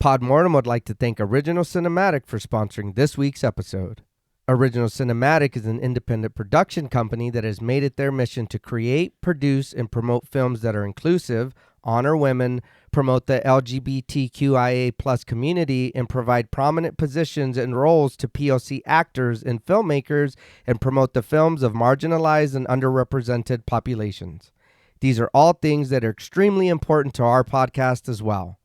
Podmortem would like to thank Original Cinematic for sponsoring this week's episode. Original Cinematic is an independent production company that has made it their mission to create, produce, and promote films that are inclusive, honor women, promote the LGBTQIA+ community, and provide prominent positions and roles to POC actors and filmmakers, and promote the films of marginalized and underrepresented populations. These are all things that are extremely important to our podcast as well.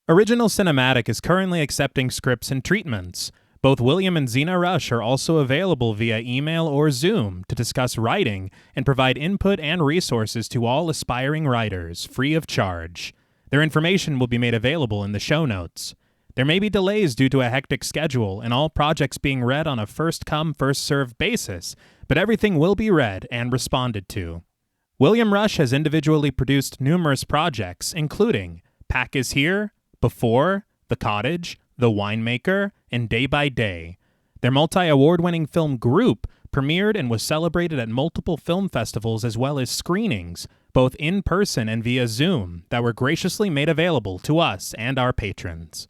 Original Cinematic is currently accepting scripts and treatments. Both William and Xxena Rush are also available via email or Zoom to discuss writing and provide input and resources to all aspiring writers, free of charge. Their information will be made available in the show notes. There may be delays due to a hectic schedule and all projects being read on a first-come, first-served basis, but everything will be read and responded to. William Rush has individually produced numerous projects, including Pack is Here, Before, The Cottage, The Winemaker, and Day by Day. Their multi-award-winning film Group premiered and was celebrated at multiple film festivals as well as screenings, both in person and via Zoom, that were graciously made available to us and our patrons.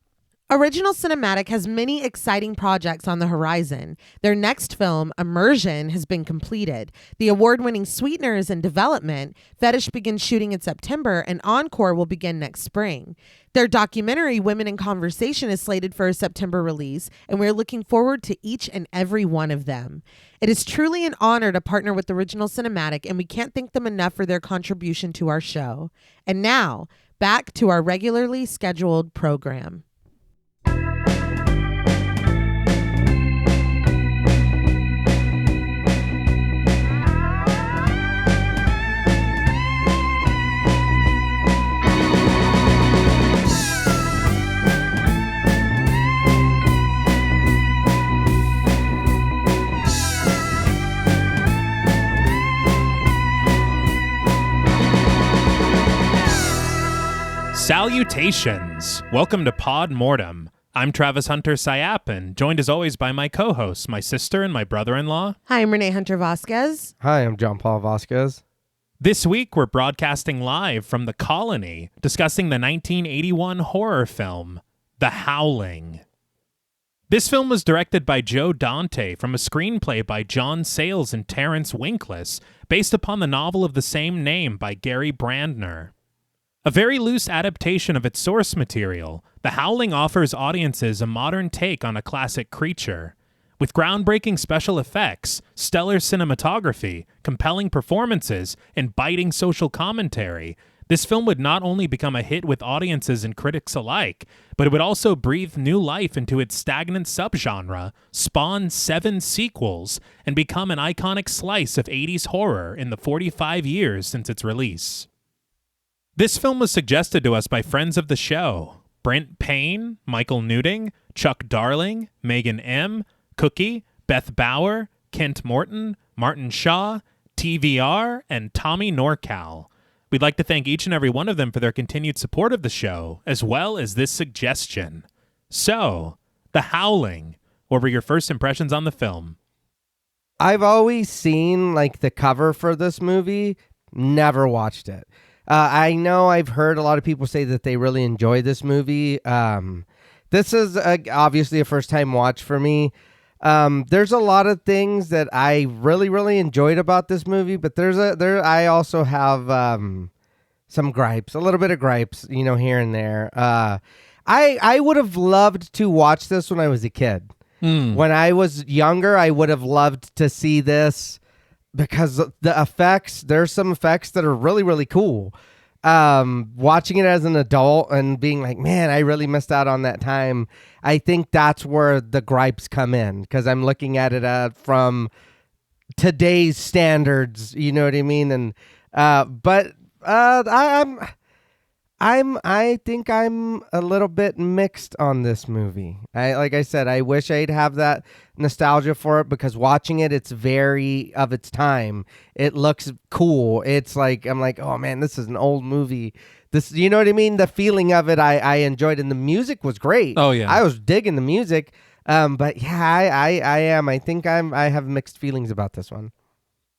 Original Cinematic has many exciting projects on the horizon. Their next film, Immersion, has been completed. The award-winning Sweetener is in development. Fetish begins shooting in September, and Encore will begin next spring. Their documentary, Women in Conversation, is slated for a September release, and we're looking forward to each and every one of them. It is truly an honor to partner with Original Cinematic, and we can't thank them enough for their contribution to our show. And now, back to our regularly scheduled program. Salutations! Welcome to Pod Mortem. I'm Travis Hunter-Sayapin, joined as always by my co-hosts, my sister and my brother-in-law. Hi, I'm Reneé Hunter-Vasquez. Hi, I'm John Paul Vasquez. This week, we're broadcasting live from the Colony, discussing the 1981 horror film, The Howling. This film was directed by Joe Dante from a screenplay by John Sayles and Terrence Winkless, based upon the novel of the same name by Gary Brandner. A very loose adaptation of its source material, The Howling offers audiences a modern take on a classic creature. With groundbreaking special effects, stellar cinematography, compelling performances, and biting social commentary, this film would not only become a hit with audiences and critics alike, but it would also breathe new life into its stagnant subgenre, spawn 7 sequels, and become an iconic slice of 80s horror in the 45 years since its release. This film was suggested to us by friends of the show: Brent Payne, Michael Newting, Chuck Darling, Megan M., Cookie, Beth Bauer, Kent Morton, Martin Shaw, TVR, and Tommy Norcal. We'd like to thank each and every one of them for their continued support of the show, as well as this suggestion. So, The Howling. What were your first impressions on the film? I've always seen the cover for this movie, never watched it. I know I've heard a lot of people say that they really enjoy this movie. This is obviously a first-time watch for me. There's a lot of things that I really, really enjoyed about this movie, but I also have some gripes, a little bit of gripes, here and there. I would have loved to watch this when I was a kid. When I was younger, I would have loved to see this, because the effects, there's some effects that are really, really cool. Watching it as an adult and being like, man, I really missed out on that time. I think that's where the gripes come in, because I'm looking at it from today's standards, you know what I mean? And I think I'm a little bit mixed on this movie. Like I said, I wish I'd have that nostalgia for it, because watching it, it's very of its time. It looks cool. It's like, I'm like, oh man, this is an old movie. This, you know what I mean? The feeling of it, I enjoyed, and the music was great. Oh yeah, I was digging the music. But yeah, I am. I think I have mixed feelings about this one.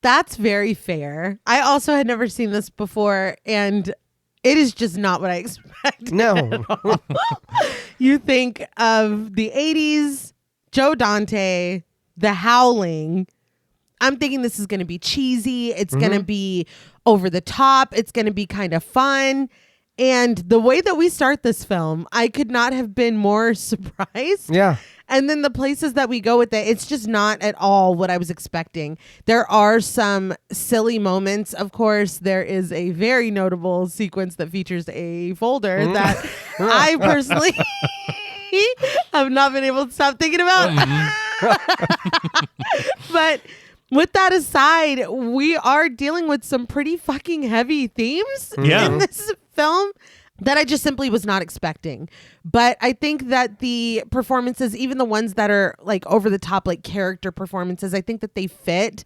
That's very fair. I also had never seen this before, and it is just not what I expected. No. you think of the 80s, Joe Dante, The Howling. I'm thinking this is going to be cheesy. It's going to be over the top. It's going to be kind of fun. And the way that we start this film, I could not have been more surprised. Yeah. And then the places that we go with it, it's just not at all what I was expecting. There are some silly moments. Of course, there is a very notable sequence that features a folder that I personally have not been able to stop thinking about. But with that aside, we are dealing with some pretty fucking heavy themes in this film that I just simply was not expecting. But I think that the performances, even the ones that are like over the top, like character performances, I think that they fit,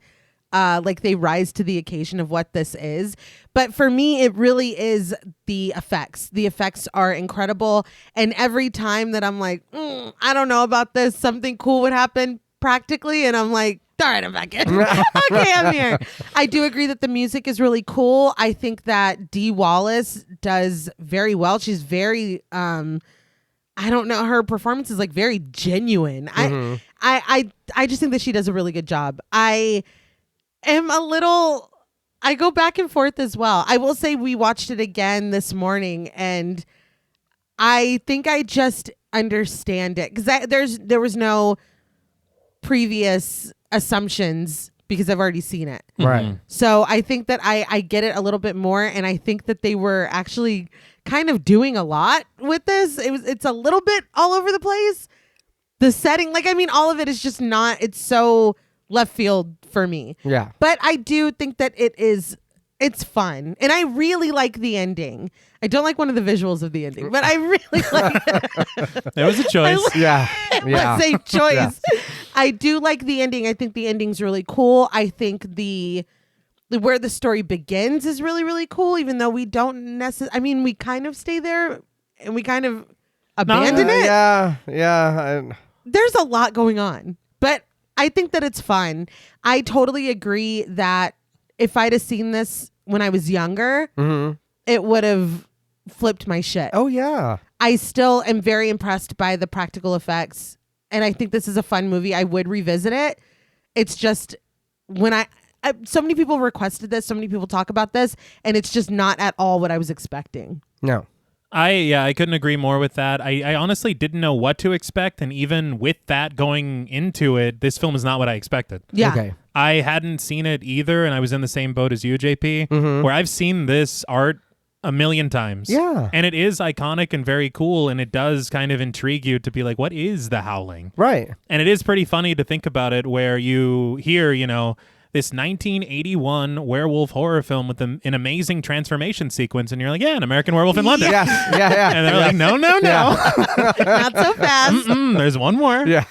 like they rise to the occasion of what this is. But for me, it really is the effects. The effects are incredible. And every time that I'm like, I don't know about this, something cool would happen practically. And I'm like, all right, I'm back in. Okay, I'm here. I do agree that the music is really cool. I think that Dee Wallace does very well. She's very, I don't know, her performance is like very genuine. I just think that she does a really good job. I go back and forth as well. I will say we watched it again this morning, and I think I just understand it because there was no previous assumptions because I've already seen it. Right. So I think that I get it a little bit more, and I think that they were actually kind of doing a lot with this. It's a little bit all over the place. The setting, like, I mean, all of it is just not, it's so left field for me. Yeah. But I do think that it's fun. And I really like the ending. I don't like one of the visuals of the ending, but I really like it. There was a choice. Yeah. Let's say choice. Yeah. I do like the ending. I think the ending's really cool. I think where the story begins is really, really cool, even though we don't necessarily, I mean, we kind of stay there and we kind of abandon it. Yeah. There's a lot going on, but I think that it's fun. I totally agree that if I'd have seen this when I was younger, it would have flipped my shit. Oh, yeah. I still am very impressed by the practical effects, and I think this is a fun movie. I would revisit it. It's just when so many people requested this, so many people talk about this, and it's just not at all what I was expecting. No. I couldn't agree more with that. I honestly didn't know what to expect, and even with that going into it, this film is not what I expected. Yeah. Okay. I hadn't seen it either, and I was in the same boat as you, JP, where I've seen this art a million times. Yeah. And it is iconic and very cool, and it does kind of intrigue you to be like, what is the Howling? Right. And it is pretty funny to think about it, where you hear, this 1981 werewolf horror film with an amazing transformation sequence, and you're like, yeah, an American Werewolf in London. Yeah. And they're like, no. Not so fast. There's one more. Yeah.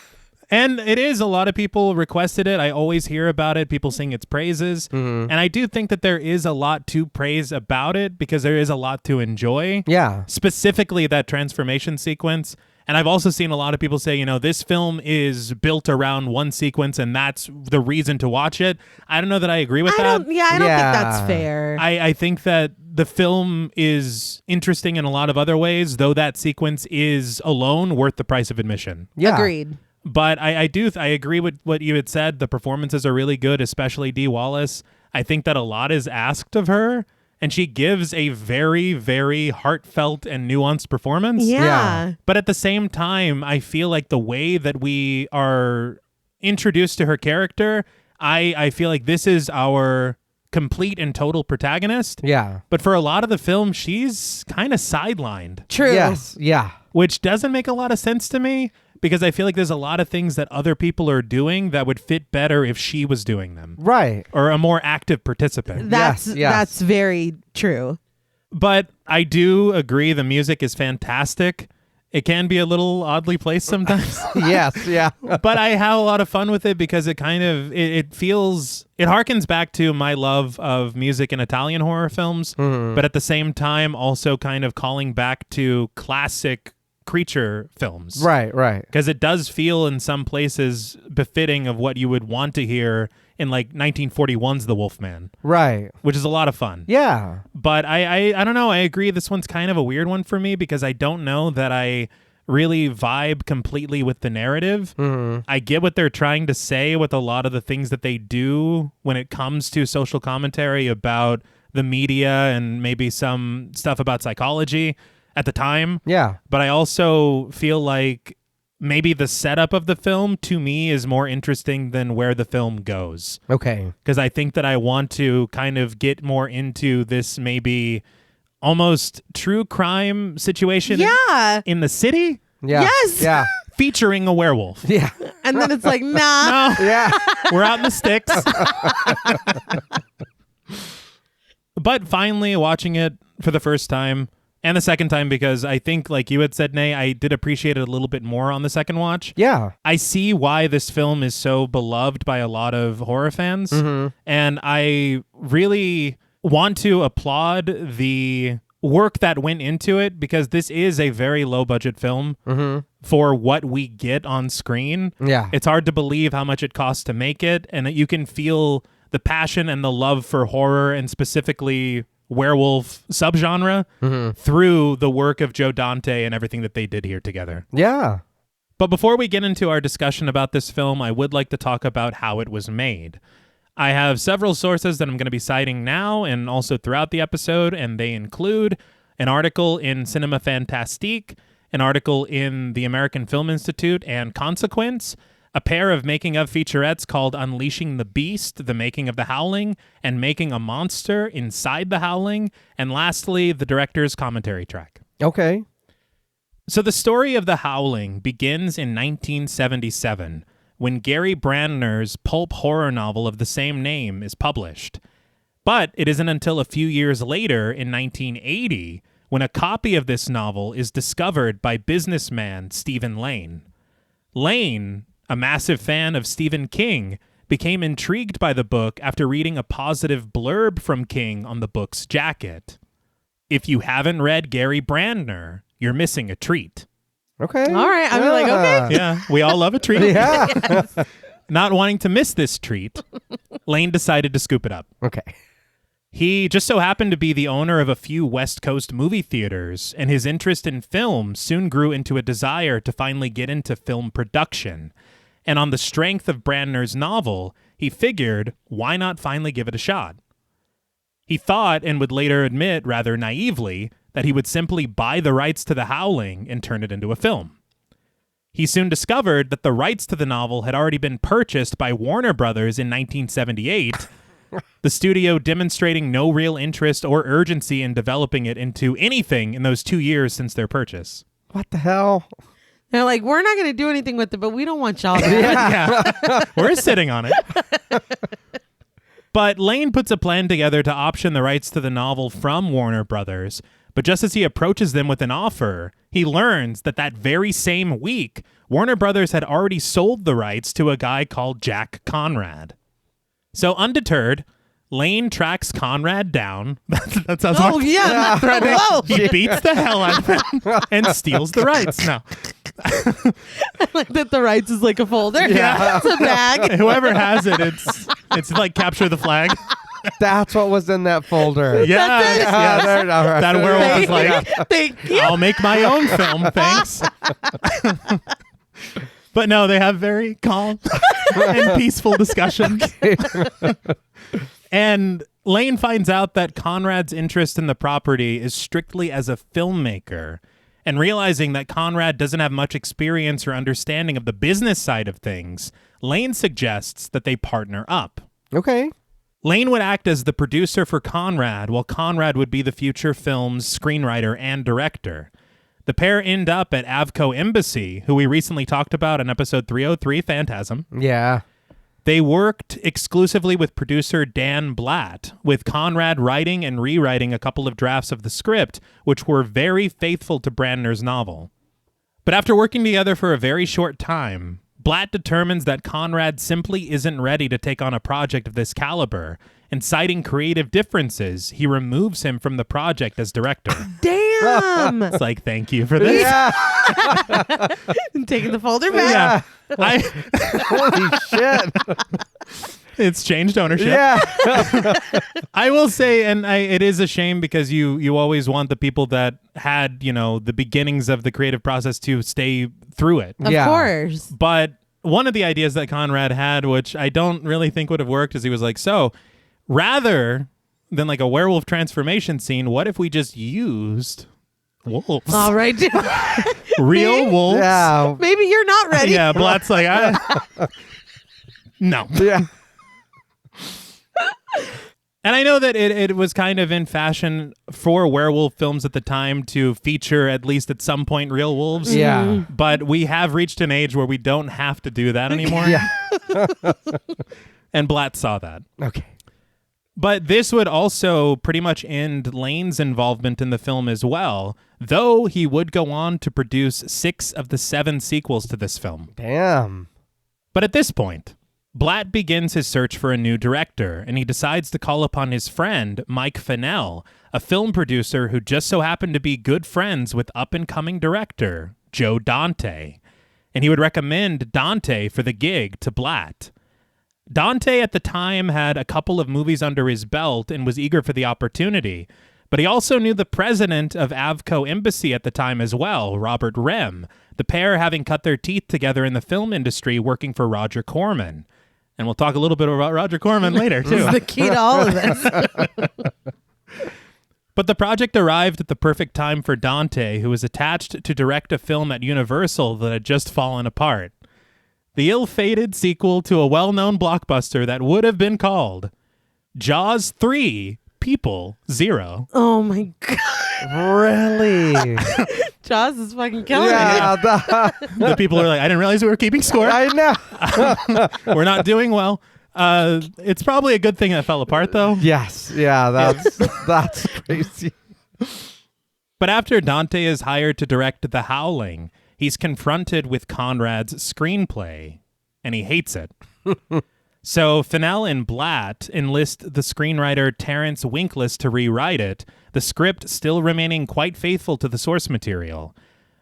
And it is, a lot of people requested it. I always hear about it. People sing its praises. And I do think that there is a lot to praise about it because there is a lot to enjoy. Yeah. Specifically that transformation sequence. And I've also seen a lot of people say, this film is built around one sequence and that's the reason to watch it. I don't know that I agree with that. I don't think that's fair. I think that the film is interesting in a lot of other ways, though that sequence is alone worth the price of admission. Yeah. Agreed. But I agree with what you had said. The performances are really good, especially Dee Wallace. I think that a lot is asked of her, and she gives a very, very heartfelt and nuanced performance. Yeah. But at the same time, I feel like the way that we are introduced to her character, I feel like this is our complete and total protagonist. Yeah. But for a lot of the film, she's kind of sidelined. True. Yes. Yeah. Which doesn't make a lot of sense to me. Because I feel like there's a lot of things that other people are doing that would fit better if she was doing them. Right. Or a more active participant. That's very true. But I do agree the music is fantastic. It can be a little oddly placed sometimes. Yes, yeah. But I have a lot of fun with it because it kind of, it harkens back to my love of music in Italian horror films. But at the same time, also kind of calling back to classic creature films. Right. Because it does feel in some places befitting of what you would want to hear in like 1941's The Wolfman. Right. Which is a lot of fun. Yeah. But I don't know. I agree this one's kind of a weird one for me because I don't know that I really vibe completely with the narrative. I get what they're trying to say with a lot of the things that they do when it comes to social commentary about the media and maybe some stuff about psychology at the time. Yeah. But I also feel like maybe the setup of the film to me is more interesting than where the film goes. Okay. Because I think that I want to kind of get more into this maybe almost true crime situation in the city. Yeah. Yes. Yeah. Featuring a werewolf. Yeah. And then it's like, nah. No, Yeah. we're out in the sticks. But finally watching it for the first time and the second time, because I think, like you had said, Nay, I did appreciate it a little bit more on the second watch. Yeah. I see why this film is so beloved by a lot of horror fans. And I really want to applaud the work that went into it, because this is a very low budget film for what we get on screen. Yeah. It's hard to believe how much it costs to make it, and that you can feel the passion and the love for horror and specifically werewolf subgenre through the work of Joe Dante and everything that they did here together. Yeah. But before we get into our discussion about this film, I would like to talk about how it was made. I have several sources that I'm going to be citing now and also throughout the episode, and they include an article in Cinema Fantastique, an article in the American Film Institute and Consequence, a pair of making-of featurettes called Unleashing the Beast, The Making of the Howling, and Making a Monster Inside the Howling, and lastly, the director's commentary track. Okay. So the story of The Howling begins in 1977, when Gary Brandner's pulp horror novel of the same name is published. But it isn't until a few years later, in 1980, when a copy of this novel is discovered by businessman Stephen Lane. Lane, a massive fan of Stephen King, became intrigued by the book after reading a positive blurb from King on the book's jacket. If you haven't read Gary Brandner, you're missing a treat. Okay. All right. I'm like, okay. Yeah, we all love a treat. Yeah. Not wanting to miss this treat, Lane decided to scoop it up. Okay. He just so happened to be the owner of a few West Coast movie theaters, and his interest in film soon grew into a desire to finally get into film production. And on the strength of Brandner's novel, he figured, why not finally give it a shot? He thought, and would later admit rather naively, that he would simply buy the rights to The Howling and turn it into a film. He soon discovered that the rights to the novel had already been purchased by Warner Brothers in 1978, the studio demonstrating no real interest or urgency in developing it into anything in those 2 years since their purchase. What the hell? They're like, we're not going to do anything with it, but we don't want y'all to. Yeah. We're sitting on it. But Lane puts a plan together to option the rights to the novel from Warner Brothers. But just as he approaches them with an offer, he learns that that very same week, Warner Brothers had already sold the rights to a guy called Jack Conrad. So undeterred, Lane tracks Conrad down. That sounds Oh, like yeah. Whoa. he beats the hell out of him and steals the rights. No. Like that the rights is like a folder. Yeah. It's a bag. Whoever has it, it's like capture the flag. That's what was in that folder. Yeah, That's it. yeah. there- all right. That werewolf is like, Thank you. I'll make my own film, thanks. But no, they have very calm and peaceful discussion. And Lane finds out that Conrad's interest in the property is strictly as a filmmaker, and realizing that Conrad doesn't have much experience or understanding of the business side of things, Lane suggests that they partner up. Okay. Lane would act as the producer for Conrad, while Conrad would be the future film's screenwriter and director. The pair end up at Avco Embassy, who we recently talked about in episode 303, Phantasm. Yeah. They worked exclusively with producer Dan Blatt, with Conrad writing and rewriting a couple of drafts of the script, which were very faithful to Brandner's novel. But after working together for a very short time, Blatt determines that Conrad simply isn't ready to take on a project of this caliber, and citing creative differences, he removes him from the project as director. Damn. It's like, thank you for this. Yeah. I'm taking the folder back. Yeah. Holy shit. It's changed ownership. Yeah. I will say, and it is a shame because you always want the people that had, the beginnings of the creative process to stay through it. Of course. But one of the ideas that Conrad had, which I don't really think would have worked, is he was like, so rather than like a werewolf transformation scene, what if we just used wolves? All right. Real wolves. Yeah. Maybe you're not ready. Yeah, Blatt's like, no. Yeah. And I know that it was kind of in fashion for werewolf films at the time to feature, at least at some point, real wolves. Yeah. But we have reached an age where we don't have to do that anymore. Yeah. And Blatt saw that. Okay. But this would also pretty much end Lane's involvement in the film as well, though he would go on to produce 6 of the 7 sequels to this film. Damn. But at this point, Blatt begins his search for a new director, and he decides to call upon his friend, Mike Fennell, a film producer who just so happened to be good friends with up-and-coming director Joe Dante. And he would recommend Dante for the gig to Blatt. Dante at the time had a couple of movies under his belt and was eager for the opportunity, but he also knew the president of Avco Embassy at the time as well, Robert Rem, the pair having cut their teeth together in the film industry working for Roger Corman. And we'll talk a little bit about Roger Corman later, too. This is the key to all of this. But the project arrived at the perfect time for Dante, who was attached to direct a film at Universal that had just fallen apart. The ill-fated sequel to a well-known blockbuster that would have been called Jaws 3, People 0. Oh my God. Really? Jaws is fucking killing Yeah. The people are like, I didn't realize we were keeping score. I know. We're not doing well. It's probably a good thing that fell apart, though. Yes. Yeah. That's crazy. But after Dante is hired to direct The Howling, he's confronted with Conrad's screenplay, and he hates it. So Fennell and Blatt enlist the screenwriter Terrence Winkless to rewrite it, the script still remaining quite faithful to the source material.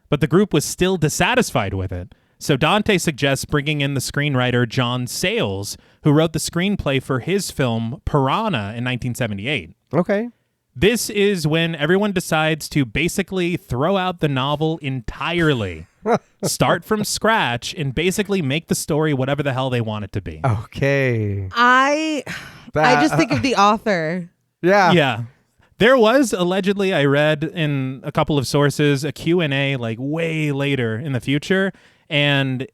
But the group was still dissatisfied with it, so Dante suggests bringing in the screenwriter John Sayles, who wrote the screenplay for his film Piranha in 1978. Okay. This is when everyone decides to basically throw out the novel entirely, start from scratch, and basically make the story whatever the hell they want it to be. Okay. I just think of the author. Yeah. Yeah. There was allegedly, I read in a couple of sources, a Q&A like way later in the future, and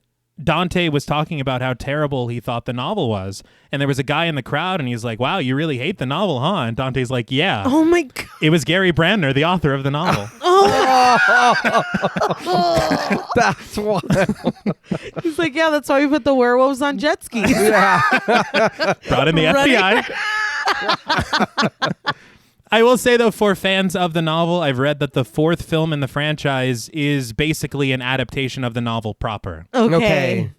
Dante was talking about how terrible he thought the novel was. And there was a guy in the crowd and he's like, wow, you really hate the novel, huh? And Dante's like, yeah. Oh my God. It was Gary Brandner, the author of the novel. That's wild. He's like, yeah, that's why we put the werewolves on jet skis. Yeah. Brought in the FBI. I will say, though, for fans of the novel, I've read that the 4th film in the franchise is basically an adaptation of the novel proper. Okay.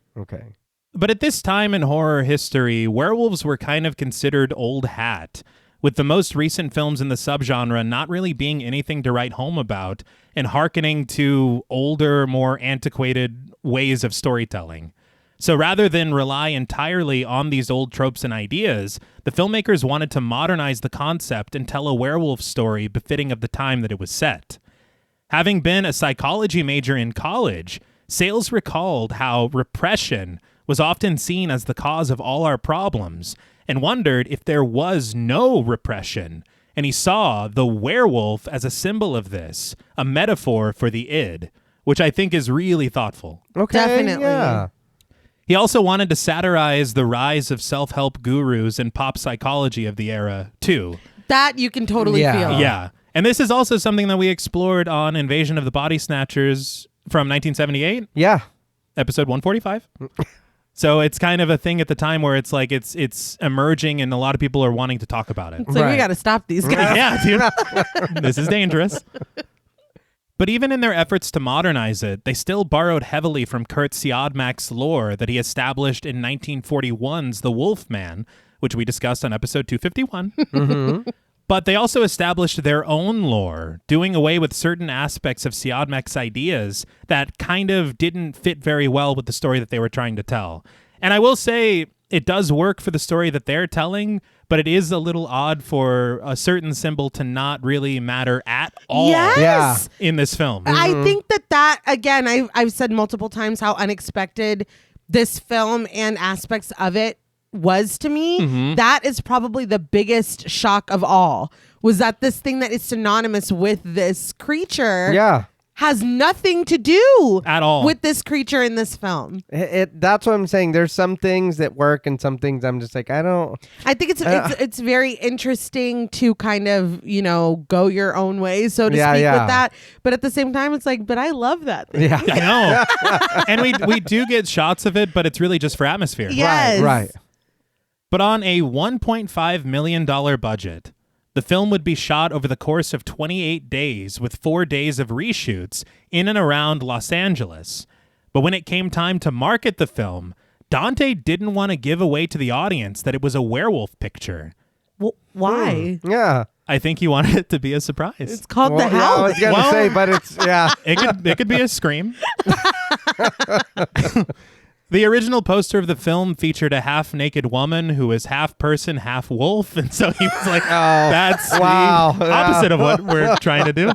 But at this time in horror history, werewolves were kind of considered old hat, with the most recent films in the subgenre not really being anything to write home about and hearkening to older, more antiquated ways of storytelling. So rather than rely entirely on these old tropes and ideas, the filmmakers wanted to modernize the concept and tell a werewolf story befitting of the time that it was set. Having been a psychology major in college, Sayles recalled how repression was often seen as the cause of all our problems and wondered if there was no repression, and he saw the werewolf as a symbol of this, a metaphor for the id, which I think is really thoughtful. Okay. Definitely. Yeah. He also wanted to satirize the rise of self-help gurus and pop psychology of the era, too. That you can totally Yeah. feel. Yeah. And this is also something that we explored on Invasion of the Body Snatchers from 1978, Yeah. episode 145. So it's kind of a thing at the time where it's like it's emerging and a lot of people are wanting to talk about it. So we Right. got to stop these guys. Yeah, dude. This is dangerous. But even in their efforts to modernize it, they still borrowed heavily from Kurt Siodmak's lore that he established in 1941's The Wolfman, which we discussed on episode 251. Mm-hmm. But they also established their own lore, doing away with certain aspects of Siodmak's ideas that kind of didn't fit very well with the story that they were trying to tell. And I will say, it does work for the story that they're telling, but it is a little odd for a certain symbol to not really matter at all Yes. in this film. I think that again, I've said multiple times how unexpected this film and aspects of it was to me. That is probably the biggest shock of all, was that this thing that is synonymous with this creature has nothing to do at all with this creature in this film. That's what I'm saying. There's some things that work and some things I'm just like, I don't. I think it's very interesting to kind of, go your own way, so to speak, with that. But at the same time, it's like, but I love that thing. Yeah, I know. And we do get shots of it, but it's really just for atmosphere. Yes. Right. But on a $1.5 million budget, the film would be shot over the course of 28 days with 4 days of reshoots in and around Los Angeles. But when it came time to market the film, Dante didn't want to give away to the audience that it was a werewolf picture. Well, why? Yeah. I think he wanted it to be a surprise. It's called The I Howling. was going to say, but it's, It could be a scream. The original poster of the film featured a half-naked woman who was half person, half wolf, and so he was like, that's the opposite of what we're trying to do.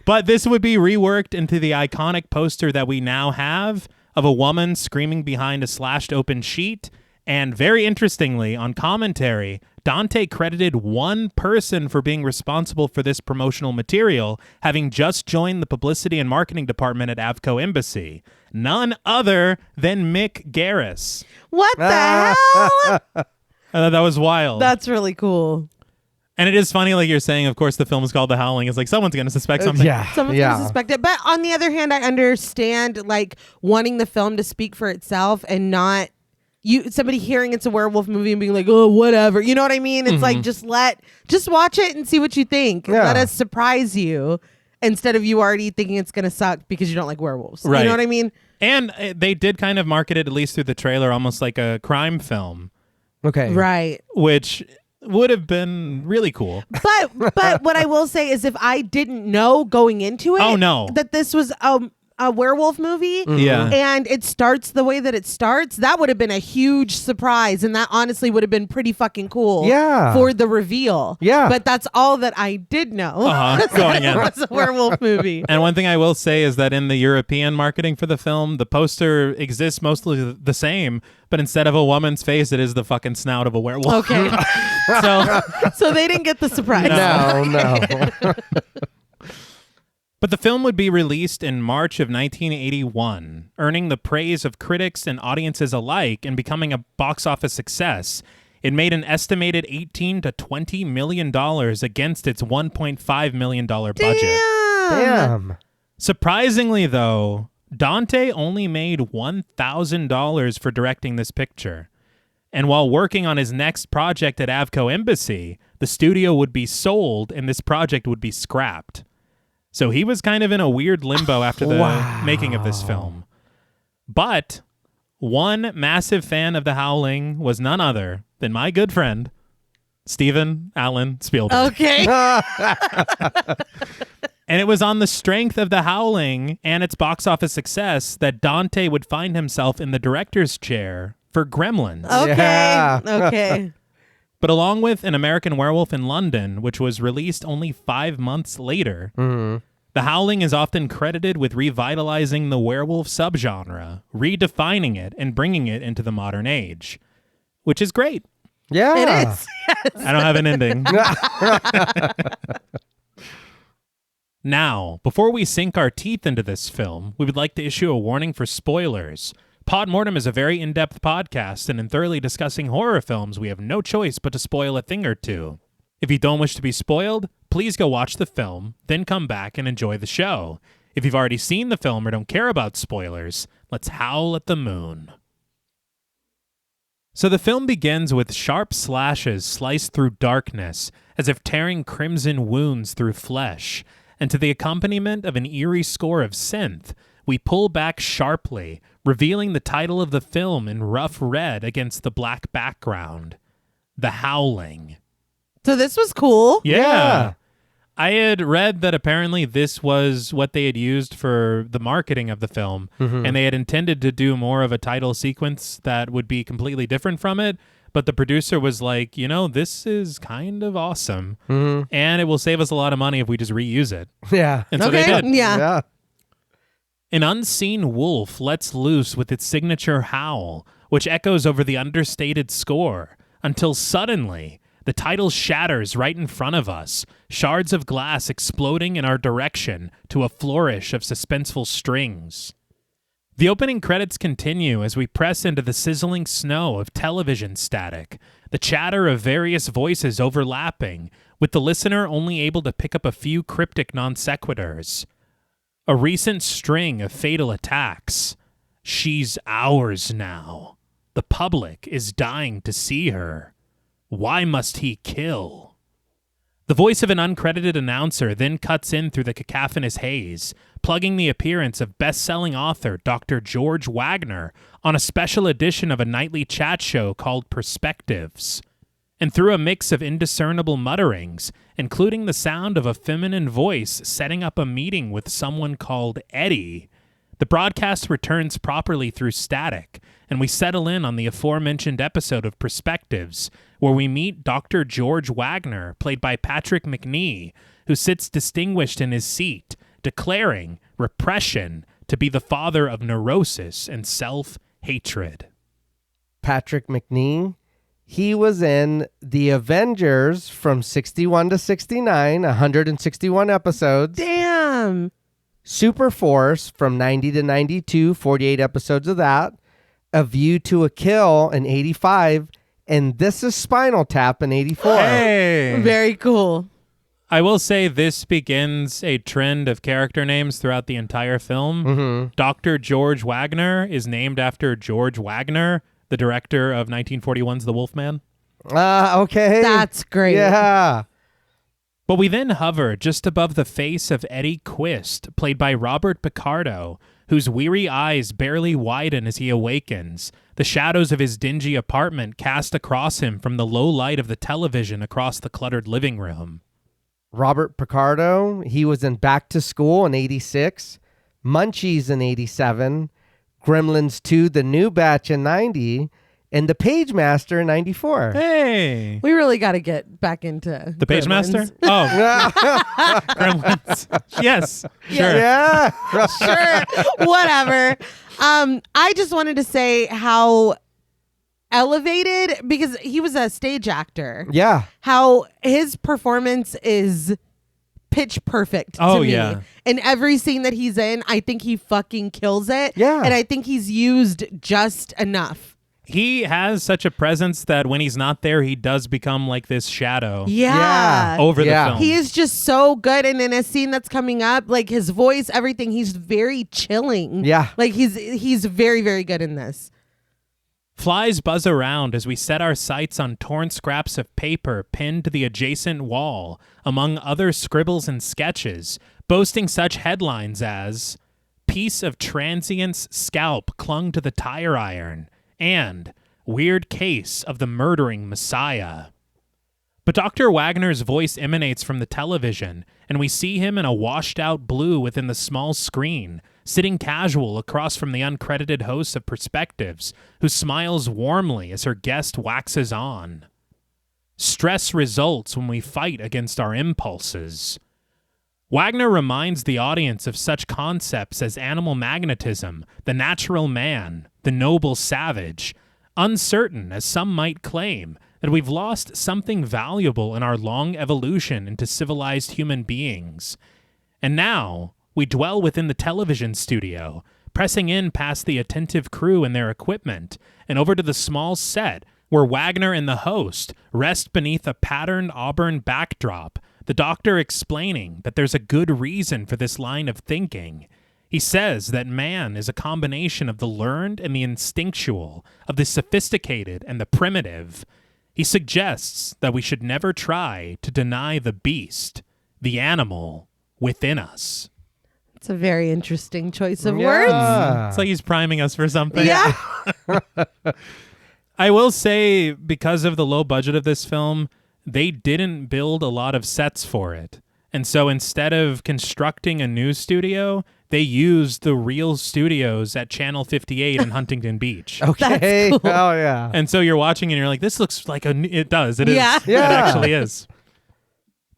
But this would be reworked into the iconic poster that we now have of a woman screaming behind a slashed open sheet. And very interestingly, on commentary, Dante credited one person for being responsible for this promotional material, having just joined the publicity and marketing department at Avco Embassy. None other than Mick Garris. What the hell? That was wild. That's really cool. And it is funny, like you're saying, of course, the film is called The Howling. It's like someone's going to suspect something. Someone's going to suspect it. But on the other hand, I understand like wanting the film to speak for itself and not somebody hearing it's a werewolf movie and being like, oh, whatever. You know what I mean? It's like, just watch it and see what you think. Yeah. Let us surprise you instead of you already thinking it's going to suck because you don't like werewolves. Right. You know what I mean? And they did kind of market it, at least through the trailer, almost like a crime film. Okay. Right. Which would have been really cool. But what I will say is if I didn't know going into it that this was a werewolf movie and it starts the way that it starts, that would have been a huge surprise, and that honestly would have been pretty fucking cool for the reveal. But that's all that I did know. Going in. It was a werewolf movie. And one thing I will say is that in the European marketing for the film, the poster exists mostly the same, but instead of a woman's face, it is the fucking snout of a werewolf. Okay. So they didn't get the surprise. No. But the film would be released in March of 1981, earning the praise of critics and audiences alike and becoming a box office success. It made an estimated $18 to $20 million against its $1.5 million budget. Damn. Surprisingly, though, Dante only made $1,000 for directing this picture. And while working on his next project at Avco Embassy, the studio would be sold and this project would be scrapped. So he was kind of in a weird limbo after the making of this film. But one massive fan of The Howling was none other than my good friend, Steven Allen Spielberg. Okay. And it was on the strength of The Howling and its box office success that Dante would find himself in the director's chair for Gremlins. Okay. But along with An American Werewolf in London, which was released only 5 months later, The Howling is often credited with revitalizing the werewolf subgenre, redefining it, and bringing it into the modern age. Which is great. Yeah. It is. Yes. I don't have an ending. Now, before we sink our teeth into this film, we would like to issue a warning for spoilers. Mortem is a very in-depth podcast, and in thoroughly discussing horror films, we have no choice but to spoil a thing or two. If you don't wish to be spoiled, please go watch the film, then come back and enjoy the show. If you've already seen the film or don't care about spoilers, let's howl at the moon. So the film begins with sharp slashes sliced through darkness, as if tearing crimson wounds through flesh, and to the accompaniment of an eerie score of synth, we pull back sharply, revealing the title of the film in rough red against the black background. The Howling. So this was cool. Yeah. I had read that apparently this was what they had used for the marketing of the film, and they had intended to do more of a title sequence that would be completely different from it, but the producer was like, this is kind of awesome, and it will save us a lot of money if we just reuse it. Yeah. And so they did. Yeah. An unseen wolf lets loose with its signature howl, which echoes over the understated score, until suddenly the title shatters right in front of us, shards of glass exploding in our direction to a flourish of suspenseful strings. The opening credits continue as we press into the sizzling snow of television static, the chatter of various voices overlapping, with the listener only able to pick up a few cryptic non sequiturs. A recent string of fatal attacks. She's ours now. The public is dying to see her. Why must he kill? The voice of an uncredited announcer then cuts in through the cacophonous haze, plugging the appearance of best-selling author Dr. George Wagner on a special edition of a nightly chat show called Perspectives. And through a mix of indiscernible mutterings, including the sound of a feminine voice setting up a meeting with someone called Eddie, the broadcast returns properly through static, and we settle in on the aforementioned episode of Perspectives, where we meet Dr. George Wagner, played by Patrick Reneé, who sits distinguished in his seat, declaring repression to be the father of neurosis and self-hatred. Patrick Reneé, he was in The Avengers from 61 to 69, 161 episodes. Damn. Super Force from 90 to 92, 48 episodes of that. A View to a Kill in 85, and This Is Spinal Tap in 84. Hey! Very cool. I will say this begins a trend of character names throughout the entire film. Dr. George Wagner is named after George Wagner, the director of 1941's The Wolfman. Okay. That's great. Yeah. But we then hover just above the face of Eddie Quist, played by Robert Picardo, whose weary eyes barely widen as he awakens, the shadows of his dingy apartment cast across him from the low light of the television across the cluttered living room. Robert Picardo, he was in Back to School in 86, Munchies in 87, Gremlins 2, The New Batch in 90, and The Page Master in 94. Hey! We really got to get back into The Page Master? Gremlins. Oh. Gremlins. Yes. Sure. Yeah. Sure. Whatever. I just wanted to say how elevated, because he was a stage actor. Yeah. How his performance is pitch perfect to me. Yeah. In every scene that he's in, I think he fucking kills it. Yeah. And I think he's used just enough. He has such a presence that when he's not there, he does become like this shadow Yeah. over the Yeah. film. He is just so good. And in a scene that's coming up, like his voice, everything, he's very chilling. Yeah. Like he's very, very good in this. Flies buzz around as we set our sights on torn scraps of paper pinned to the adjacent wall, among other scribbles and sketches, boasting such headlines as "Piece of Transient's Scalp Clung to the Tire Iron," and "Weird Case of the Murdering Messiah." But Dr. Wagner's voice emanates from the television, and we see him in a washed-out blue within the small screen, sitting casual across from the uncredited host of Perspectives, who smiles warmly as her guest waxes on. Stress results when we fight against our impulses. Wagner reminds the audience of such concepts as animal magnetism, the natural man, the noble savage, uncertain, as some might claim, that we've lost something valuable in our long evolution into civilized human beings. And now, we dwell within the television studio, pressing in past the attentive crew and their equipment, and over to the small set where Wagner and the host rest beneath a patterned auburn backdrop, the doctor explaining that there's a good reason for this line of thinking. He says that man is a combination of the learned and the instinctual, of the sophisticated and the primitive. He suggests that we should never try to deny the beast, the animal, within us. It's a very interesting choice of Yeah. words. It's like he's priming us for something. Yeah. I will say, because of the low budget of this film, they didn't build a lot of sets for it. And so instead of constructing a new studio, they used the real studios at Channel 58 in Huntington Beach. Okay. That's cool. Oh, yeah. And so you're watching and you're like, this looks like it does. It is. Yeah. It actually is.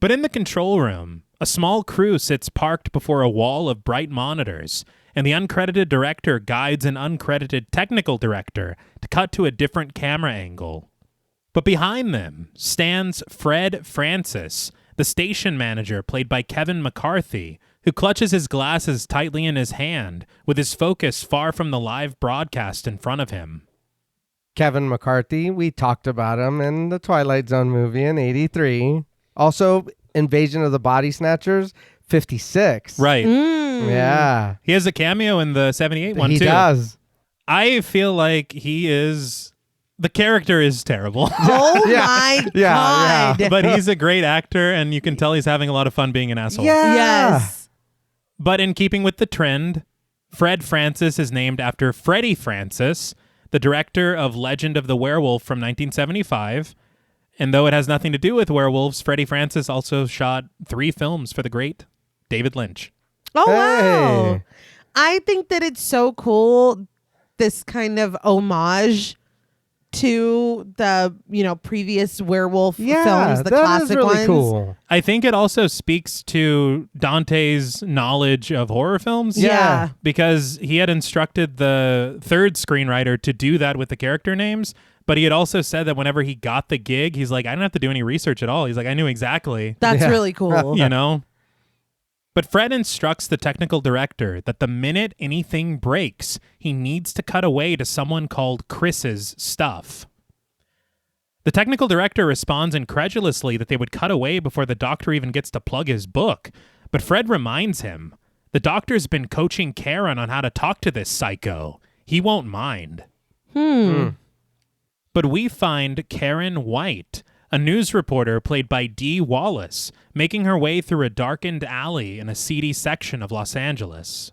But in the control room, a small crew sits parked before a wall of bright monitors, and the uncredited director guides an uncredited technical director to cut to a different camera angle. But behind them stands Fred Francis, the station manager played by Kevin McCarthy, who clutches his glasses tightly in his hand, with his focus far from the live broadcast in front of him. Kevin McCarthy, we talked about him in the Twilight Zone movie in 83. Also, Invasion of the Body Snatchers, 56. Right. Yeah. He has a cameo in the 78 one, He too. does. I feel like he is... The character is terrible. Oh Yeah. my Yeah, God. But he's a great actor, and you can tell he's having a lot of fun being an asshole. Yeah. Yes. But in keeping with the trend, Fred Francis is named after Freddie Francis, the director of Legend of the Werewolf from 1975. And though it has nothing to do with werewolves, Freddie Francis also shot 3 films for the great David Lynch. Oh, wow. Hey. I think that it's so cool, this kind of homage to the, previous werewolf films, the that classic is really ones. cool. I think it also speaks to Dante's knowledge of horror films. Yeah. Because he had instructed the third screenwriter to do that with the character names. But he had also said that whenever he got the gig, he's like, I didn't have to do any research at all. He's like, I knew exactly, That's Yeah. really cool. you know? But Fred instructs the technical director that the minute anything breaks, he needs to cut away to someone called Chris's stuff. The technical director responds incredulously that they would cut away before the doctor even gets to plug his book. But Fred reminds him, the doctor's been coaching Karen on how to talk to this psycho. He won't mind. But we find Karen White, a news reporter played by Dee Wallace, making her way through a darkened alley in a seedy section of Los Angeles.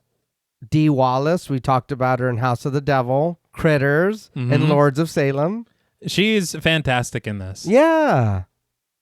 Dee Wallace, we talked about her in House of the Devil, Critters, and Lords of Salem. She's fantastic in this. Yeah.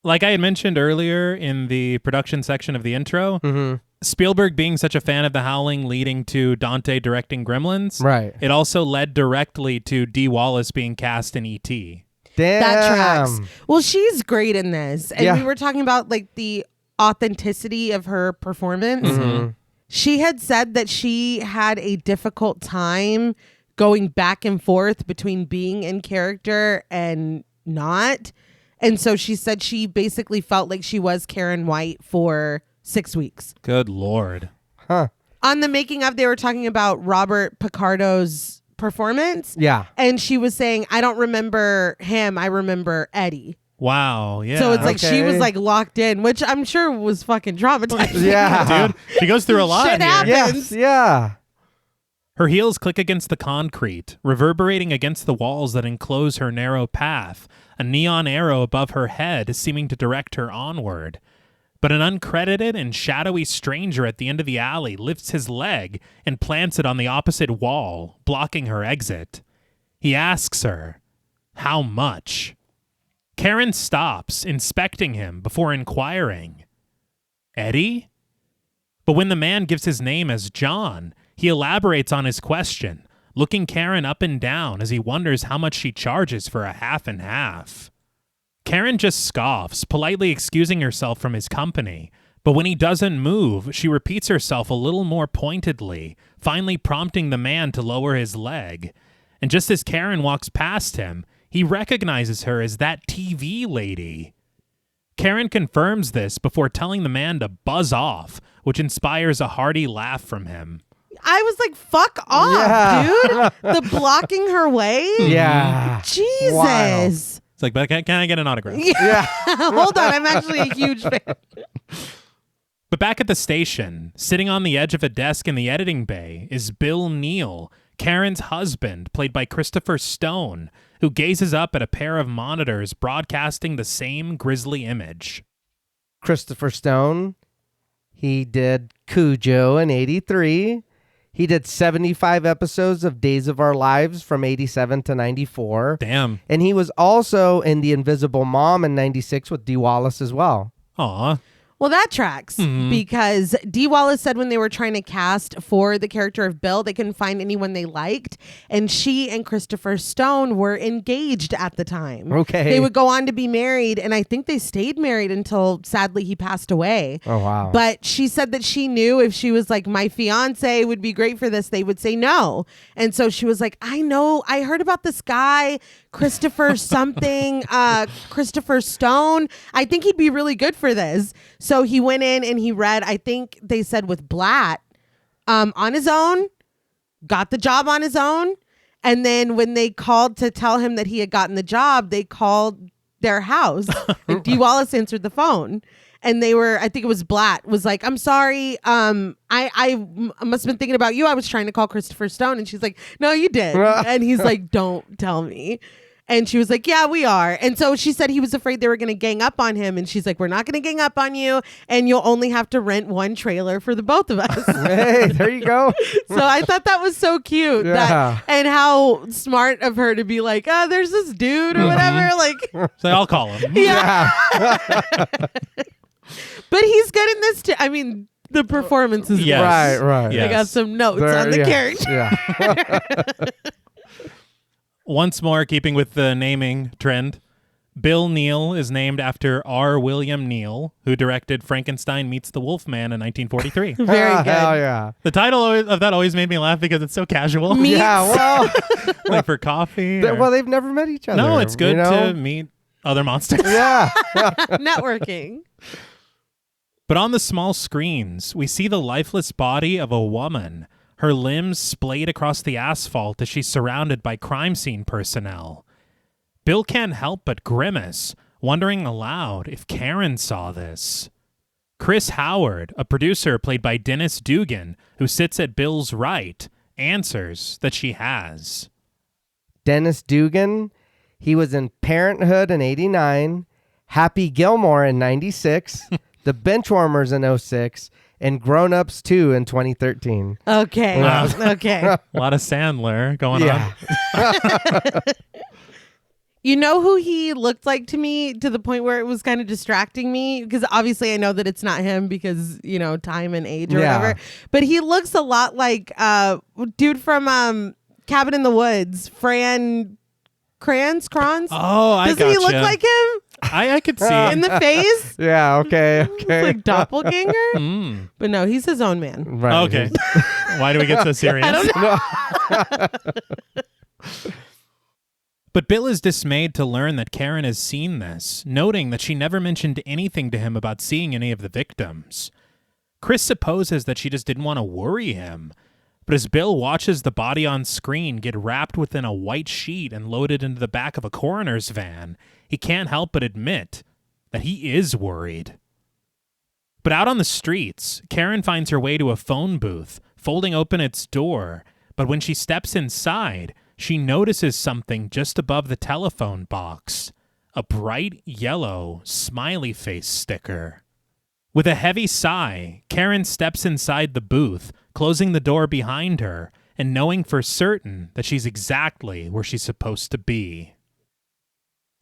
Like I had mentioned earlier in the production section of the intro, Spielberg being such a fan of The Howling leading to Dante directing Gremlins, Right. it also led directly to Dee Wallace being cast in E.T. Damn. That tracks. Well, she's great in this. And Yeah. we were talking about like the authenticity of her performance. She had said that she had a difficult time going back and forth between being in character and not. And so she said she basically felt like she was Karen White for 6 weeks. Good Lord. Huh. On the making of, they were talking about Robert Picardo's performance. Yeah. And she was saying, I don't remember him. I remember Eddie. Wow. Yeah. So it's like she was Okay. like locked in, which I'm sure was fucking traumatizing. Yeah. dude, she goes through a lot Shit here. happens. Yes. Yeah. Her heels click against the concrete, reverberating against the walls that enclose her narrow path, a neon arrow above her head seeming to direct her onward. But an uncredited and shadowy stranger at the end of the alley lifts his leg and plants it on the opposite wall, blocking her exit. He asks her, "How much?" Karen stops, inspecting him before inquiring, "Eddie?" But when the man gives his name as John, he elaborates on his question, looking Karen up and down as he wonders how much she charges for a half and half. Karen just scoffs, politely excusing herself from his company, but when he doesn't move, she repeats herself a little more pointedly, finally prompting the man to lower his leg. And just as Karen walks past him, he recognizes her as that TV lady. Karen confirms this before telling the man to buzz off, which inspires a hearty laugh from him. I was like, fuck off, Yeah. dude. The blocking her way? Yeah. Jesus. Wild. It's like, but can I get an autograph? Yeah. Hold on. I'm actually a huge fan. But back at the station, sitting on the edge of a desk in the editing bay, is Bill Neal, Karen's husband, played by Christopher Stone, who gazes up at a pair of monitors broadcasting the same grisly image. Christopher Stone. He did Cujo in 83. He did 75 episodes of Days of Our Lives from 87 to 94. Damn. And he was also in The Invisible Mom in 96 with Dee Wallace as well. Aw. Well, that tracks because Dee Wallace said when they were trying to cast for the character of Bill, they couldn't find anyone they liked. And she and Christopher Stone were engaged at the time. Okay. They would go on to be married. And I think they stayed married until sadly he passed away. Oh, wow. But she said that she knew if she was like, my fiance would be great for this, they would say no. And so she was like, I know, I heard about this guy, Christopher something, Christopher Stone. I think he'd be really good for this. So he went in and he read, I think they said with Blatt, on his own, got the job on his own. And then when they called to tell him that he had gotten the job, they called their house and Dee Wallace answered the phone. And they were, I think it was Blatt, was like, I'm sorry. I must have been thinking about you. I was trying to call Christopher Stone. And she's like, no, you did. And he's like, don't tell me. And she was like, yeah, we are. And so she said he was afraid they were going to gang up on him. And she's like, we're not going to gang up on you. And you'll only have to rent one trailer for the both of us. Hey, there you go. So I thought that was so cute. Yeah. And how smart of her to be like, oh, there's this dude or whatever. Like, So I'll call him. yeah. But he's good in this too. I mean, the performance is Yes. Right. Yeah. I got some notes on the character. Yeah. Once more, keeping with the naming trend, Bill Neal is named after R. William Neal, who directed Frankenstein Meets the Wolfman in 1943. Very good. Hell yeah. The title of that always made me laugh because it's so casual. Meets. Yeah, well, Like for coffee. well, they've never met each other. no, it's good you know? to meet other monsters. Yeah. Networking. But on the small screens, we see the lifeless body of a woman, her limbs splayed across the asphalt as she's surrounded by crime scene personnel. Bill can't help but grimace, wondering aloud if Karen saw this. Chris Howard, a producer played by Dennis Dugan, who sits at Bill's right, answers that she has. Dennis Dugan, he was in Parenthood in 89, Happy Gilmore in 96, The Benchwarmers in 06, and Grown Ups 2 in 2013. Okay. Wow. Okay. A lot of Sandler going Yeah. on. You know who he looked like to me to the point where it was kind of distracting me? Because obviously I know that it's not him because, you know, time and age or Yeah. whatever. But he looks a lot like dude from Cabin in the Woods, Fran Kranz. Oh, I Doesn't gotcha. he look like him I could see. in the face? Yeah, okay. It's like doppelganger. Mm. But no, he's his own man. Right. Okay. Why do we get so serious? I don't know. But Bill is dismayed to learn that Karen has seen this, noting that she never mentioned anything to him about seeing any of the victims. Chris supposes that she just didn't want to worry him. But as Bill watches the body on screen get wrapped within a white sheet and loaded into the back of a coroner's van, he can't help but admit that he is worried. But out on the streets, Karen finds her way to a phone booth, folding open its door. But when she steps inside, she notices something just above the telephone box, a bright yellow smiley face sticker. With a heavy sigh, Karen steps inside the booth, closing the door behind her and knowing for certain that she's exactly where she's supposed to be.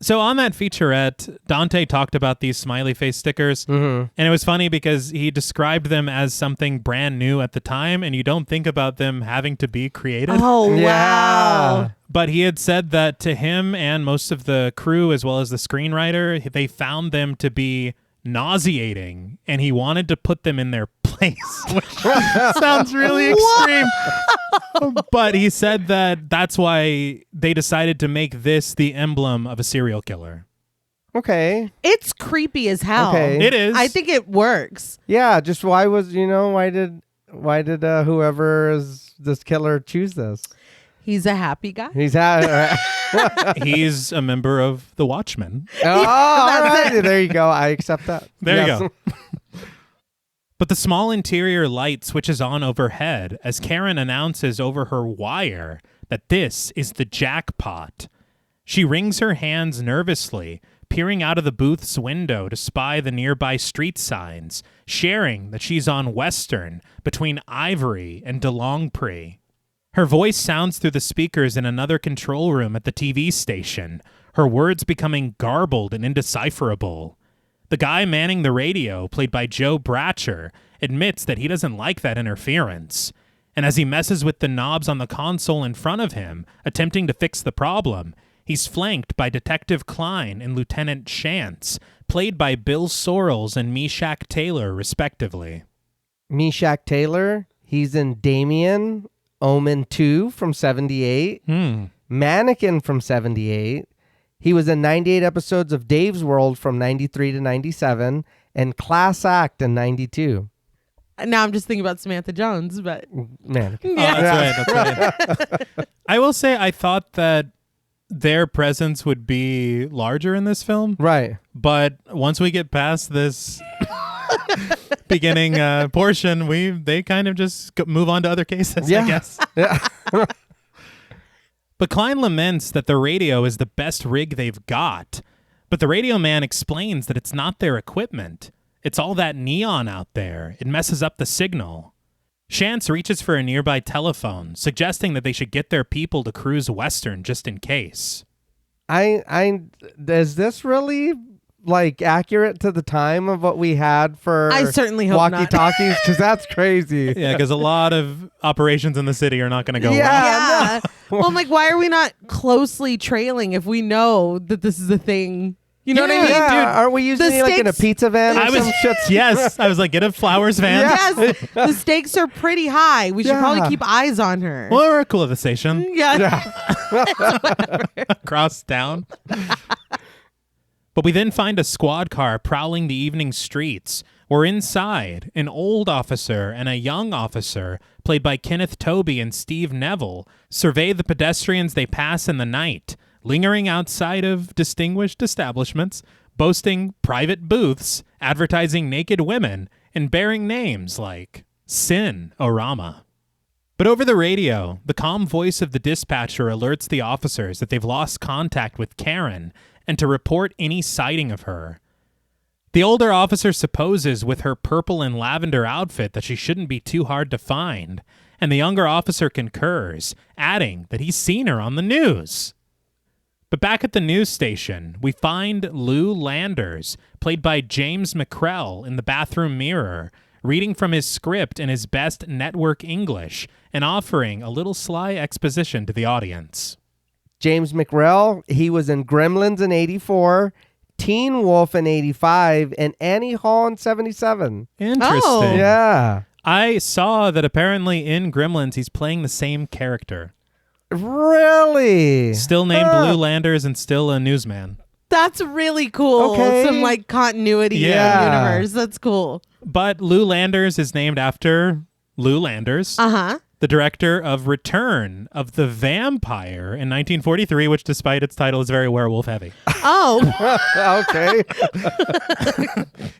So on that featurette, Dante talked about these smiley face stickers, and it was funny because he described them as something brand new at the time, and you don't think about them having to be created. Oh, Yeah. wow. But he had said that to him and most of the crew, as well as the screenwriter, they found them to be nauseating, and he wanted to put them in their place, which sounds really extreme. But he said that that's why they decided to make this the emblem of a serial killer. Okay. It's creepy as hell. Okay. It is. I think it works. Yeah, just why did whoever is this killer choose this? He's a happy guy. He's had He's a member of the Watchmen. all right. There you go. I accept that. There Yes. you go. But the small interior light switches on overhead as Karen announces over her wire that this is the jackpot. She wrings her hands nervously, peering out of the booth's window to spy the nearby street signs, sharing that she's on Western between Ivory and DeLongpre. Her voice sounds through the speakers in another control room at the TV station, her words becoming garbled and indecipherable. The guy manning the radio, played by Joe Bratcher, admits that he doesn't like that interference. And as he messes with the knobs on the console in front of him, attempting to fix the problem, he's flanked by Detective Klein and Lieutenant Shantz, played by Bill Sorrells and Meshack Taylor, respectively. Meshack Taylor, he's in Damien, Omen 2 from 78, Mannequin from 78. He was in 98 episodes of Dave's World from 93 to 97, and Class Act in 92. Now I'm just thinking about Samantha Jones, but Mannequin. yeah. Oh, that's right. I will say I thought that their presence would be larger in this film. Right. But once we get past this beginning portion, they kind of just move on to other cases, I guess. Yeah. But Klein laments that the radio is the best rig they've got. But the radio man explains that it's not their equipment. It's all that neon out there. It messes up the signal. Shantz reaches for a nearby telephone, suggesting that they should get their people to cruise western just in case. Is this really accurate to the time of what we had for I certainly hope walkie-talkies? Because that's crazy. Yeah, because a lot of operations in the city are not going to go well. Yeah. Well, I'm like, why are we not closely trailing if we know that this is a thing? You know what I mean? Yeah, Dude, aren't we using it in a pizza van or some shit? Yes, I was like, get a flowers van. Yes, the stakes are pretty high. We should probably keep eyes on her. Well, we're cool at the station. Yeah. Cross town. But we then find a squad car prowling the evening streets. We're inside. An old officer and a young officer, played by Kenneth Tobey and Steve Neville, survey the pedestrians they pass in the night, lingering outside of distinguished establishments, boasting private booths, advertising naked women, and bearing names like Sin Orama. But over the radio, the calm voice of the dispatcher alerts the officers that they've lost contact with Karen and to report any sighting of her. The older officer supposes with her purple and lavender outfit that she shouldn't be too hard to find, and the younger officer concurs, adding that he's seen her on the news. But back at the news station, we find Lou Landers, played by James McCrell, in the bathroom mirror, reading from his script in his best network English and offering a little sly exposition to the audience. James McRell, he was in Gremlins in 84, Teen Wolf in 85, and Annie Hall in 77. Interesting. Oh. Yeah. I saw that apparently in Gremlins he's playing the same character. Really? Still named Lou Landers and still a newsman. That's really cool. Okay. Some continuity in the universe. That's cool. But Lou Landers is named after Lou Landers, the director of Return of the Vampire in 1943, which despite its title is very werewolf heavy. Oh. Okay.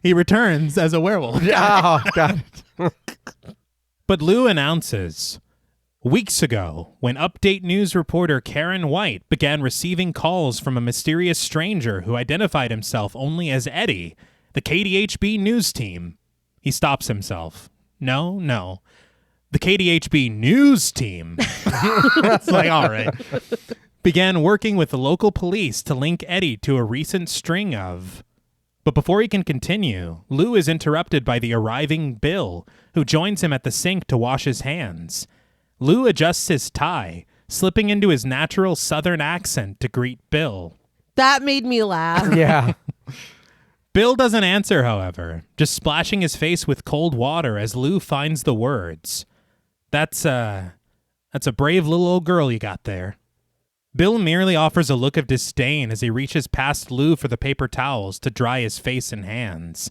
He returns as a werewolf. Oh, God. But Lou announces, weeks ago, when Update News reporter Karen White began receiving calls from a mysterious stranger who identified himself only as Eddie, the KDHB news team. He stops himself. No. The KDHB news team. It's like, all right. Began working with the local police to link Eddie to a recent string of... But before he can continue, Lou is interrupted by the arriving Bill, who joins him at the sink to wash his hands. Lou adjusts his tie, slipping into his natural southern accent to greet Bill. That made me laugh. Yeah. Bill doesn't answer, however, just splashing his face with cold water as Lou finds the words. That's a brave little old girl you got there. Bill merely offers a look of disdain as he reaches past Lou for the paper towels to dry his face and hands.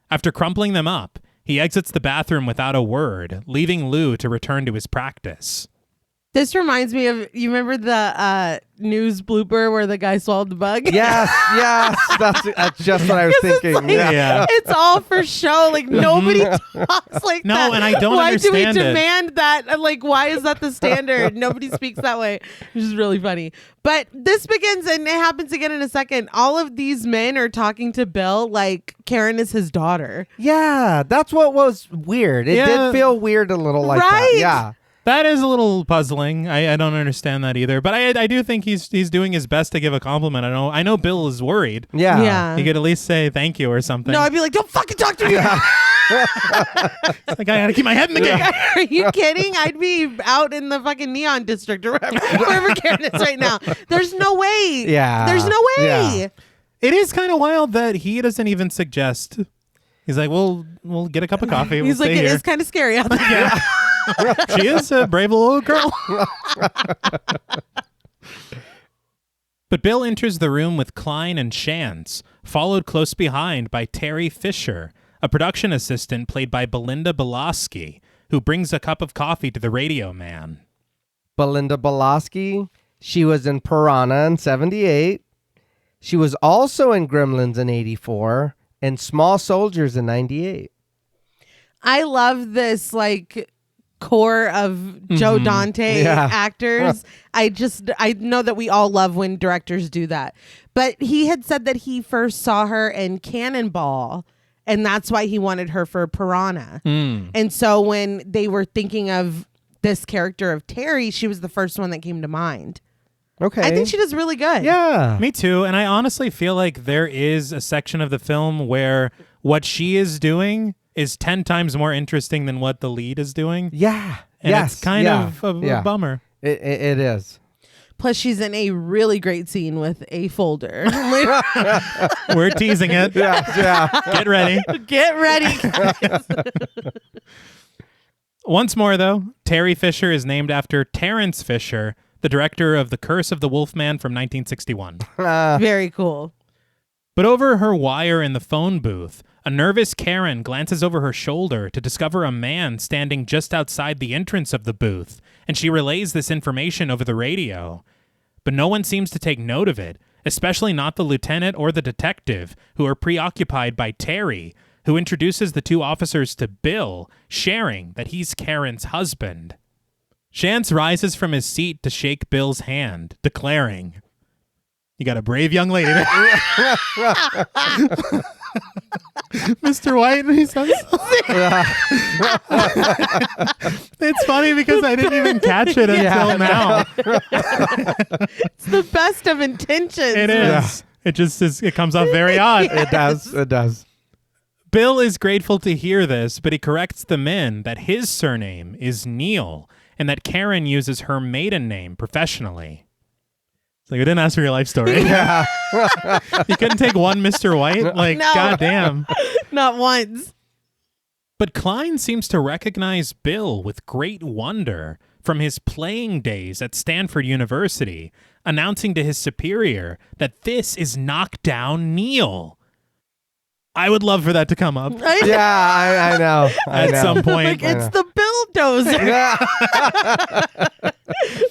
After crumpling them up, he exits the bathroom without a word, leaving Lou to return to his practice. This reminds me of, you remember the news blooper where the guy swallowed the bug? Yes. That's just what I was thinking. It's all for show. Like, nobody talks like that. No, and I don't why understand do we it. demand that? Like, why is that the standard? Nobody speaks that way, which is really funny. But this begins, and it happens again in a second. All of these men are talking to Bill like Karen is his daughter. Yeah, that's what was weird. It did feel weird a little like that. Yeah. That is a little puzzling. I don't understand that either. But I do think he's doing his best to give a compliment. I know Bill is worried. Yeah. He could at least say thank you or something. No, I'd be like, don't fucking talk to me. Like, I gotta keep my head in the game. Are you kidding? I'd be out in the fucking neon district or wherever Karen is right now. There's no way. Yeah. There's no way. Yeah. It is kind of wild that he doesn't even suggest. He's like, we'll get a cup of coffee. He's we'll like, stay it here. is kind of scary out there. Yeah. She is a brave little girl. But Bill enters the room with Klein and Chance, followed close behind by Terry Fisher, a production assistant played by Belinda Belaski, who brings a cup of coffee to the radio man. Belinda Belaski, she was in Piranha in 78. She was also in Gremlins in 84 and Small Soldiers in 98. I love this like core of Joe Dante actors. I know that we all love when directors do that. But he had said that he first saw her in Cannonball, and that's why he wanted her for Piranha. And so when they were thinking of this character of Terry, she was the first one that came to mind. Okay. I think she does really good. Yeah. Me too. And I honestly feel like there is a section of the film where what she is doing is 10 times more interesting than what the lead is doing. Yeah. And yes. it's kind of a bummer. It is. Plus, she's in a really great scene with a folder. We're teasing it. Yeah. Get ready. Get ready, guys. Once more, though, Terry Fisher is named after Terrence Fisher, the director of The Curse of the Wolfman from 1961. Very cool. But over her wire in the phone booth, a nervous Karen glances over her shoulder to discover a man standing just outside the entrance of the booth, and she relays this information over the radio. But no one seems to take note of it, especially not the lieutenant or the detective, who are preoccupied by Terry, who introduces the two officers to Bill, sharing that he's Karen's husband. Chance rises from his seat to shake Bill's hand, declaring, "You got a brave young lady there." Mr. White, he says. It's funny because I didn't even catch it until now. It's the best of intentions. It is. It just is. It comes off very odd. It does. Bill is grateful to hear this, but he corrects the men that his surname is Neal and that Karen uses her maiden name professionally. It's like, we didn't ask for your life story. Yeah. You couldn't take one Mr. White? Like, No. goddamn. Not once. But Klein seems to recognize Bill with great wonder from his playing days at Stanford University, announcing to his superior that this is Knockdown Neal. I would love for that to come up Yeah, I know. at some point. Like, it's the bulldozer.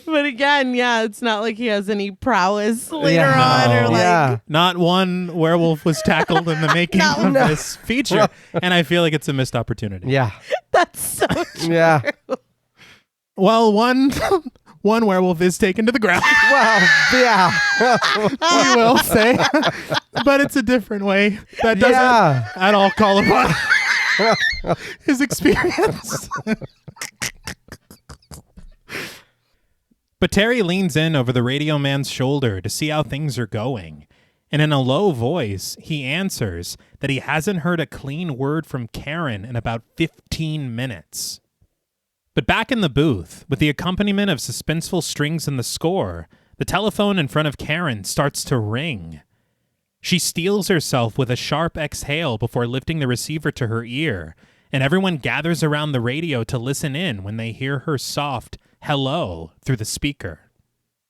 But again, it's not like he has any prowess later on or like. Not one werewolf was tackled in the making of this feature. And I feel like it's a missed opportunity. Yeah. That's so true. Yeah. Well, one werewolf is taken to the ground, Well, yeah. we will say. But it's a different way. That doesn't at all call upon his experience. But Terry leans in over the radio man's shoulder to see how things are going. And in a low voice, he answers that he hasn't heard a clean word from Karen in about 15 minutes. But back in the booth, with the accompaniment of suspenseful strings in the score, the telephone in front of Karen starts to ring. She steels herself with a sharp exhale before lifting the receiver to her ear, and everyone gathers around the radio to listen in when they hear her soft hello through the speaker.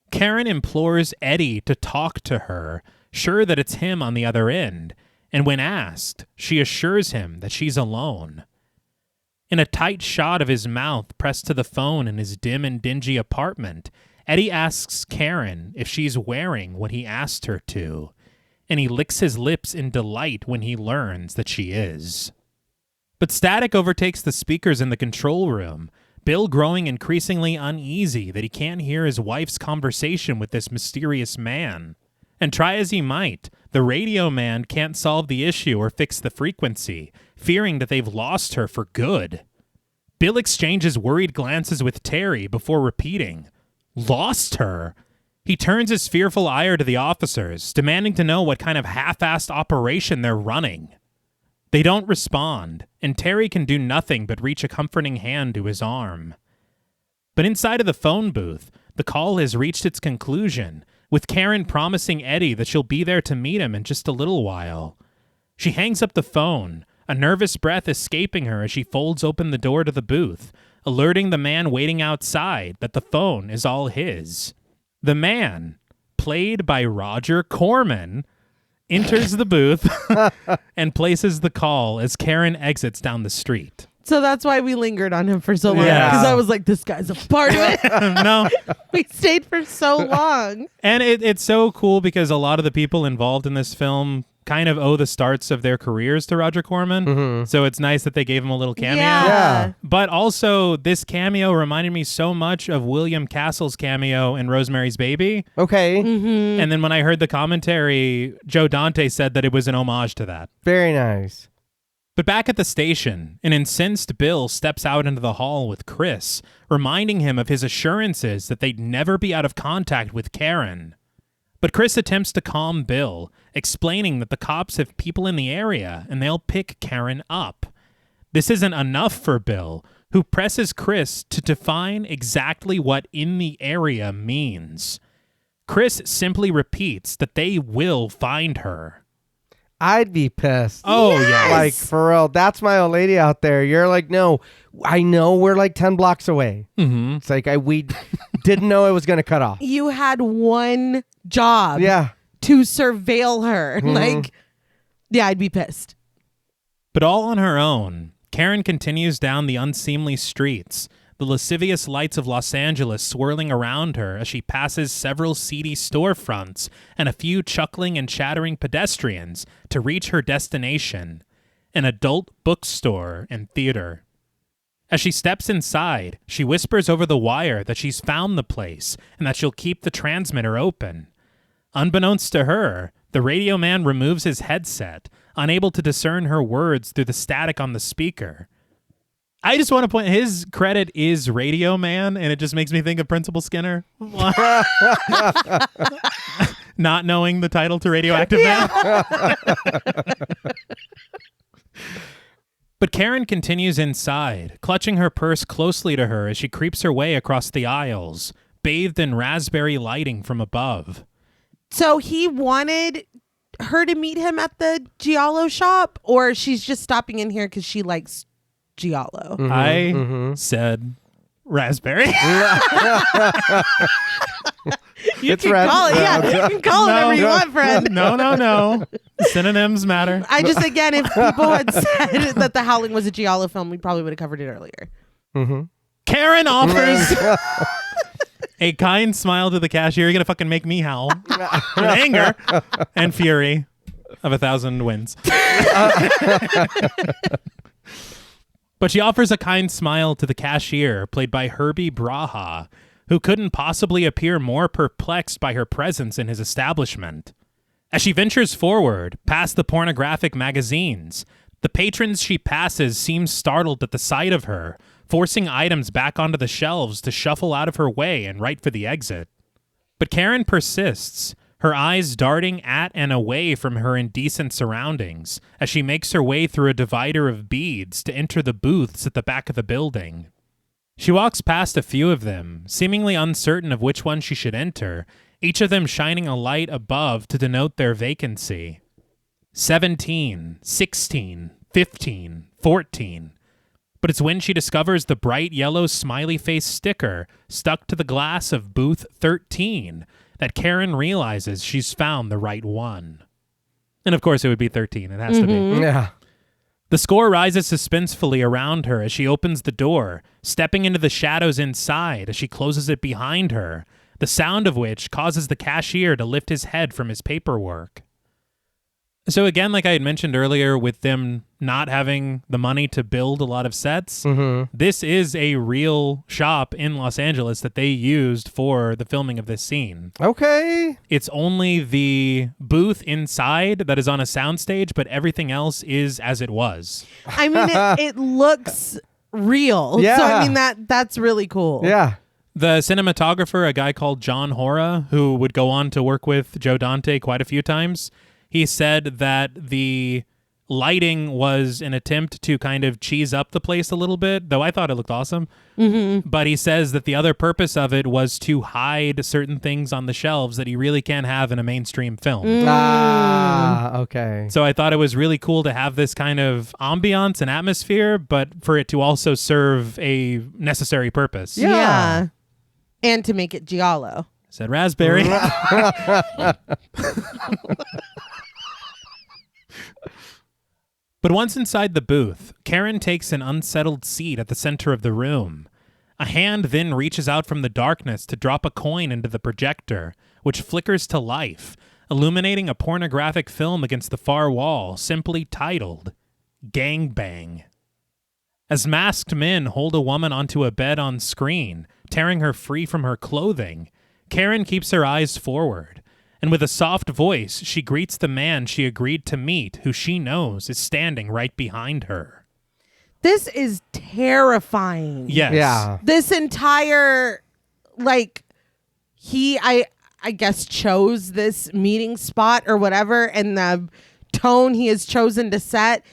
Karen implores Eddie to talk to her, sure that it's him on the other end, and when asked, she assures him that she's alone. In a tight shot of his mouth pressed to the phone in his dim and dingy apartment, Eddie asks Karen if she's wearing what he asked her to, and he licks his lips in delight when he learns that she is. But static overtakes the speakers in the control room, Bill growing increasingly uneasy that he can't hear his wife's conversation with this mysterious man. And try as he might, the radio man can't solve the issue or fix the frequency, fearing that they've lost her for good. Bill exchanges worried glances with Terry before repeating, "Lost her?" He turns his fearful ire to the officers, demanding to know what kind of half-assed operation they're running. They don't respond, and Terry can do nothing but reach a comforting hand to his arm. But inside of the phone booth, the call has reached its conclusion, with Karen promising Eddie that she'll be there to meet him in just a little while. She hangs up the phone, a nervous breath escaping her as she folds open the door to the booth, alerting the man waiting outside that the phone is all his. The man, played by Roger Corman, enters the booth and places the call as Karen exits down the street. So that's why we lingered on him for so long. Yeah. Because I was like, this guy's a part of it. No. We stayed for so long. And it's so cool because a lot of the people involved in this film kind of owe the starts of their careers to Roger Corman. Mm-hmm. So it's nice that they gave him a little cameo. Yeah. But also, this cameo reminded me so much of William Castle's cameo in Rosemary's Baby. Okay. Mm-hmm. And then when I heard the commentary, Joe Dante said that it was an homage to that. Very nice. But back at the station, an incensed Bill steps out into the hall with Chris, reminding him of his assurances that they'd never be out of contact with Karen. But Chris attempts to calm Bill, explaining that the cops have people in the area and they'll pick Karen up. This isn't enough for Bill, who presses Chris to define exactly what "in the area" means. Chris simply repeats that they will find her. I'd be pissed. Oh, yeah. Like, for real. That's my old lady out there. You're like, no, I know we're like 10 blocks away. Mm-hmm. It's like, we didn't know it was going to cut off. You had one job Yeah. to surveil her. Mhm. Like, yeah, I'd be pissed. But all on her own, Karen continues down the unseemly streets, the lascivious lights of Los Angeles swirling around her as she passes several seedy storefronts and a few chuckling and chattering pedestrians to reach her destination, an adult bookstore and theater. As she steps inside, she whispers over the wire that she's found the place and that she'll keep the transmitter open. Unbeknownst to her, the radio man removes his headset, unable to discern her words through the static on the speaker. I just want to point, his credit is Radio Man, and it just makes me think of Principal Skinner. Not knowing the title to Radioactive Man. But Karen continues inside, clutching her purse closely to her as she creeps her way across the aisles, bathed in raspberry lighting from above. So he wanted her to meet him at the Giallo shop, or she's just stopping in here because she likes Giallo? Mhm, I mhm. said raspberry. You It's can red. call it, yeah. You can call it whatever you want, friend. No. Synonyms matter. I just, again, if people had said that The Howling was a Giallo film, we probably would have covered it earlier. Mm-hmm. Karen offers a kind smile to the cashier. You're going to fucking make me howl with anger and fury of 1,000 winds. But she offers a kind smile to the cashier, played by Herbie Braha, who couldn't possibly appear more perplexed by her presence in his establishment. As she ventures forward, past the pornographic magazines, the patrons she passes seem startled at the sight of her, forcing items back onto the shelves to shuffle out of her way and right for the exit. But Karen persists, her eyes darting at and away from her indecent surroundings as she makes her way through a divider of beads to enter the booths at the back of the building. She walks past a few of them, seemingly uncertain of which one she should enter, each of them shining a light above to denote their vacancy. 17, 16, 15, 14. But it's when she discovers the bright yellow smiley face sticker stuck to the glass of booth 13 that Karen realizes she's found the right one. And of course it would be 13. It has to be. Yeah. The score rises suspensefully around her as she opens the door, stepping into the shadows inside as she closes it behind her, the sound of which causes the cashier to lift his head from his paperwork. So again, like I had mentioned earlier, with them not having the money to build a lot of sets, this is a real shop in Los Angeles that they used for the filming of this scene. Okay. It's only the booth inside that is on a soundstage, but everything else is as it was. I mean, it looks real. Yeah. So I mean that's really cool. Yeah. The cinematographer, a guy called John Hora, who would go on to work with Joe Dante quite a few times, he said that the lighting was an attempt to kind of cheese up the place a little bit, though I thought it looked awesome. Mm-hmm. But he says that the other purpose of it was to hide certain things on the shelves that you really can't have in a mainstream film. Okay. So I thought it was really cool to have this kind of ambiance and atmosphere, but for it to also serve a necessary purpose. Yeah. And to make it giallo. Said raspberry. But once inside the booth, Karen takes an unsettled seat at the center of the room. A hand then reaches out from the darkness to drop a coin into the projector, which flickers to life, illuminating a pornographic film against the far wall, simply titled Gangbang. As masked men hold a woman onto a bed on screen, tearing her free from her clothing, Karen keeps her eyes forward, and with a soft voice, she greets the man she agreed to meet, who she knows is standing right behind her. This is terrifying. Yes. Yeah. This entire, I guess chose this meeting spot or whatever, and the tone he has chosen to set.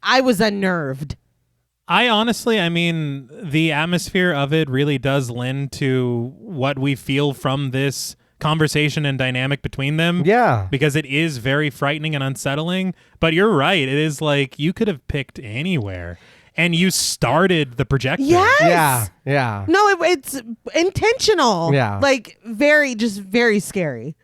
I was unnerved. I mean, the atmosphere of it really does lend to what we feel from this conversation and dynamic between them. Yeah. Because it is very frightening and unsettling. But you're right. It is like you could have picked anywhere. And you started the projector. Yes. Yeah. Yeah. No, it's intentional. Yeah. Very scary.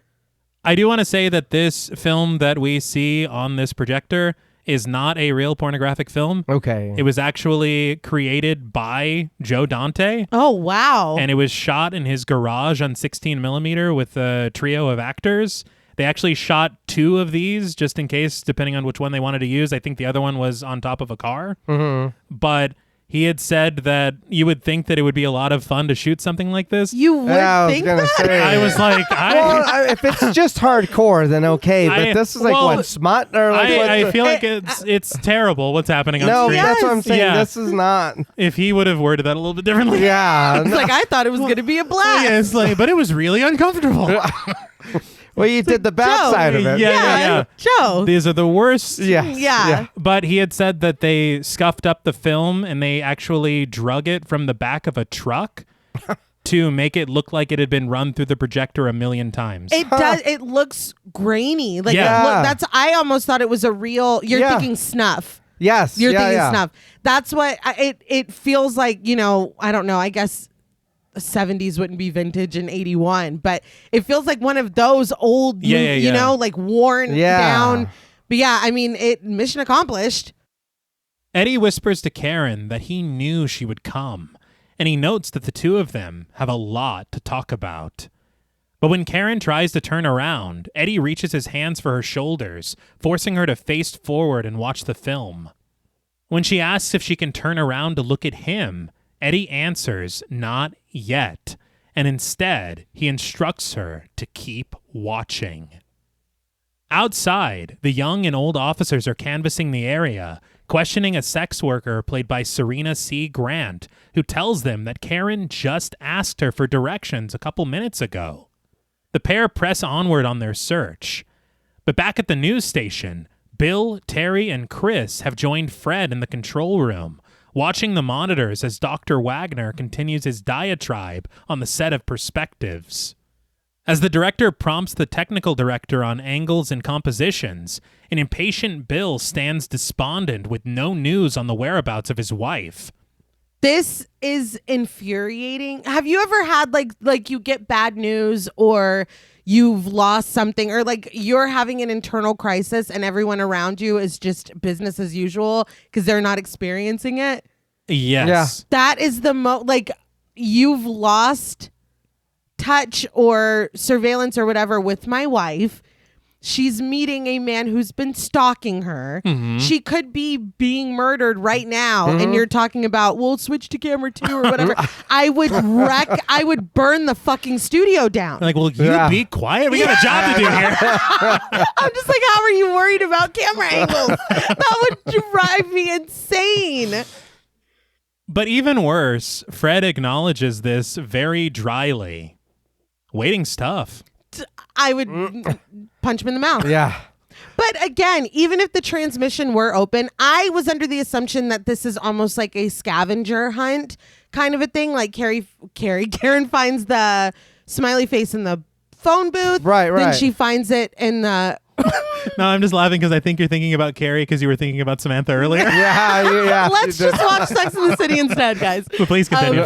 I do want to say that this film that we see on this projector is not a real pornographic film. Okay. It was actually created by Joe Dante. Oh, wow. And it was shot in his garage on 16 millimeter with a trio of actors. They actually shot 2 of these just in case, depending on which one they wanted to use. I think the other one was on top of a car. Mm-hmm. But he had said that you would think that it would be a lot of fun to shoot something like this. You would think that? I was like, if it's just hardcore, then okay. But this is like what, smut or like? I feel like it's terrible what's happening on screen. No, that's what I'm saying. Yeah. This is not. If he would have worded that a little bit differently. Yeah. It's like I thought it was going to be a blast. Yeah, it's like, but it was really uncomfortable. Well, you did the backside of it. Yeah. Joe. These are the worst. Yeah. But he had said that they scuffed up the film and they actually drug it from the back of a truck to make it look like it had been run through the projector a million times. It does. It looks grainy. Like I almost thought it was a real. You're thinking snuff. Yes. You're thinking snuff. That's what it feels like. I don't know. I guess the 70s wouldn't be vintage in 81, but it feels like one of those old, like worn down. But yeah, I mean, mission accomplished. Eddie whispers to Karen that he knew she would come, and he notes that the two of them have a lot to talk about. But when Karen tries to turn around, Eddie reaches his hands for her shoulders, forcing her to face forward and watch the film. When she asks if she can turn around to look at him, Eddie answers, not yet, and instead he instructs her to keep watching. Outside, the young and old officers are canvassing the area, questioning a sex worker played by Serena C. Grant, who tells them that Karen just asked her for directions a couple minutes ago. The pair press onward on their search. But back at the news station, Bill, Terry, and Chris have joined Fred in the control room, watching the monitors as Dr. Wagner continues his diatribe on the set of Perspectives. As the director prompts the technical director on angles and compositions, an impatient Bill stands despondent with no news on the whereabouts of his wife. This is infuriating. Have you ever had like you get bad news or you've lost something or like you're having an internal crisis and everyone around you is just business as usual because they're not experiencing it? Yes. Yeah. That is the you've lost touch or surveillance or whatever with my wife. She's meeting a man who's been stalking her. Mm-hmm. She could be being murdered right now. Mm-hmm. And you're talking about, we'll switch to camera 2 or whatever. I would burn the fucking studio down. Like, well, you be quiet. We got a job to do here. I'm just like, how are you worried about camera angles? That would drive me insane. But even worse, Fred acknowledges this very dryly. Waiting's tough. I would punch him in the mouth. Yeah. But again, even if the transmission were open, I was under the assumption that this is almost like a scavenger hunt kind of a thing. Like Karen finds the smiley face in the phone booth. Right. Then she finds it in the... No, I'm just laughing because I think you're thinking about Carrie because you were thinking about Samantha earlier. Yeah. Let's just watch Sex in the City instead, guys. But please continue.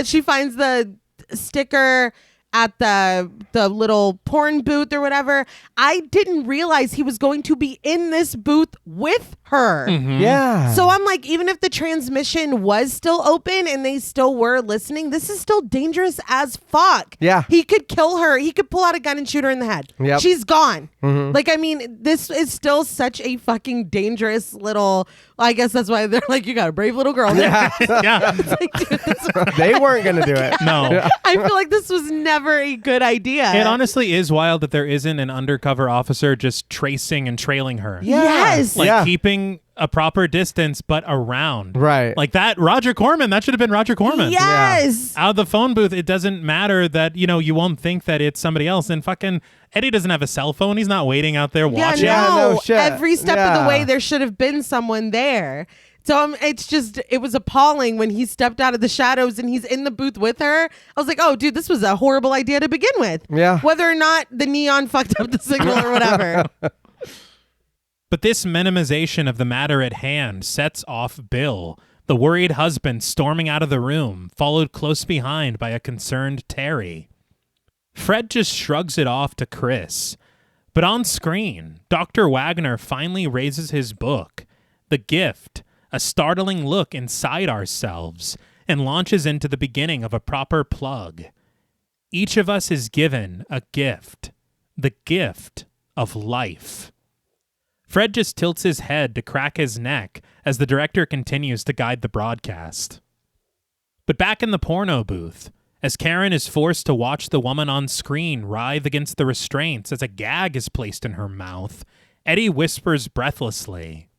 She finds the sticker at the little porn booth or whatever. I didn't realize he was going to be in this booth with her. Mm-hmm. Yeah. So I'm like, even if the transmission was still open and they still were listening, this is still dangerous as fuck. Yeah. He could kill her. He could pull out a gun and shoot her in the head. Yep. She's gone. Mm-hmm. Like, I mean, this is still such a fucking dangerous little... I guess that's why they're like, you got a brave little girl there. Yeah. Yeah. It's like, dude, this- They weren't going to do it. No. I feel like this was never a good idea. It honestly is wild that there isn't an undercover officer just tracing and trailing her. Yeah. Yes. Like keeping a proper distance, but around. Right. Like that Roger Corman. That should have been Roger Corman. Yes. Out of the phone booth, it doesn't matter that, you won't think that it's somebody else. And fucking Eddie doesn't have a cell phone. He's not waiting out there watching. Yeah, no shit. Every step of the Yeah. way, there should have been someone there. So it was appalling when he stepped out of the shadows and he's in the booth with her. I was like, oh, dude, this was a horrible idea to begin with. Yeah. Whether or not the neon fucked up the signal or whatever. But this minimization of the matter at hand sets off Bill, the worried husband storming out of the room, followed close behind by a concerned Terry. Fred just shrugs it off to Chris. But on screen, Dr. Wagner finally raises his book, The Gift, a startling look inside ourselves, and launches into the beginning of a proper plug. Each of us is given a gift, the gift of life. Fred just tilts his head to crack his neck as the director continues to guide the broadcast. But back in the porno booth, as Karen is forced to watch the woman on screen writhe against the restraints as a gag is placed in her mouth, Eddie whispers breathlessly,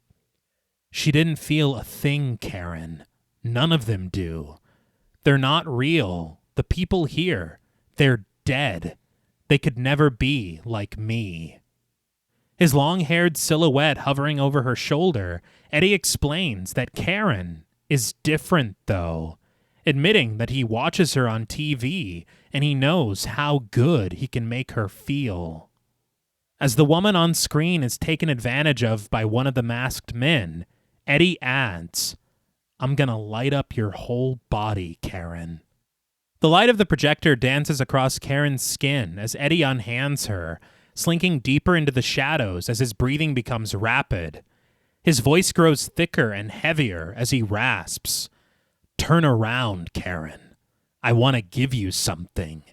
"She didn't feel a thing, Karen. None of them do. They're not real. The people here, they're dead. They could never be like me." His long-haired silhouette hovering over her shoulder, Eddie explains that Karen is different, though, admitting that he watches her on TV and he knows how good he can make her feel. As the woman on screen is taken advantage of by one of the masked men, Eddie adds, "I'm gonna light up your whole body, Karen." The light of the projector dances across Karen's skin as Eddie unhands her, slinking deeper into the shadows as his breathing becomes rapid. His voice grows thicker and heavier as he rasps, "Turn around, Karen. I want to give you something."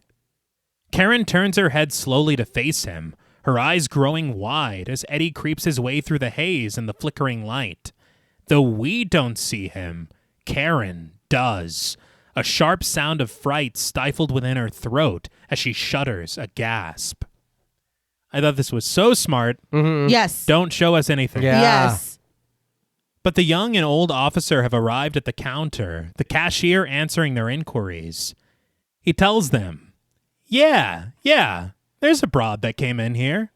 Karen turns her head slowly to face him, her eyes growing wide as Eddie creeps his way through the haze and the flickering light. Though we don't see him, Karen does. A sharp sound of fright stifled within her throat as she shudders a gasp. I thought this was so smart. Mm-hmm. Yes. Don't show us anything. Yeah. Yes. But the young and old officer have arrived at the counter, the cashier answering their inquiries. He tells them, Yeah, there's a broad that came in here.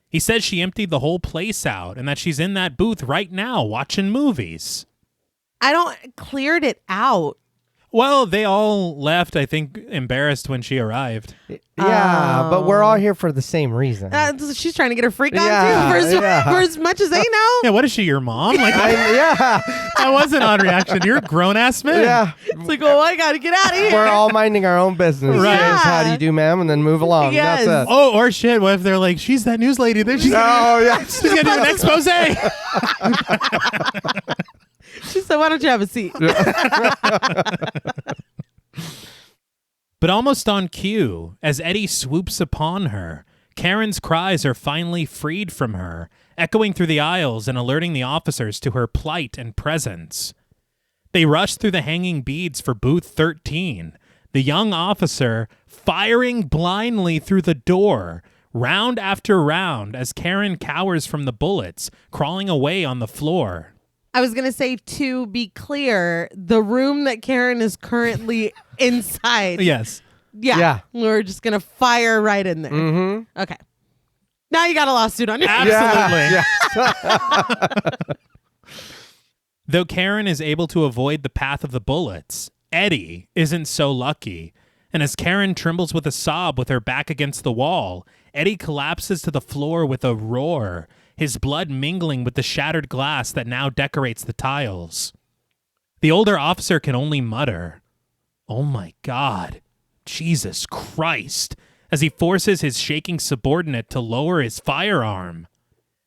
He says she emptied the whole place out and that she's in that booth right now watching movies. I don't cleared it out. Well, they all left, I think, embarrassed when she arrived. Yeah, but we're all here for the same reason. She's trying to get her freak on Yeah, too yeah. for as much as they know. Yeah, what is she, your mom? Like, Yeah, that was an odd reaction. You're a grown-ass man. yeah. It's like, oh, I got to get out of here. We're all minding our own business. Right. Just, how do you do, ma'am? And then move along. Yes. That's it. Oh, or shit, what if they're like, she's that news lady. She's Oh, yeah. she's going to do an expose. She said, why don't you have a seat? But almost on cue, as Eddie swoops upon her, Karen's cries are finally freed from her, echoing through the aisles and alerting the officers to her plight and presence. They rush through the hanging beads for booth 13, the young officer firing blindly through the door, round after round, as Karen cowers from the bullets, crawling away on the floor. I was going to say, to be clear, the room that Karen is currently inside. Yes. Yeah. We're just going to fire right in there. Mm-hmm. Okay. Now you got a lawsuit on your hands. Absolutely. Yeah. Though Karen is able to avoid the path of the bullets, Eddie isn't so lucky. And as Karen trembles with a sob with her back against the wall, Eddie collapses to the floor with a roar, his blood mingling with the shattered glass that now decorates the tiles. The older officer can only mutter, "Oh my God, Jesus Christ," as he forces his shaking subordinate to lower his firearm.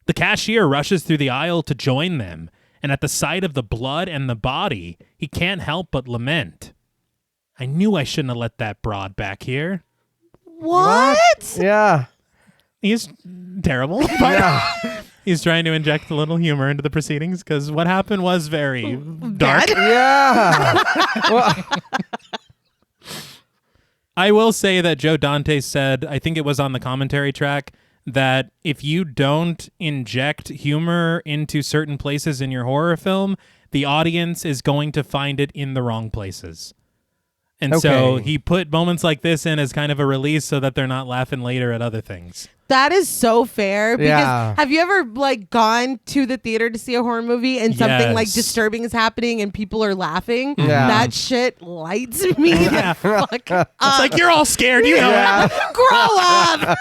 The cashier rushes through the aisle to join them, and at the sight of the blood and the body, he can't help but lament. "I knew I shouldn't have let that broad back here." What? Yeah. He's terrible, but he's trying to inject a little humor into the proceedings because what happened was very dark. Yeah. Well, I will say that Joe Dante said, I think it was on the commentary track, that if you don't inject humor into certain places in your horror film, the audience is going to find it in the wrong places. And so he put moments like this in as kind of a release so that they're not laughing later at other things. That is so fair. Because Yeah. have you ever gone to the theater to see a horror movie and something Yes. disturbing is happening and people are laughing? Yeah. That shit lights me the fuck up. It's like, you're all scared. You know it. Grow up.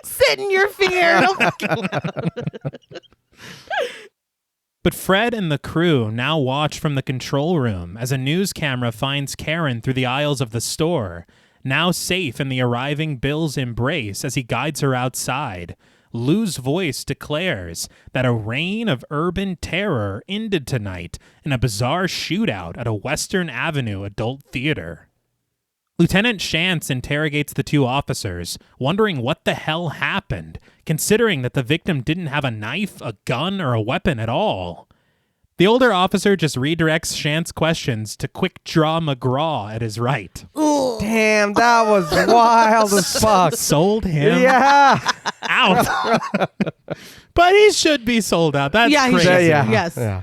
Sit in your fear. Don't fucking laugh. But Fred and the crew now watch from the control room as a news camera finds Karen through the aisles of the store, now safe in the arriving Bill's embrace as he guides her outside. Lou's voice declares that a reign of urban terror ended tonight in a bizarre shootout at a Western Avenue adult theater. Lieutenant Shantz interrogates the two officers, wondering what the hell happened, considering that the victim didn't have a knife, a gun, or a weapon at all. The older officer just redirects Shantz questions to Quick Draw McGraw at his right. damn, that was wild as fuck. Sold him Yeah. out. But he should be sold out. That's Yeah, he crazy. should. Yeah. Yes. Yeah.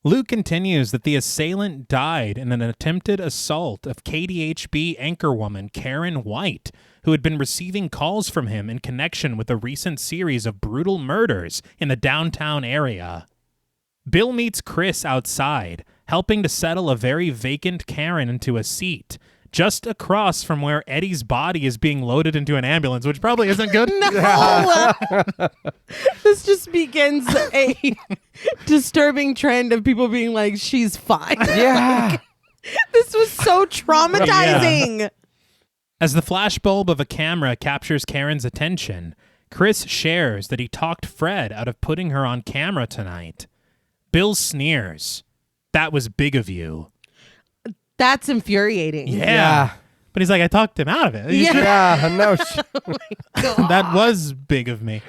Lou continues that the assailant died in an attempted assault of KDHB anchorwoman Karen White, who had been receiving calls from him in connection with a recent series of brutal murders in the downtown area. Bill meets Chris outside, helping to settle a very vacant Karen into a seat, just across from where Eddie's body is being loaded into an ambulance, which probably isn't good. No. This just begins a disturbing trend of people being like, she's fine. Yeah. This was so traumatizing. As the flashbulb of a camera captures Karen's attention, Chris shares that he talked Fred out of putting her on camera tonight. Bill sneers. "That was big of you." That's infuriating. Yeah. But he's like, I talked him out of it. Yeah. Yeah. No. That was big of me.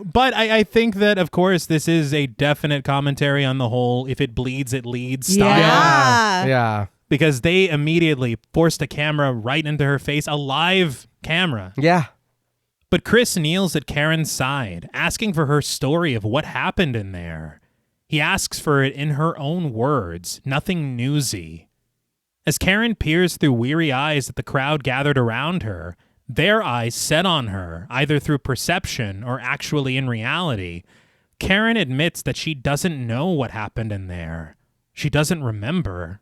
But I think that, of course, this is a definite commentary on the whole if it bleeds, it leads style. Yeah. Yeah. Because they immediately forced a camera right into her face, a live camera. Yeah. But Chris kneels at Karen's side, asking for her story of what happened in there. He asks for it in her own words, nothing newsy. As Karen peers through weary eyes at the crowd gathered around her, their eyes set on her, either through perception or actually in reality, Karen admits that she doesn't know what happened in there. She doesn't remember.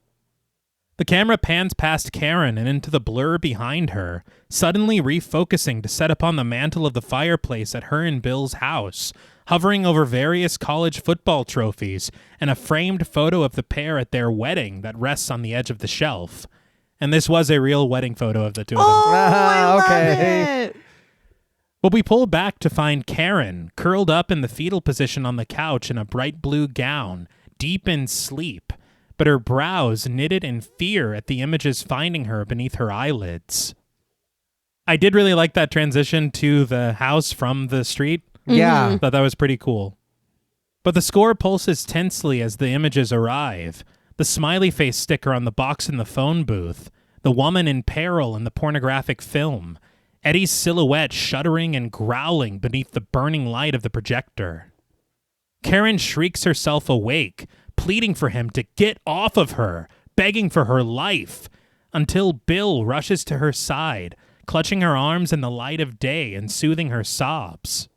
The camera pans past Karen and into the blur behind her, suddenly refocusing to set upon the mantle of the fireplace at her and Bill's house, hovering over various college football trophies and a framed photo of the pair at their wedding that rests on the edge of the shelf. And this was a real wedding photo of the two of them. Oh, I love Okay. it. But we pull back to find Karen curled up in the fetal position on the couch in a bright blue gown, deep in sleep, but her brows knitted in fear at the images finding her beneath her eyelids. I did really like that transition to the house from the street. Yeah. Thought that was pretty cool. But the score pulses tensely as the images arrive. The smiley face sticker on the box in the phone booth, the woman in peril in the pornographic film, Eddie's silhouette shuddering and growling beneath the burning light of the projector. Karen shrieks herself awake, pleading for him to get off of her, begging for her life, until Bill rushes to her side, clutching her arms in the light of day and soothing her sobs.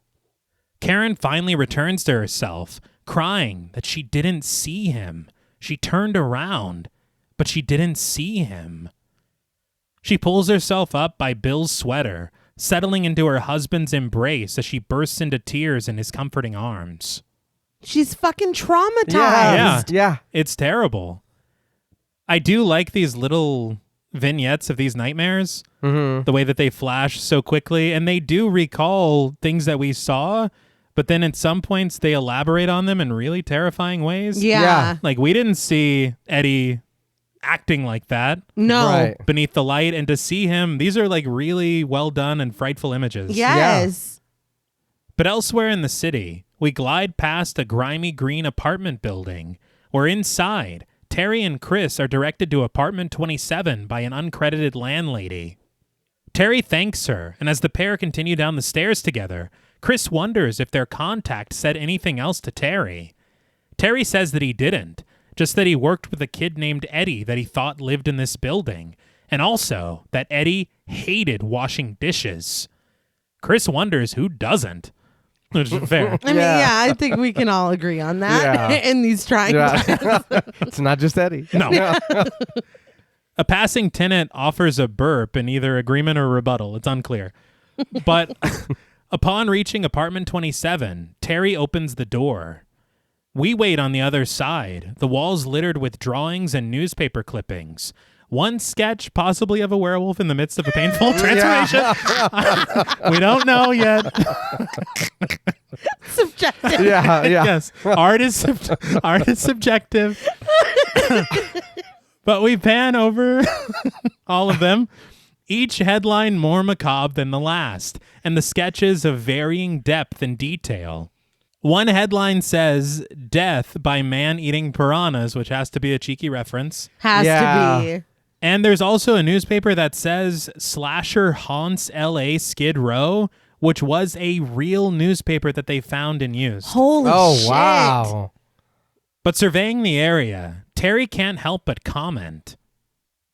Karen finally returns to herself, crying that she didn't see him. She turned around, but she didn't see him. She pulls herself up by Bill's sweater, settling into her husband's embrace as she bursts into tears in his comforting arms. She's fucking traumatized. Yeah. It's terrible. I do like these little vignettes of these nightmares, the way that they flash so quickly, and they do recall things that we saw, but then at some points they elaborate on them in really terrifying ways. Yeah. Like, we didn't see Eddie acting like that No. Right. beneath the light, and to see him, these are like really well done and frightful images. Yes. But elsewhere in the city, we glide past a grimy green apartment building, where inside, Terry and Chris are directed to apartment 27 by an uncredited landlady. Terry thanks her, and as the pair continue down the stairs together, Chris wonders if their contact said anything else to Terry. Terry says that he didn't, just that he worked with a kid named Eddie that he thought lived in this building, and also that Eddie hated washing dishes. Chris wonders who doesn't, which is fair. I mean, I think we can all agree on that in these trying times. It's not just Eddie. No. A passing tenant offers a burp in either agreement or rebuttal. It's unclear. But upon reaching apartment 27, Terry opens the door. We wait on the other side, the walls littered with drawings and newspaper clippings. One sketch, possibly of a werewolf in the midst of a painful transformation. We don't know yet. Subjective. Yeah. Yes, art is subjective. But we pan over all of them, each headline more macabre than the last, and the sketches of varying depth and detail. One headline says, "Death by man-eating piranhas," which has to be a cheeky reference. Has to be. And there's also a newspaper that says, "Slasher haunts L.A. Skid Row," which was a real newspaper that they found and used. Holy shit. Wow. But surveying the area, Terry can't help but comment,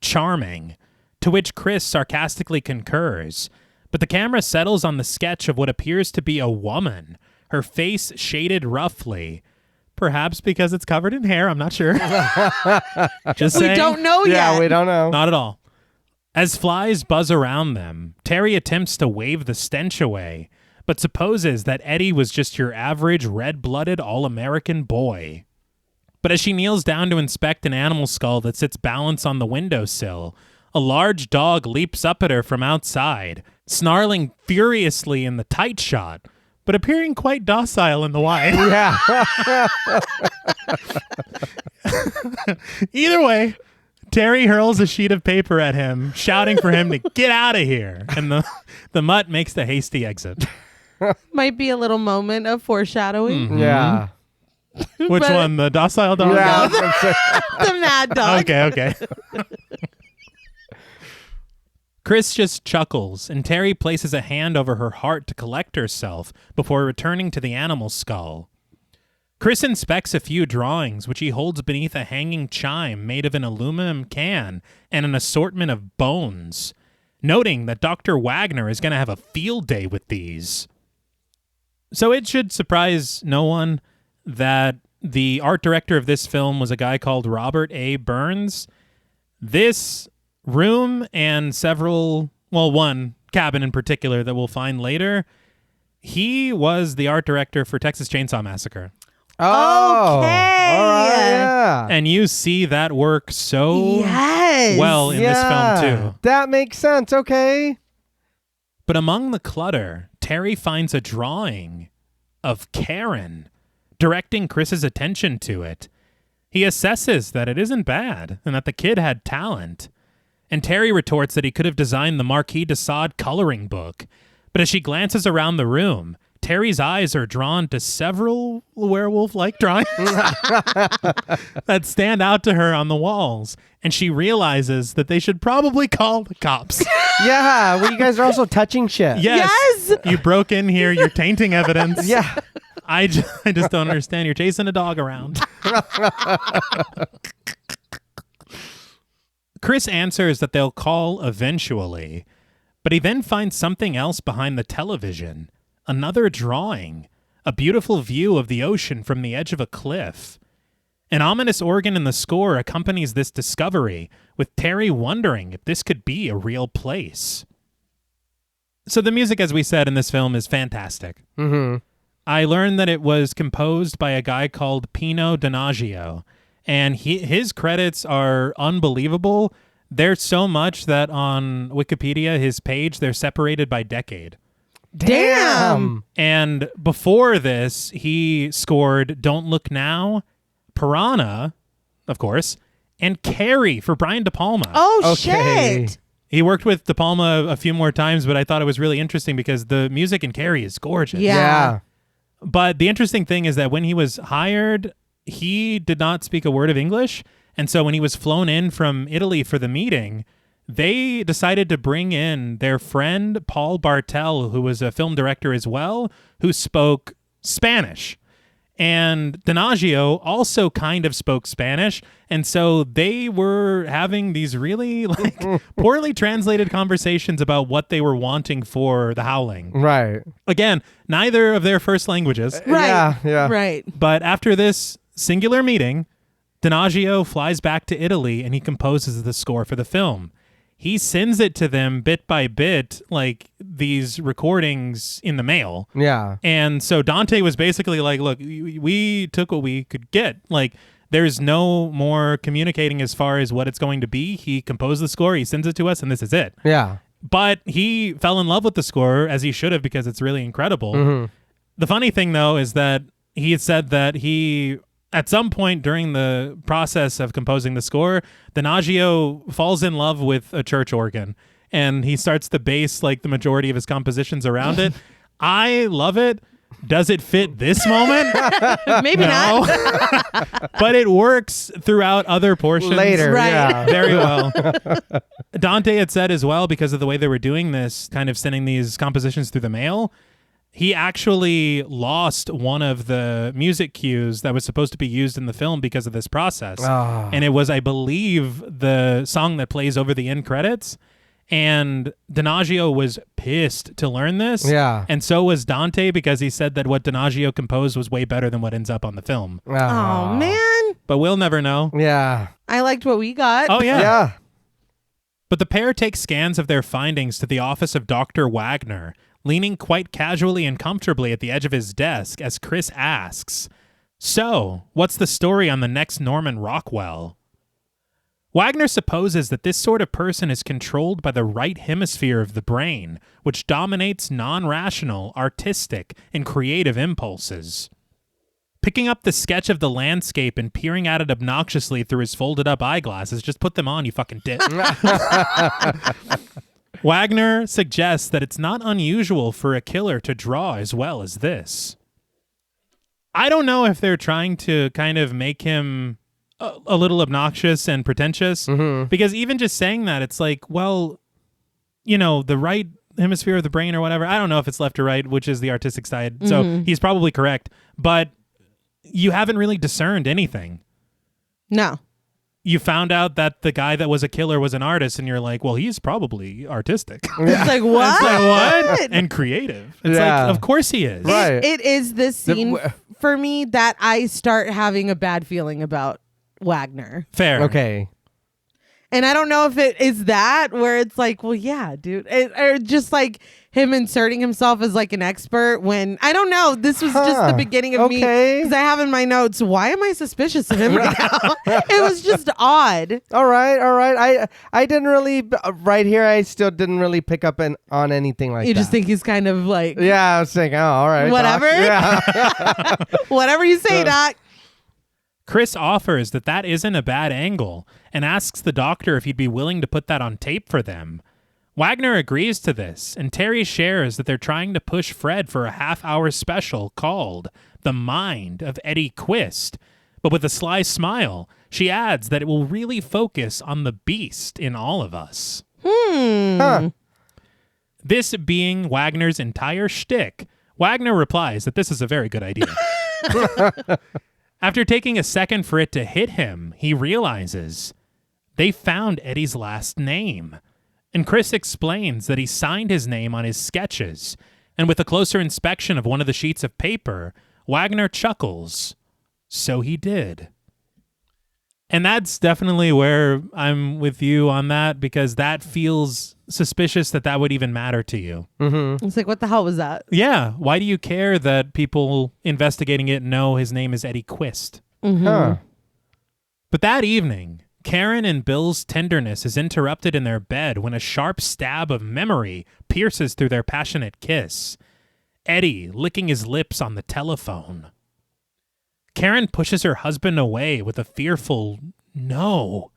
"Charming," to which Chris sarcastically concurs. But the camera settles on the sketch of what appears to be a woman, her face shaded roughly. Perhaps because it's covered in hair, I'm not sure. Just saying. We don't know yet. Yeah, we don't know. Not at all. As flies buzz around them, Terry attempts to wave the stench away, but supposes that Eddie was just your average red-blooded all-American boy. But as she kneels down to inspect an animal skull that sits balanced on the windowsill, a large dog leaps up at her from outside, snarling furiously in the tight shot, but appearing quite docile in the wide. Yeah. Either way, Terry hurls a sheet of paper at him, shouting for him to get out of here, and the mutt makes the hasty exit. Might be a little moment of foreshadowing. Yeah. Which But- one? The docile dog? Yeah. The mad dog. Okay. Chris just chuckles, and Terry places a hand over her heart to collect herself before returning to the animal skull. Chris inspects a few drawings, which he holds beneath a hanging chime made of an aluminum can and an assortment of bones, noting that Dr. Wagner is going to have a field day with these. So it should surprise no one that the art director of this film was a guy called Robert A. Burns. This room and one cabin in particular that we'll find later, he was the art director for Texas Chainsaw Massacre. Oh. Okay. All right, yeah. And you see that work so Yes. well in this film too. That makes sense. Okay. But among the clutter, Terry finds a drawing of Karen, directing Chris's attention to it. He assesses that it isn't bad and that the kid had talent. And Terry retorts that he could have designed the Marquis de Sade coloring book. But as she glances around the room, Terry's eyes are drawn to several werewolf-like drawings that stand out to her on the walls, and she realizes that they should probably call the cops. Yeah, well, you guys are also touching shit. Yes! You broke in here. You're tainting evidence. Yeah. I just don't understand. You're chasing a dog around. Chris answers that they'll call eventually, but he then finds something else behind the television. Another drawing. A beautiful view of the ocean from the edge of a cliff. An ominous organ in the score accompanies this discovery, with Terry wondering if this could be a real place. So the music, as we said in this film, is fantastic. Mm-hmm. I learned that it was composed by a guy called Pino Donaggio, and his credits are unbelievable. There's so much that on Wikipedia, his page, they're separated by decade. Damn. And before this, he scored Don't Look Now, Piranha, of course, and Carrie for Brian De Palma. Oh, Okay. shit. He worked with De Palma a few more times, but I thought it was really interesting because the music in Carrie is gorgeous. Yeah. But the interesting thing is that when he was hired, he did not speak a word of English. And so when he was flown in from Italy for the meeting, they decided to bring in their friend Paul Bartel, who was a film director as well, who spoke Spanish. And Donaggio also kind of spoke Spanish. And so they were having these really poorly translated conversations about what they were wanting for The Howling. Right. Again, neither of their first languages. Right. Yeah. Right. But after this singular meeting, Donaggio flies back to Italy and he composes the score for the film. He sends it to them bit by bit, like these recordings in the mail. Yeah. And so Dante was basically like, look, we took what we could get. Like, there's no more communicating as far as what it's going to be. He composed the score, he sends it to us, and this is it. Yeah. But he fell in love with the score, as he should have, because it's really incredible. Mm-hmm. The funny thing, though, is that he had said that he, at some point during the process of composing the score, Donaggio falls in love with a church organ, and he starts to base like the majority of his compositions around it. I love it. Does it fit this moment? Maybe not. But it works throughout other portions. Later. Right. Yeah. Very well. Dante had said as well, because of the way they were doing this, kind of sending these compositions through the mail, he actually lost one of the music cues that was supposed to be used in the film because of this process. Oh. And it was, I believe, the song that plays over the end credits. And Donaggio was pissed to learn this. Yeah. And so was Dante, because he said that what Donaggio composed was way better than what ends up on the film. Oh, man. But we'll never know. Yeah. I liked what we got. Oh, yeah. Yeah. But the pair take scans of their findings to the office of Dr. Wagner, leaning quite casually and comfortably at the edge of his desk as Chris asks, "So, what's the story on the next Norman Rockwell?" Wagner supposes that this sort of person is controlled by the right hemisphere of the brain, which dominates non-rational, artistic, and creative impulses. Picking up the sketch of the landscape and peering at it obnoxiously through his folded-up eyeglasses, just put them on, you fucking dick. Wagner suggests that it's not unusual for a killer to draw as well as this. I don't know if they're trying to kind of make him a little obnoxious and pretentious, because even just saying that, it's like, well, you know, the right hemisphere of the brain or whatever, I don't know if it's left or right, which is the artistic side. So he's probably correct, but you haven't really discerned anything. No. You found out that the guy that was a killer was an artist, and you're like, well, he's probably artistic. It's like, what? It's like, what? And creative. It's Yeah. like, of course he is. Right. It is this scene for me that I start having a bad feeling about Wagner. Fair. Okay. And I don't know if it is that where it's like, well, yeah, dude. Or just like him inserting himself as like an expert when, I don't know. This was just the beginning of me. Because I have in my notes, why am I suspicious of him right now? It was just odd. All right. I didn't really, right here, I still didn't really pick up on anything like that. You just think he's kind of like, Yeah, I was thinking, oh, all right. whatever. Doc. Yeah. Whatever you say, Doc. Chris offers that isn't a bad angle and asks the doctor if he'd be willing to put that on tape for them. Wagner agrees to this, and Terry shares that they're trying to push Fred for a half-hour special called The Mind of Eddie Quist. But with a sly smile, she adds that it will really focus on the beast in all of us. Huh. This being Wagner's entire shtick, Wagner replies that this is a very good idea. After taking a second for it to hit him, he realizes they found Eddie's last name. And Chris explains that he signed his name on his sketches, and with a closer inspection of one of the sheets of paper, Wagner chuckles. So he did. And that's definitely where I'm with you on that, because that feels suspicious that would even matter to you. Mm-hmm. It's like, what the hell was that? Yeah. Why do you care that people investigating it know his name is Eddie Quist? Mm-hmm. Huh. But that evening, Karen and Bill's tenderness is interrupted in their bed when a sharp stab of memory pierces through their passionate kiss. Eddie licking his lips on the telephone. Karen pushes her husband away with a fearful no.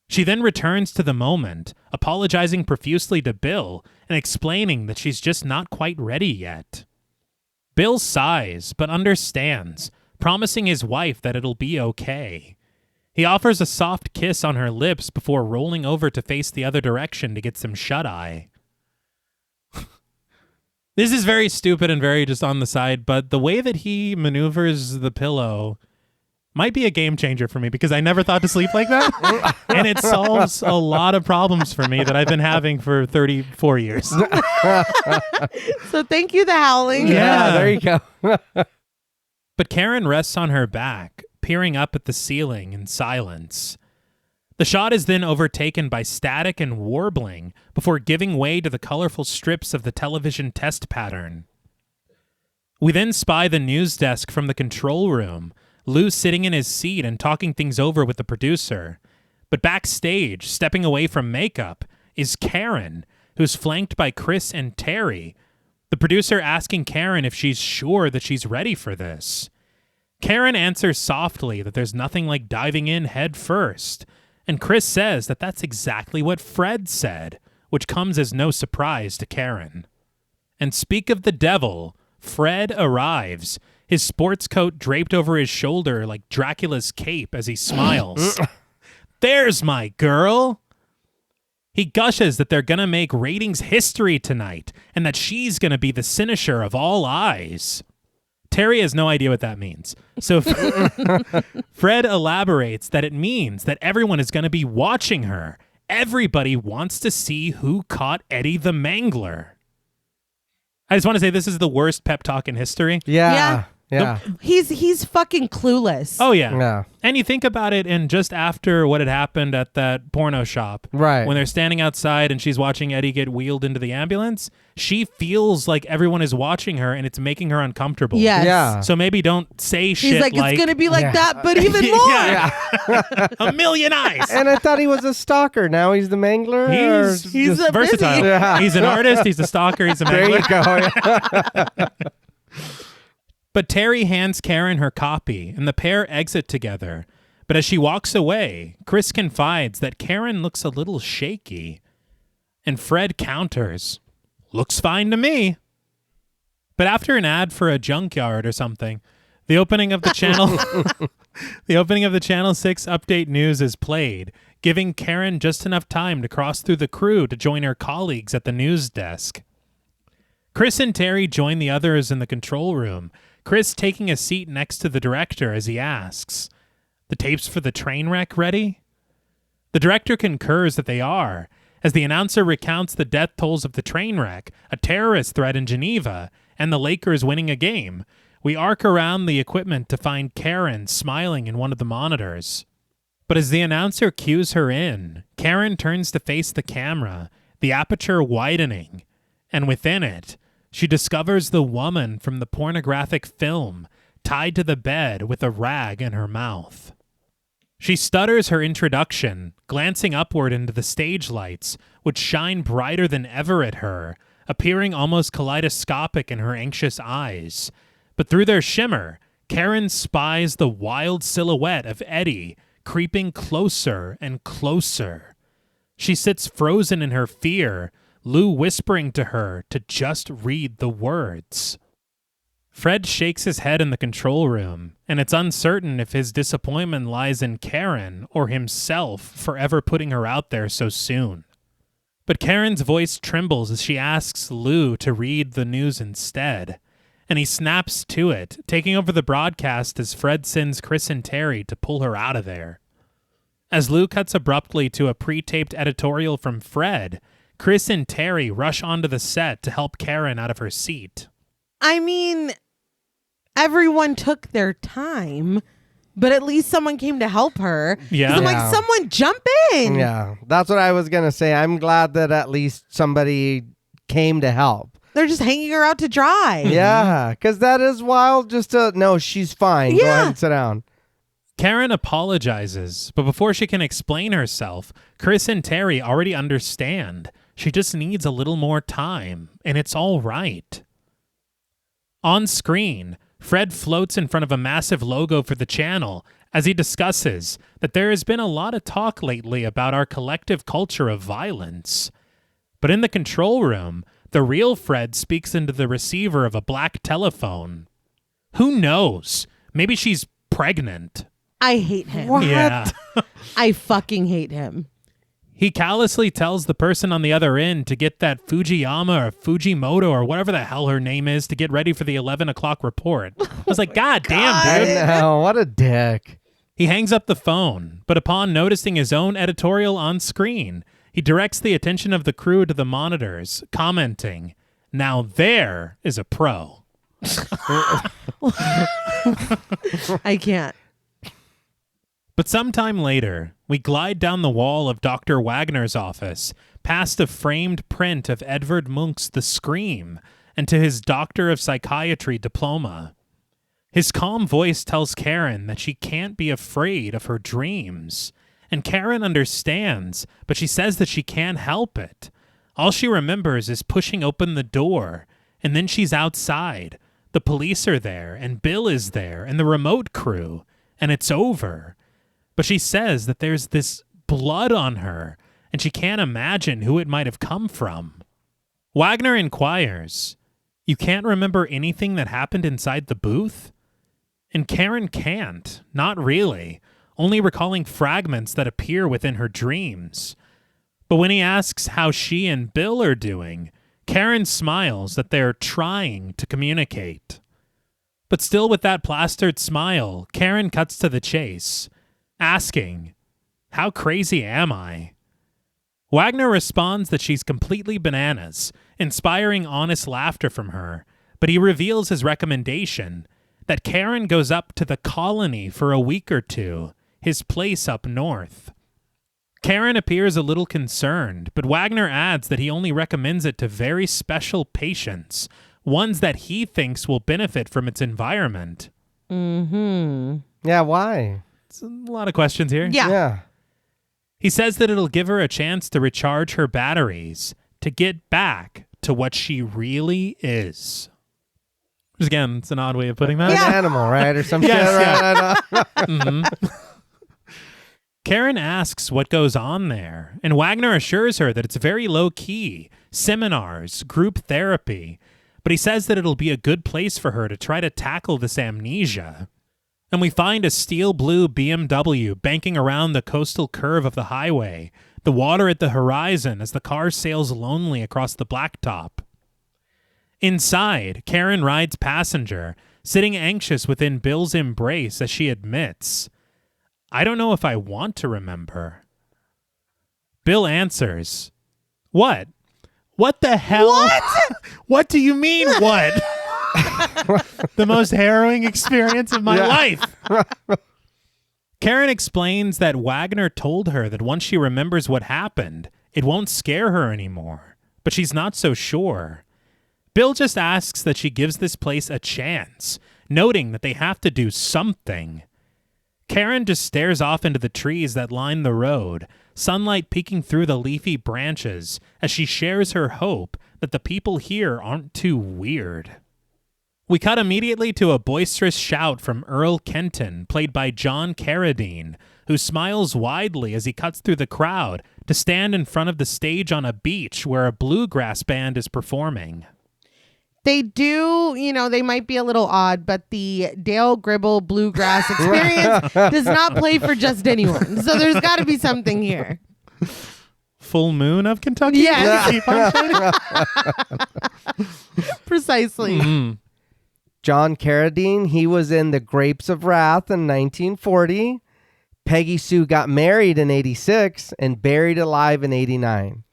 She then returns to the moment, apologizing profusely to Bill and explaining that she's just not quite ready yet. Bill sighs, but understands, promising his wife that it'll be okay. He offers a soft kiss on her lips before rolling over to face the other direction to get some shut-eye. This is very stupid and very just on the side, but the way that he maneuvers the pillow might be a game changer for me, because I never thought to sleep like that. And it solves a lot of problems for me that I've been having for 34 years. So thank you, the Howling. Yeah, there you go. But Karen rests on her back, peering up at the ceiling in silence. The shot is then overtaken by static and warbling before giving way to the colorful strips of the television test pattern. We then spy the news desk from the control room, Lou sitting in his seat and talking things over with the producer. But backstage, stepping away from makeup, is Karen, who's flanked by Chris and Terry, the producer asking Karen if she's sure that she's ready for this. Karen answers softly that there's nothing like diving in head first, and Chris says that that's exactly what Fred said, which comes as no surprise to Karen. And speak of the devil, Fred arrives, his sports coat draped over his shoulder like Dracula's cape as he smiles. There's my girl! He gushes that they're gonna make ratings history tonight, and that she's gonna be the cynosure of all eyes. Terry has no idea what that means. So Fred elaborates that it means that everyone is going to be watching her. Everybody wants to see who caught Eddie the Mangler. I just want to say this is the worst pep talk in history. Yeah. He's fucking clueless. Oh, yeah. Yeah. And you think about it, and just after what had happened at that porno shop, Right. when they're standing outside and she's watching Eddie get wheeled into the ambulance, she feels like everyone is watching her and it's making her uncomfortable. Yes. Yeah. So maybe don't say shit He's like, it's going to be like that, but even more. Yeah. A million eyes. And I thought he was a stalker. Now he's the mangler. He's just versatile. busy. Yeah. He's an artist. He's a stalker. He's a There mangler. you go. Yeah. But Terry hands Karen her copy, and the pair exit together. But as she walks away, Chris confides that Karen looks a little shaky. And Fred counters, "Looks fine to me." But after an ad for a junkyard or something, the opening of the channel the opening of the Channel 6 update news is played, giving Karen just enough time to cross through the crew to join her colleagues at the news desk. Chris and Terry join the others in the control room, Chris taking a seat next to the director as he asks, "The tapes for the train wreck ready?" The director concurs that they are, as the announcer recounts the death tolls of the train wreck, a terrorist threat in Geneva, and the Lakers winning a game. We arc around the equipment to find Karen smiling in one of the monitors. But as the announcer cues her in, Karen turns to face the camera, the aperture widening, and within it, she discovers the woman from the pornographic film, tied to the bed with a rag in her mouth. She stutters her introduction, glancing upward into the stage lights, which shine brighter than ever at her, appearing almost kaleidoscopic in her anxious eyes. But through their shimmer, Karen spies the wild silhouette of Eddie creeping closer and closer. She sits frozen in her fear, Lou whispering to her to just read the words. Fred shakes his head in the control room, and it's uncertain if his disappointment lies in Karen or himself for ever putting her out there so soon. But Karen's voice trembles as she asks Lou to read the news instead, and he snaps to it, taking over the broadcast as Fred sends Chris and Terry to pull her out of there. As Lou cuts abruptly to a pre-taped editorial from Fred, Chris and Terry rush onto the set to help Karen out of her seat. I mean, everyone took their time, but at least someone came to help her. Yeah. 'Cause I'm like, someone jump in. Yeah, that's what I was going to say. I'm glad that at least somebody came to help. They're just hanging her out to dry. Yeah, because that is wild just to, no, she's fine. Go ahead and sit down. Karen apologizes, but before she can explain herself, Chris and Terry already understand. She just needs a little more time, and it's all right. On screen, Fred floats in front of a massive logo for the channel as he discusses that there has been a lot of talk lately about our collective culture of violence. But in the control room, the real Fred speaks into the receiver of a black telephone. Who knows? Maybe she's pregnant. I hate him. What? Yeah. I fucking hate him. He callously tells the person on the other end to get that Fujiyama or Fujimoto or whatever the hell her name is to get ready for the 11 o'clock report. I was like, God damn, dude. No, what a dick. He hangs up the phone, but upon noticing his own editorial on screen, he directs the attention of the crew to the monitors, commenting, "Now there is a pro." I can't. But sometime later, we glide down the wall of Dr. Wagner's office, past a framed print of Edvard Munch's The Scream, and to his Doctor of Psychiatry diploma. His calm voice tells Karen that she can't be afraid of her dreams. And Karen understands, but she says that she can't help it. All she remembers is pushing open the door, and then she's outside. The police are there, and Bill is there, and the remote crew, and it's over. But she says that there's this blood on her, and she can't imagine who it might have come from. Wagner inquires, "You can't remember anything that happened inside the booth?" And Karen can't, not really, only recalling fragments that appear within her dreams. But when he asks how she and Bill are doing, Karen smiles that they're trying to communicate. But still with that plastered smile, Karen cuts to the chase, asking, "How crazy am I?" Wagner responds that she's completely bananas, inspiring honest laughter from her, but he reveals his recommendation, that Karen goes up to the colony for a week or two, his place up north. Karen appears a little concerned, but Wagner adds that he only recommends it to very special patients, ones that he thinks will benefit from its environment. Mm-hmm. Yeah, why? It's a lot of questions here. Yeah. He says that it'll give her a chance to recharge her batteries, to get back to what she really is. Which again, it's an odd way of putting that. An animal, right? Or some Yes, shit, yeah. right? Mm-hmm. Karen asks what goes on there, and Wagner assures her that it's very low-key, seminars, group therapy, but he says that it'll be a good place for her to try to tackle this amnesia. And we find a steel blue BMW banking around the coastal curve of the highway, the water at the horizon as the car sails lonely across the blacktop. Inside, Karen rides passenger, sitting anxious within Bill's embrace as she admits, "I don't know if I want to remember." Bill answers, "What? What the hell? What? What do you mean, what?" The most harrowing experience of my life. Karen explains that Wagner told her that once she remembers what happened, it won't scare her anymore, but she's not so sure. Bill just asks that she gives this place a chance, noting that they have to do something. Karen just stares off into the trees that line the road, sunlight peeking through the leafy branches as she shares her hope that the people here aren't too weird. We cut immediately to a boisterous shout from Earl Kenton, played by John Carradine, who smiles widely as he cuts through the crowd to stand in front of the stage on a beach where a bluegrass band is performing. They do, they might be a little odd, but the Dale Gribble Bluegrass Experience does not play for just anyone. So there's got to be something here. Full Moon of Kentucky? Yes. Precisely. Mm-hmm. John Carradine, he was in The Grapes of Wrath in 1940. Peggy Sue got married in 86 and buried alive in 89.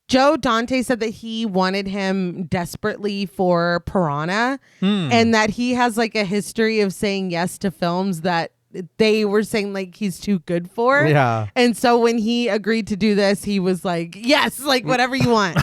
Joe Dante said that he wanted him desperately for Piranha and that he has like a history of saying yes to films that they were saying like he's too good for. Yeah. And so when he agreed to do this, he was like, yes, like whatever you want.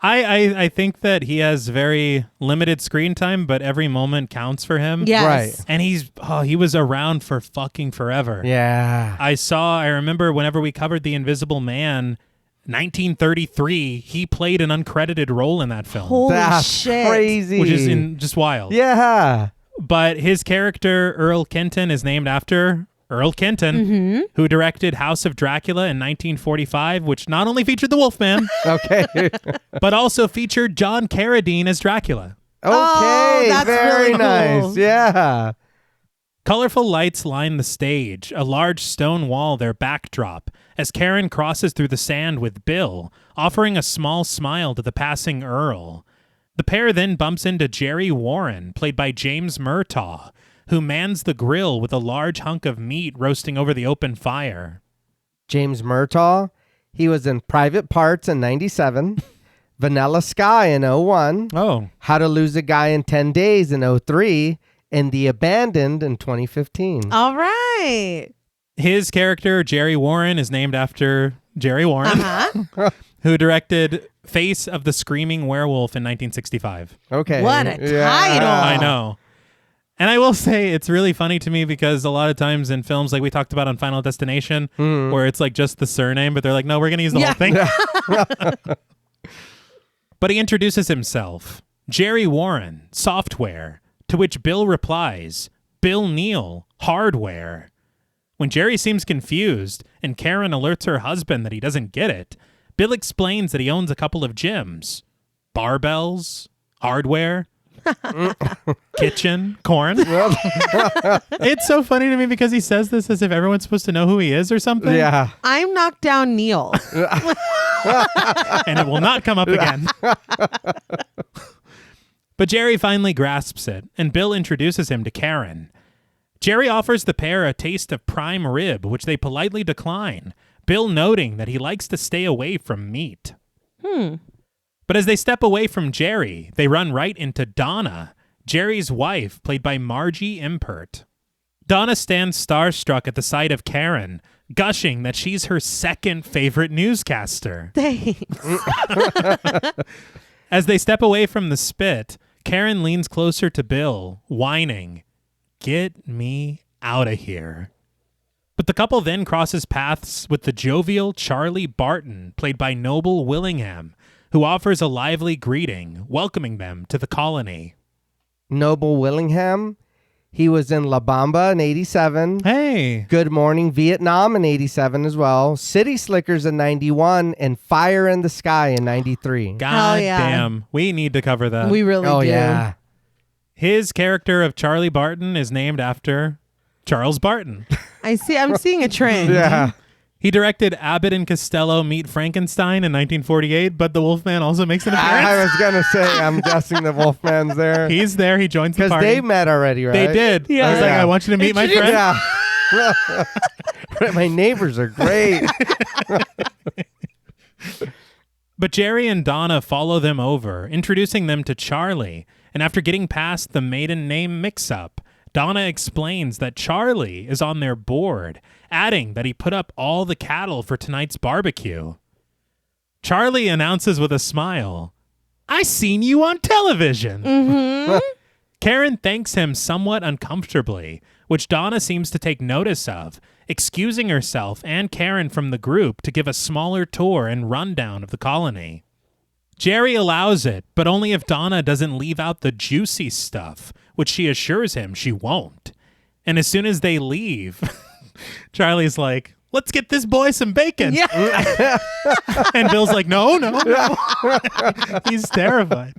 I think that he has very limited screen time, but every moment counts for him. Yes. Right. And he was around for fucking forever. Yeah. I remember whenever we covered The Invisible Man, 1933, he played an uncredited role in that film. Holy That's shit. crazy. Which is just wild. Yeah. But his character, Earl Kenton, is named after Earl Kenton, who directed House of Dracula in 1945, which not only featured the Wolfman, Okay. but also featured John Carradine as Dracula. Okay. that's Very really cool. nice. Yeah. Colorful lights line the stage, a large stone wall their backdrop, as Karen crosses through the sand with Bill, offering a small smile to the passing Earl. The pair then bumps into Jerry Warren, played by James Murtaugh, who mans the grill with a large hunk of meat roasting over the open fire. James Murtaugh, he was in Private Parts in 97, Vanilla Sky in 01, Oh. How to Lose a Guy in 10 Days in 03, and The Abandoned in 2015. All right. His character, Jerry Warren, is named after Jerry Warren, who directed Face of the Screaming Werewolf in 1965. Okay. What a title. I know. And I will say it's really funny to me because a lot of times in films like we talked about on Final Destination, where it's like just the surname, but they're like, no, we're going to use the whole thing. But he introduces himself, Jerry Warren, Software, to which Bill replies, Bill Neal, Hardware. When Jerry seems confused and Karen alerts her husband that he doesn't get it, Bill explains that he owns a couple of gyms. Barbells, hardware, kitchen, corn. It's so funny to me because he says this as if everyone's supposed to know who he is or something. Yeah. I'm knocked down Neil. And it will not come up again. But Jerry finally grasps it, and Bill introduces him to Karen. Jerry offers the pair a taste of prime rib, which they politely decline, Bill noting that he likes to stay away from meat. But as they step away from Jerry, they run right into Donna, Jerry's wife, played by Margie Impert. Donna stands starstruck at the sight of Karen, gushing that she's her second favorite newscaster. Thanks. As they step away from the spit, Karen leans closer to Bill, whining, "Get me out of here." But the couple then crosses paths with the jovial Charlie Barton, played by Noble Willingham, who offers a lively greeting, welcoming them to the colony. Noble Willingham, he was in La Bamba in 87. Hey! Good Morning Vietnam in 87 as well. City Slickers in 91 and Fire in the Sky in 93. God yeah. damn. We need to cover that. We really Oh, do. yeah. His character of Charlie Barton is named after Charles Barton. I'm seeing a trend. Yeah. He directed Abbott and Costello Meet Frankenstein in 1948, but the Wolfman also makes an appearance. I was going to say, I'm guessing the Wolfman's there. He's there. He joins the Because party. they met already, right? They did. Yeah. I was like, Yeah. I want you to meet my friend. Yeah. My neighbors are great. But Jerry and Donna follow them over, introducing them to Charlie. And after getting past the maiden name mix-up, Donna explains that Charlie is on their board, adding that he put up all the cattle for tonight's barbecue. Charlie announces with a smile, "I seen you on television." Karen thanks him somewhat uncomfortably, which Donna seems to take notice of, excusing herself and Karen from the group to give a smaller tour and rundown of the colony. Jerry allows it, but only if Donna doesn't leave out the juicy stuff, which she assures him she won't. And as soon as they leave, Charlie's like, let's get this boy some bacon. Yeah. And Bill's like, no. He's terrified.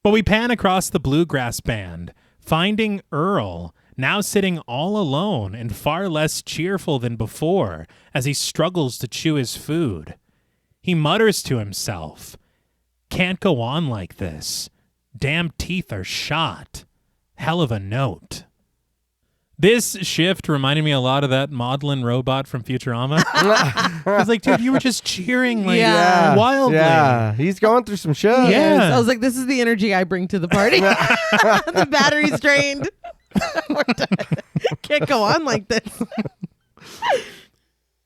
But we pan across the bluegrass band, finding Earl, now sitting all alone and far less cheerful than before as he struggles to chew his food. He mutters to himself, "Can't go on like this. Damn teeth are shot. Hell of a note." This shift reminded me a lot of that Maudlin robot from Futurama. I was like, dude, you were just cheering like wildly. Yeah, he's going through some shit. Yeah. I was like, this is the energy I bring to the party. The battery's drained. We're done. Can't go on like this.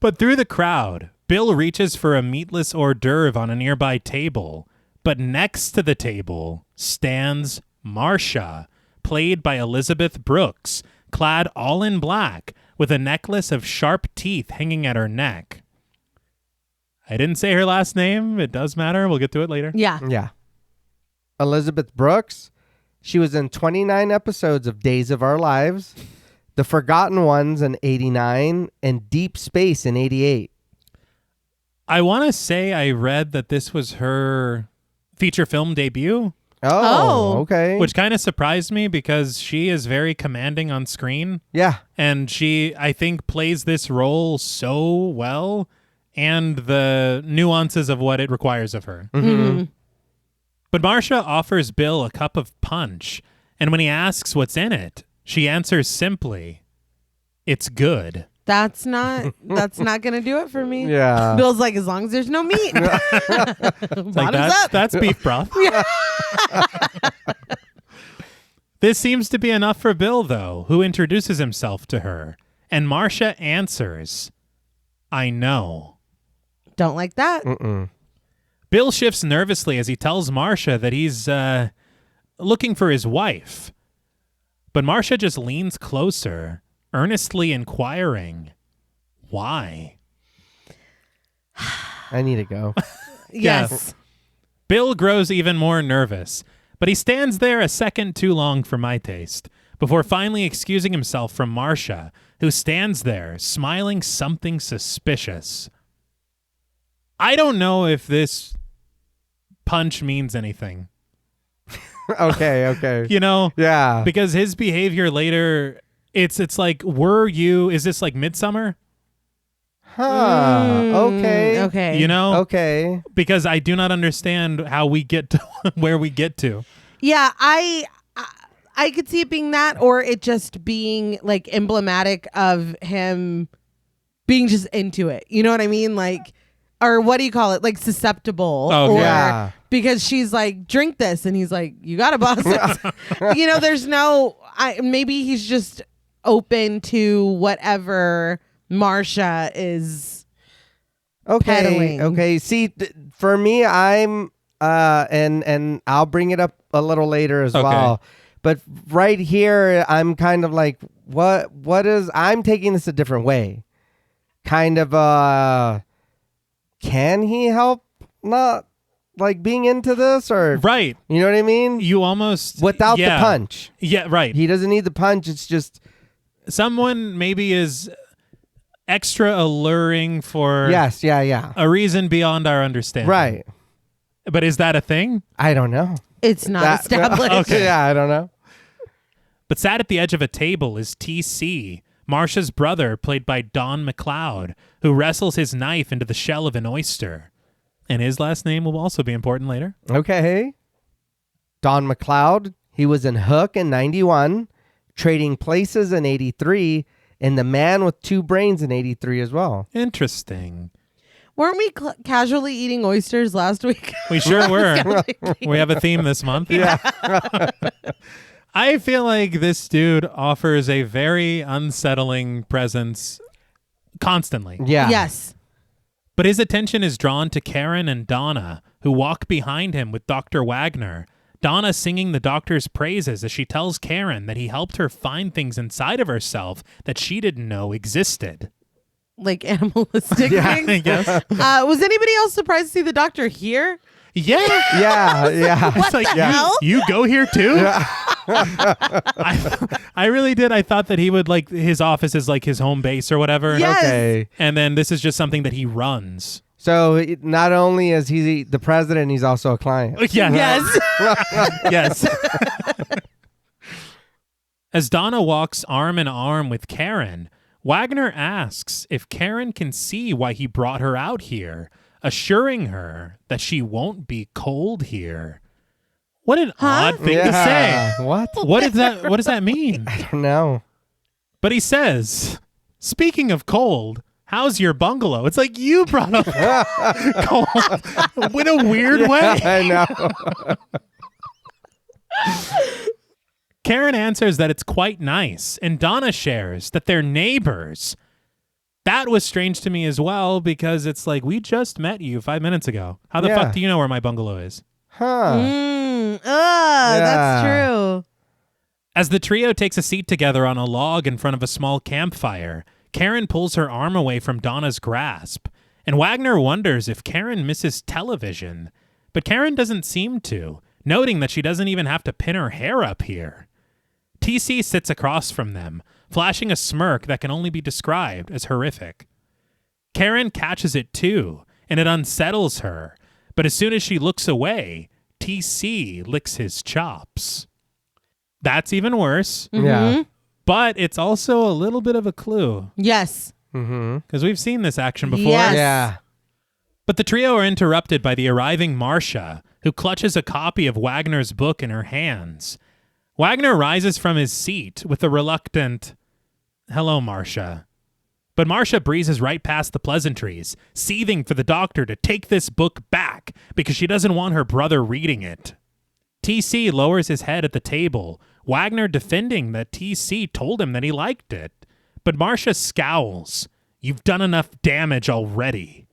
But through the crowd, Bill reaches for a meatless hors d'oeuvre on a nearby table. But next to the table stands Marcia, played by Elizabeth Brooks, clad all in black, with a necklace of sharp teeth hanging at her neck. I didn't say her last name. It does matter. We'll get to it later. Yeah. Yeah. Elizabeth Brooks. She was in 29 episodes of Days of Our Lives, The Forgotten Ones in 89, and Deep Space in 88. I want to say I read that this was her feature film debut, Oh, okay. which kind of surprised me because she is very commanding on screen. Yeah. And she, I think, plays this role so well and the nuances of what it requires of her. Mm-hmm. But Marcia offers Bill a cup of punch, and when he asks what's in it, she answers simply, "It's good." That's not gonna do it for me. Yeah. Bill's like, as long as there's no meat. It's like, Bottoms up. that's beef broth. This seems to be enough for Bill, though, who introduces himself to her, and Marcia answers, "I know." Don't like that. Mm-mm. Bill shifts nervously as he tells Marcia that he's looking for his wife. But Marcia just leans closer, earnestly inquiring, "Why?" I need to go. Yes. Bill grows even more nervous, but he stands there a second too long for my taste, before finally excusing himself from Marcia, who stands there, smiling something suspicious. I don't know if this punch means anything. Okay. You know? Yeah. Because his behavior later, it's like, is this like Midsummer? Huh. Okay. Okay. You know? Okay. Because I do not understand how we get to where we get to. Yeah, I could see it being that, or it just being like emblematic of him being just into it. You know what I mean? Like, or what do you call it? Like susceptible. Oh, or yeah. Because she's like, drink this, and he's like, you gotta boss it. You know, there's no. Maybe he's just open to whatever Marcia is. Okay. Peddling. Okay. See, for me, I'm and I'll bring it up a little later as Okay. well. But right here, I'm kind of like, what is? I'm taking this a different way. Kind of. Can he help not like being into this, or Right. you know what I mean? You almost... Without yeah. the punch. Yeah, right. He doesn't need the punch. It's just Someone maybe is extra alluring for yes, yeah. a reason beyond our understanding. Right. But is that a thing? I don't know. It's not established. Okay. Yeah, I don't know. But sat at the edge of a table is TC, Marcia's brother, played by Don McLeod, who wrestles his knife into the shell of an oyster. And his last name will also be important later. Okay. Don McLeod, he was in Hook in 91, Trading Places in 83, and The Man with Two Brains in 83 as well. Interesting. Weren't we casually eating oysters last week? We sure were. We have a theme this month. Yeah. I feel like this dude offers a very unsettling presence constantly. Yeah. Yes. But his attention is drawn to Karen and Donna, who walk behind him with Dr. Wagner. Donna singing the doctor's praises as she tells Karen that he helped her find things inside of herself that she didn't know existed. Like animalistic things. I guess. Was anybody else surprised to see the doctor here? Yeah. Yeah. What It's like, the hell? you go here too? I really did. I thought that he would like his office is like his home base or whatever. Yes. Okay. And then this is just something that he runs. So not only is he the president, he's also a client. Yeah. Yes. Yes. As Donna walks arm in arm with Karen, Wagner asks if Karen can see why he brought her out here, assuring her that she won't be cold here. What an odd thing to say. What? What does that mean? I don't know. But he says, speaking of cold, how's your bungalow? It's like you brought up cold in a weird way. I know. Karen answers that it's quite nice, and Donna shares that they're neighbors. That was strange to me as well, because it's like, we just met you 5 minutes ago. How the fuck do you know where my bungalow is? Huh. That's true. As the trio takes a seat together on a log in front of a small campfire, Karen pulls her arm away from Donna's grasp, and Wagner wonders if Karen misses television. But Karen doesn't seem to, noting that she doesn't even have to pin her hair up here. TC sits across from them, flashing a smirk that can only be described as horrific. Karen catches it too, and it unsettles her, but as soon as she looks away, TC licks his chops. That's even worse, Yeah. but it's also a little bit of a clue, Yes. because we've seen this action before. Yes. Yeah. But the trio are interrupted by the arriving Marcia, who clutches a copy of Wagner's book in her hands. Wagner rises from his seat with a reluctant, "Hello, Marcia." But Marcia breezes right past the pleasantries, seething for the doctor to take this book back because she doesn't want her brother reading it. TC lowers his head at the table, Wagner defending that TC told him that he liked it. But Marcia scowls. "You've done enough damage already."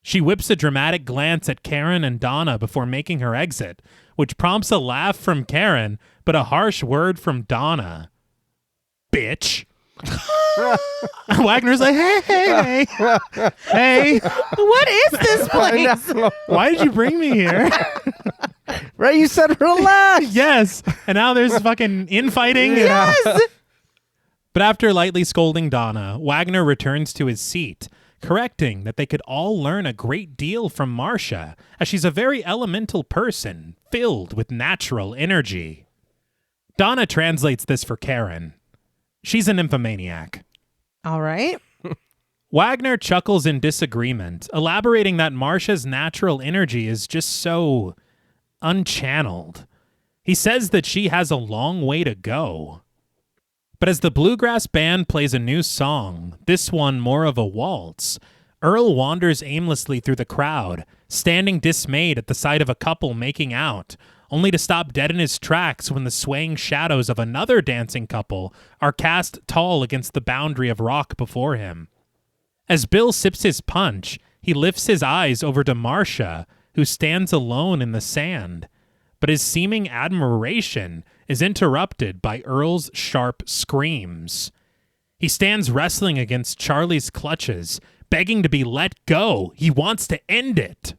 She whips a dramatic glance at Karen and Donna before making her exit, which prompts a laugh from Karen, but a harsh word from Donna. "Bitch." Wagner's like, hey. What is this place? Why did you bring me here? Right, you said relax. Yes. And now there's fucking infighting. Yes. But after lightly scolding Donna, Wagner returns to his seat, correcting that they could all learn a great deal from Marcia, as she's a very elemental person, filled with natural energy. Donna translates this for Karen. She's a nymphomaniac. All right. Wagner chuckles in disagreement, elaborating that Marcia's natural energy is just so unchanneled. He says that she has a long way to go. But as the bluegrass band plays a new song, this one more of a waltz, Earl wanders aimlessly through the crowd, standing dismayed at the sight of a couple making out, only to stop dead in his tracks when the swaying shadows of another dancing couple are cast tall against the boundary of rock before him. As Bill sips his punch, he lifts his eyes over to Marcia, who stands alone in the sand. But his seeming admiration is interrupted by Earl's sharp screams. He stands wrestling against Charlie's clutches, begging to be let go. He wants to end it.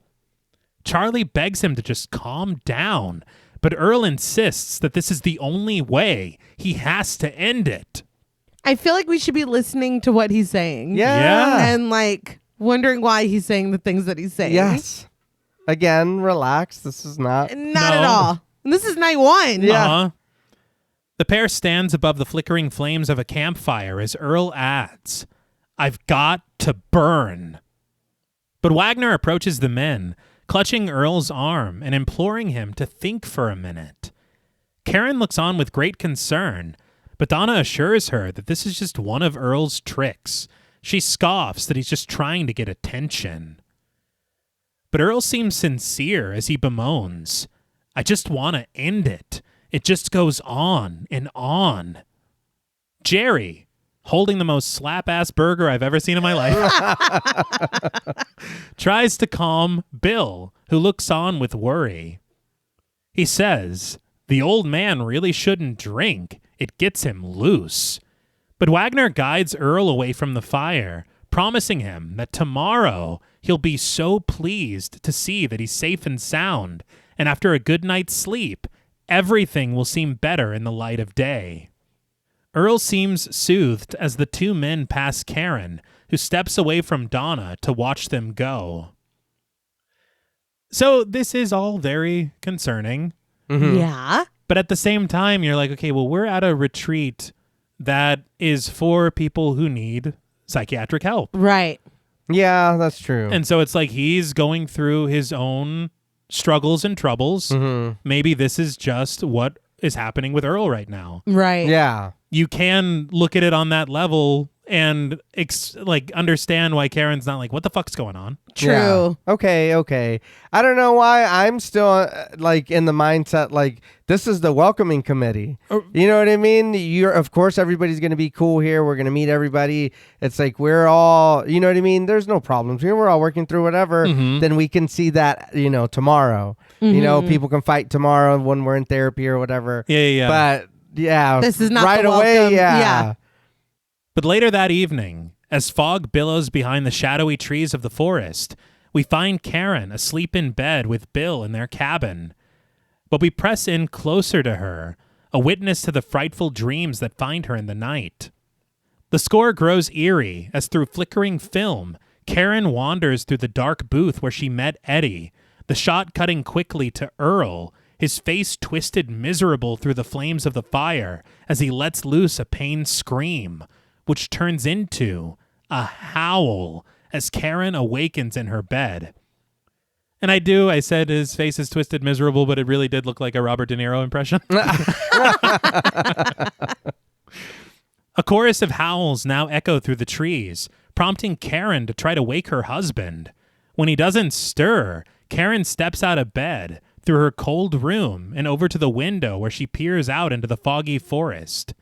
Charlie begs him to just calm down, but Earl insists that this is the only way. He has to end it. I feel like we should be listening to what he's saying. Yeah. And like wondering why he's saying the things that he's saying. Yes. Again, relax. This is not. Not at all. And this is night one. Yeah. Uh-huh. The pair stands above the flickering flames of a campfire as Earl adds, "I've got to burn." But Wagner approaches the men, clutching Earl's arm and imploring him to think for a minute. Karen looks on with great concern, but Donna assures her that this is just one of Earl's tricks. She scoffs that he's just trying to get attention. But Earl seems sincere as he bemoans, "I just want to end it. It just goes on and on." Jerry, holding the most slap-ass burger I've ever seen in my life, tries to calm Bill, who looks on with worry. He says, the old man really shouldn't drink. It gets him loose. But Wagner guides Earl away from the fire, promising him that tomorrow he'll be so pleased to see that he's safe and sound, and after a good night's sleep, Everything will seem better in the light of day. Earl seems soothed as the two men pass Karen, who steps away from Donna to watch them go. So this is all very concerning. Mm-hmm. Yeah. But at the same time, you're like, okay, well, we're at a retreat that is for people who need psychiatric help. Right. Yeah, that's true. And so it's like he's going through his own struggles and troubles. Mm-hmm. Maybe this is just what is happening with Earl right now. Right. Yeah. You can look at it on that level and understand why Karen's not like, what the fuck's going on? True. Yeah. Okay. I don't know why I'm still in the mindset like this is the welcoming committee. You know what I mean? Of course everybody's going to be cool here. We're going to meet everybody. It's like we're all, you know what I mean? There's no problems here. We're all working through whatever. Mm-hmm. Then we can see that, tomorrow. Mm-hmm. People can fight tomorrow when we're in therapy or whatever. Yeah. But yeah, This is not right the away. welcome. Yeah. Yeah. But later that evening, as fog billows behind the shadowy trees of the forest, we find Karen asleep in bed with Bill in their cabin. But we press in closer to her, a witness to the frightful dreams that find her in the night. The score grows eerie as through flickering film, Karen wanders through the dark booth where she met Eddie, the shot cutting quickly to Earl, his face twisted miserable through the flames of the fire as he lets loose a pained scream, which turns into a howl as Karen awakens in her bed. And I said his face is twisted miserable, but it really did look like a Robert De Niro impression. A chorus of howls now echo through the trees, prompting Karen to try to wake her husband. When he doesn't stir, Karen steps out of bed, through her cold room, and over to the window where she peers out into the foggy forest.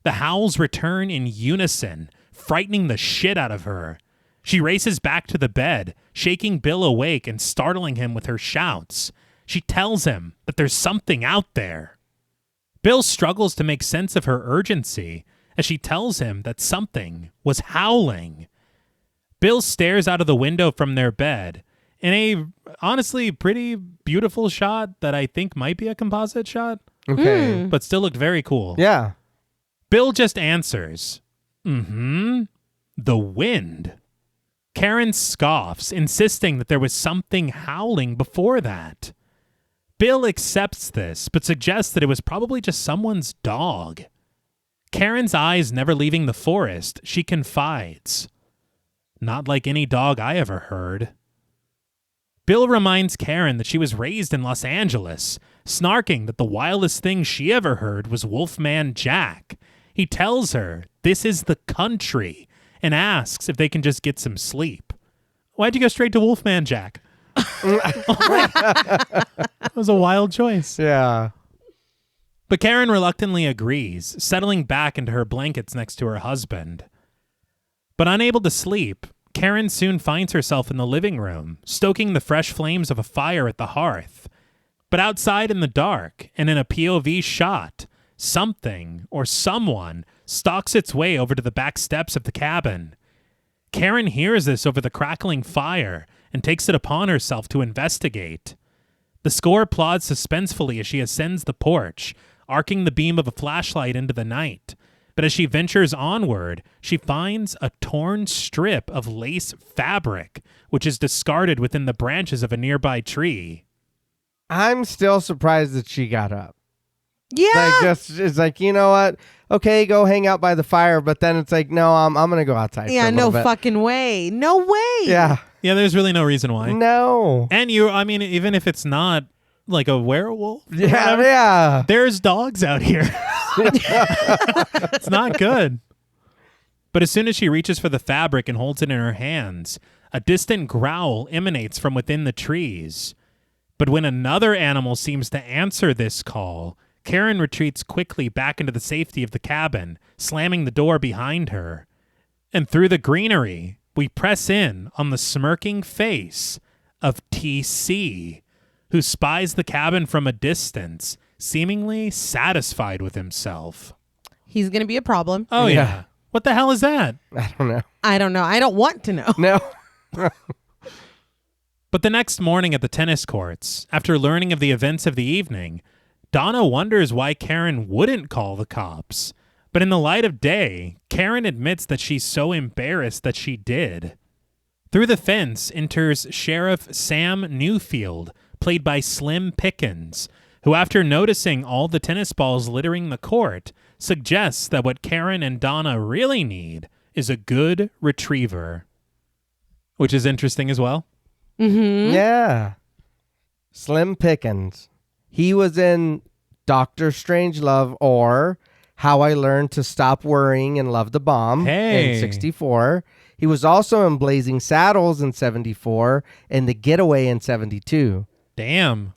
The howls return in unison, frightening the shit out of her. She races back to the bed, shaking Bill awake and startling him with her shouts. She tells him that there's something out there. Bill struggles to make sense of her urgency as she tells him that something was howling. Bill stares out of the window from their bed in a honestly pretty beautiful shot that I think might be a composite shot. Okay. But still looked very cool. Yeah. Bill just answers, the wind. Karen scoffs, insisting that there was something howling before that. Bill accepts this, but suggests that it was probably just someone's dog. Karen's eyes never leaving the forest, she confides, "Not like any dog I ever heard." Bill reminds Karen that she was raised in Los Angeles, snarking that the wildest thing she ever heard was Wolfman Jack. He tells her this is the country and asks if they can just get some sleep. Why'd you go straight to Wolfman Jack? That was a wild choice. Yeah. But Karen reluctantly agrees, settling back into her blankets next to her husband. But unable to sleep, Karen soon finds herself in the living room, stoking the fresh flames of a fire at the hearth. But outside in the dark, and in a POV shot, something or someone stalks its way over to the back steps of the cabin. Karen hears this over the crackling fire and takes it upon herself to investigate. The score plods suspensefully as she ascends the porch, arcing the beam of a flashlight into the night. But as she ventures onward, she finds a torn strip of lace fabric, which is discarded within the branches of a nearby tree. I'm still surprised that she got up. Yeah. It's like, you know what? Okay, go hang out by the fire. But then it's like, no, I'm going to go outside. Yeah, for a no little bit. fucking way. No way. Yeah. Yeah, there's really no reason why. No. And even if it's not like a werewolf, or Yeah. whatever, Yeah. there's dogs out here. It's not good. But as soon as she reaches for the fabric and holds it in her hands, a distant growl emanates from within the trees. But when another animal seems to answer this call, Karen retreats quickly back into the safety of the cabin, slamming the door behind her. And through the greenery, we press in on the smirking face of TC, who spies the cabin from a distance, seemingly satisfied with himself. He's going to be a problem. Oh, Yeah. yeah. What the hell is that? I don't know. I don't know. I don't want to know. No. But the next morning at the tennis courts, after learning of the events of the evening, Donna wonders why Karen wouldn't call the cops. But in the light of day, Karen admits that she's so embarrassed that she did. Through the fence enters Sheriff Sam Newfield, played by Slim Pickens, who, after noticing all the tennis balls littering the court, suggests that what Karen and Donna really need is a good retriever. Which is interesting as well. Mm-hmm. Yeah. Slim Pickens. He was in Doctor Strangelove or How I Learned to Stop Worrying and Love the Bomb in 64. He was also in Blazing Saddles in 74 and The Getaway in 72. Damn.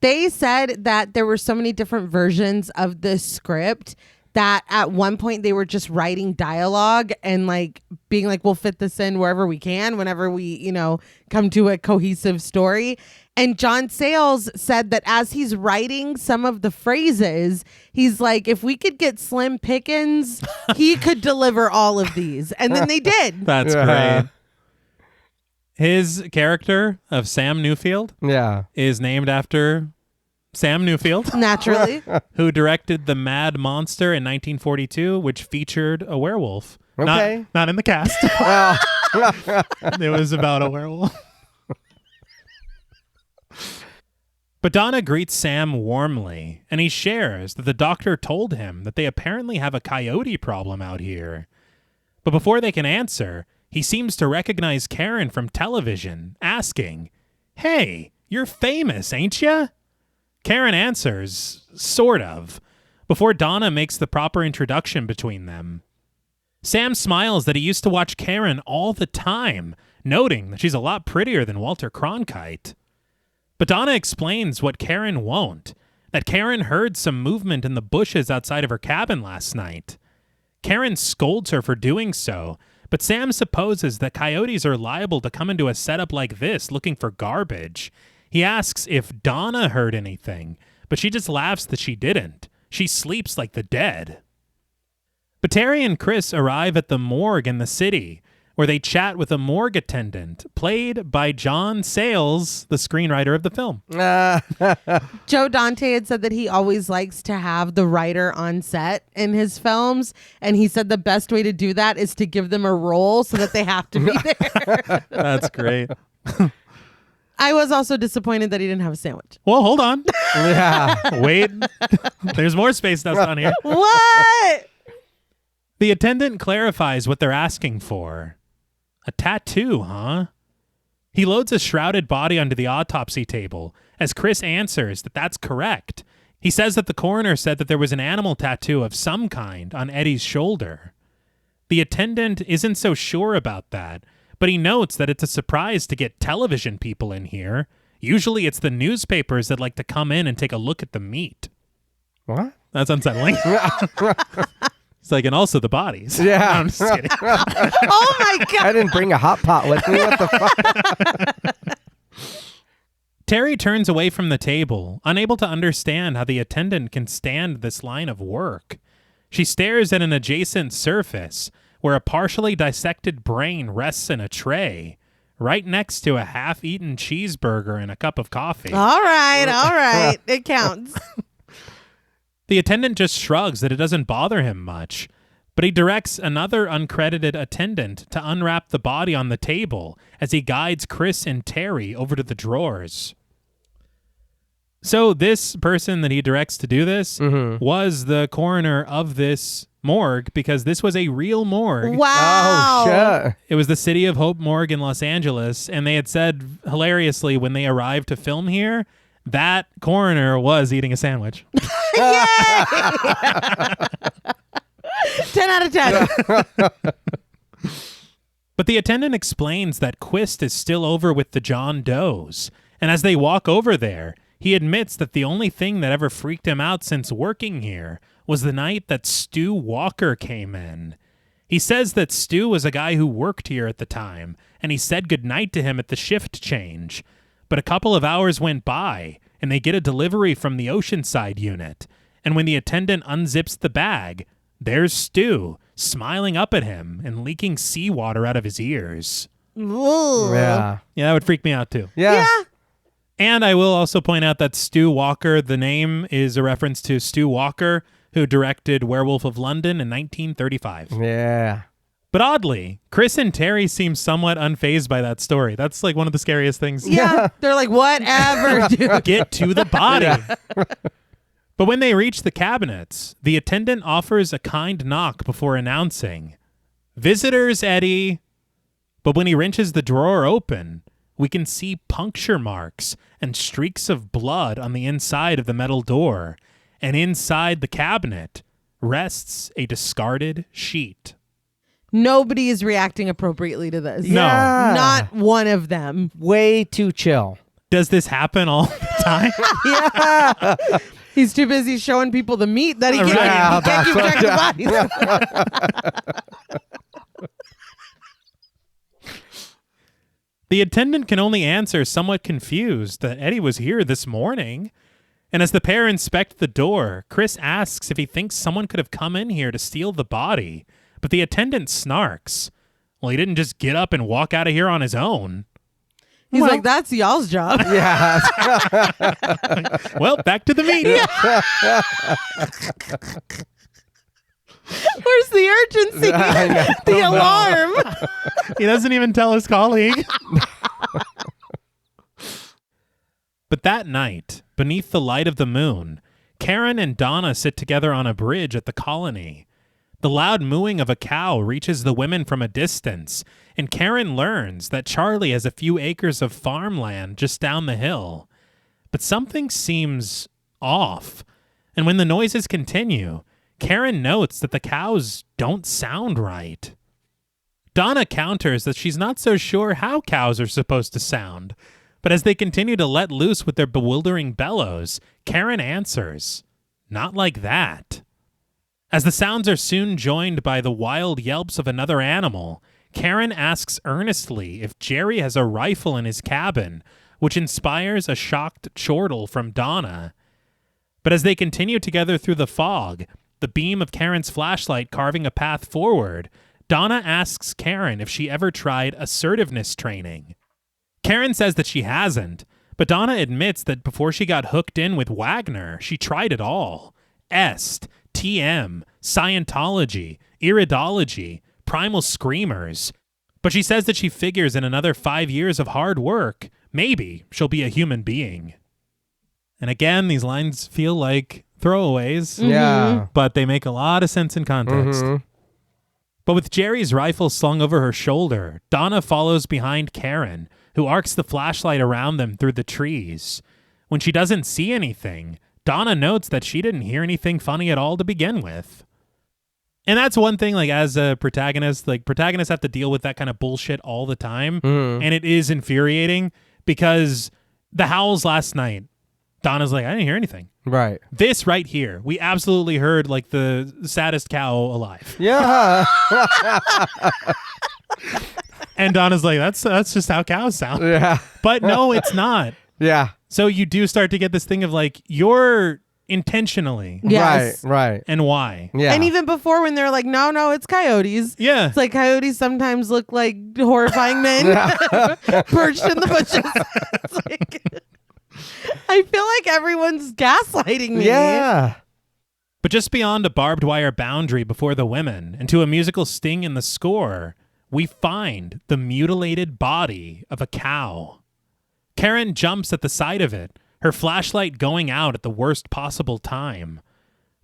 They said that there were so many different versions of this script that at one point they were just writing dialogue and like being like, we'll fit this in wherever we can, whenever we, come to a cohesive story. And John Sayles said that as he's writing some of the phrases, he's like, if we could get Slim Pickens, he could deliver all of these. And then they did. That's great. His character of Sam Newfield is named after Sam Newfield. Naturally. Who directed The Mad Monster in 1942, which featured a werewolf. Okay. Not in the cast. It was about a werewolf. But Donna greets Sam warmly, and he shares that the doctor told him that they apparently have a coyote problem out here. But before they can answer, he seems to recognize Karen from television, asking, "Hey, you're famous, ain't ya?" Karen answers, sort of, before Donna makes the proper introduction between them. Sam smiles that he used to watch Karen all the time, noting that she's a lot prettier than Walter Cronkite. But Donna explains what Karen won't, that Karen heard some movement in the bushes outside of her cabin last night. Karen scolds her for doing so, but Sam supposes that coyotes are liable to come into a setup like this looking for garbage. He asks if Donna heard anything, but she just laughs that she didn't. She sleeps like the dead. But Terry and Chris arrive at the morgue in the city, where they chat with a morgue attendant, played by John Sayles, the screenwriter of the film. Joe Dante had said that he always likes to have the writer on set in his films, and he said the best way to do that is to give them a role so that they have to be there. That's great. I was also disappointed that he didn't have a sandwich. Well, hold on. Wait. There's more space dust on here. What? The attendant clarifies what they're asking for. A tattoo, huh? He loads a shrouded body onto the autopsy table, as Chris answers that that's correct. He says that the coroner said that there was an animal tattoo of some kind on Eddie's shoulder. The attendant isn't so sure about that, but he notes that it's a surprise to get television people in here. Usually it's the newspapers that like to come in and take a look at the meat. What? That's unsettling. It's like, and also the bodies. Yeah. No, I'm just kidding. Oh my God. I didn't bring a hot pot with me. What the fuck? Terry turns away from the table, unable to understand how the attendant can stand this line of work. She stares at an adjacent surface where a partially dissected brain rests in a tray, right next to a half-eaten cheeseburger and a cup of coffee. All right. It counts. The attendant just shrugs that it doesn't bother him much, but he directs another uncredited attendant to unwrap the body on the table as he guides Chris and Terry over to the drawers. So this person that he directs to do this was the coroner of this morgue, because this was a real morgue. Wow. Oh, shit. It was the City of Hope morgue in Los Angeles, and they had said hilariously when they arrived to film here, that coroner was eating a sandwich. Yay! 10 out of 10. But the attendant explains that Quist is still over with the John Does, and as they walk over there, he admits that the only thing that ever freaked him out since working here was the night that Stu Walker came in. He says that Stu was a guy who worked here at the time, and he said goodnight to him at the shift change. But a couple of hours went by, and they get a delivery from the Oceanside unit. And when the attendant unzips the bag, there's Stu, smiling up at him and leaking seawater out of his ears. Ooh. Yeah. Yeah, that would freak me out too. Yeah. And I will also point out that Stu Walker, the name is a reference to Stu Walker, who directed Werewolf of London in 1935. Yeah. But oddly, Chris and Terry seem somewhat unfazed by that story. That's like one of the scariest things. Yeah. They're like, whatever, dude. Get to the body. But when they reach the cabinets, the attendant offers a kind knock before announcing, "Visitors, Eddie." But when he wrenches the drawer open, we can see puncture marks and streaks of blood on the inside of the metal door. And inside the cabinet rests a discarded sheet. Nobody is reacting appropriately to this. No. Yeah. Not one of them. Way too chill. Does this happen all the time? Yeah. He's too busy showing people the meat that he can't, Yeah, he can't keep track of the bodies. The attendant can only answer somewhat confused that Eddie was here this morning. And as the pair inspect the door, Chris asks if he thinks someone could have come in here to steal the body. But the attendant snarks. Well, he didn't just get up and walk out of here on his own. He's like, that's y'all's job. Yeah. Well, back to the meat. Where's the urgency? I know. The alarm. He doesn't even tell his colleague. But that night, beneath the light of the moon, Karen and Donna sit together on a bridge at the colony. The loud mooing of a cow reaches the women from a distance, and Karen learns that Charlie has a few acres of farmland just down the hill. But something seems off, and when the noises continue, Karen notes that the cows don't sound right. Donna counters that she's not so sure how cows are supposed to sound, but as they continue to let loose with their bewildering bellows, Karen answers, "Not like that." As the sounds are soon joined by the wild yelps of another animal, Karen asks earnestly if Jerry has a rifle in his cabin, which inspires a shocked chortle from Donna. But as they continue together through the fog, the beam of Karen's flashlight carving a path forward, Donna asks Karen if she ever tried assertiveness training. Karen says that she hasn't, but Donna admits that before she got hooked in with Wagner, she tried it all. Est, TM, Scientology, Iridology, Primal Screamers. But she says that she figures in another 5 years of hard work, maybe she'll be a human being. And again, these lines feel like throwaways, Yeah. but they make a lot of sense in context. Mhm. But with Jerry's rifle slung over her shoulder, Donna follows behind Karen, who arcs the flashlight around them through the trees. When she doesn't see anything, Donna notes that she didn't hear anything funny at all to begin with. And that's one thing, like, as a protagonist, like, protagonists have to deal with that kind of bullshit all the time. And it is infuriating because the howls last night, Donna's like, I didn't hear anything. Right. This right here, we absolutely heard, like, the saddest cow alive. Yeah. And Donna's like, that's just how cows sound. Yeah. But no, it's not. Yeah. So you do start to get this thing of, like, you're intentionally. Yes. Right. And why? Yeah. And even before, when they're like, no, it's coyotes. Yeah. It's like coyotes sometimes look like horrifying men perched in the bushes. It's like, I feel like everyone's gaslighting me. Yeah. But just beyond a barbed wire boundary before the women and to a musical sting in the score, we find the mutilated body of a cow. Karen jumps at the sight of it, her flashlight going out at the worst possible time.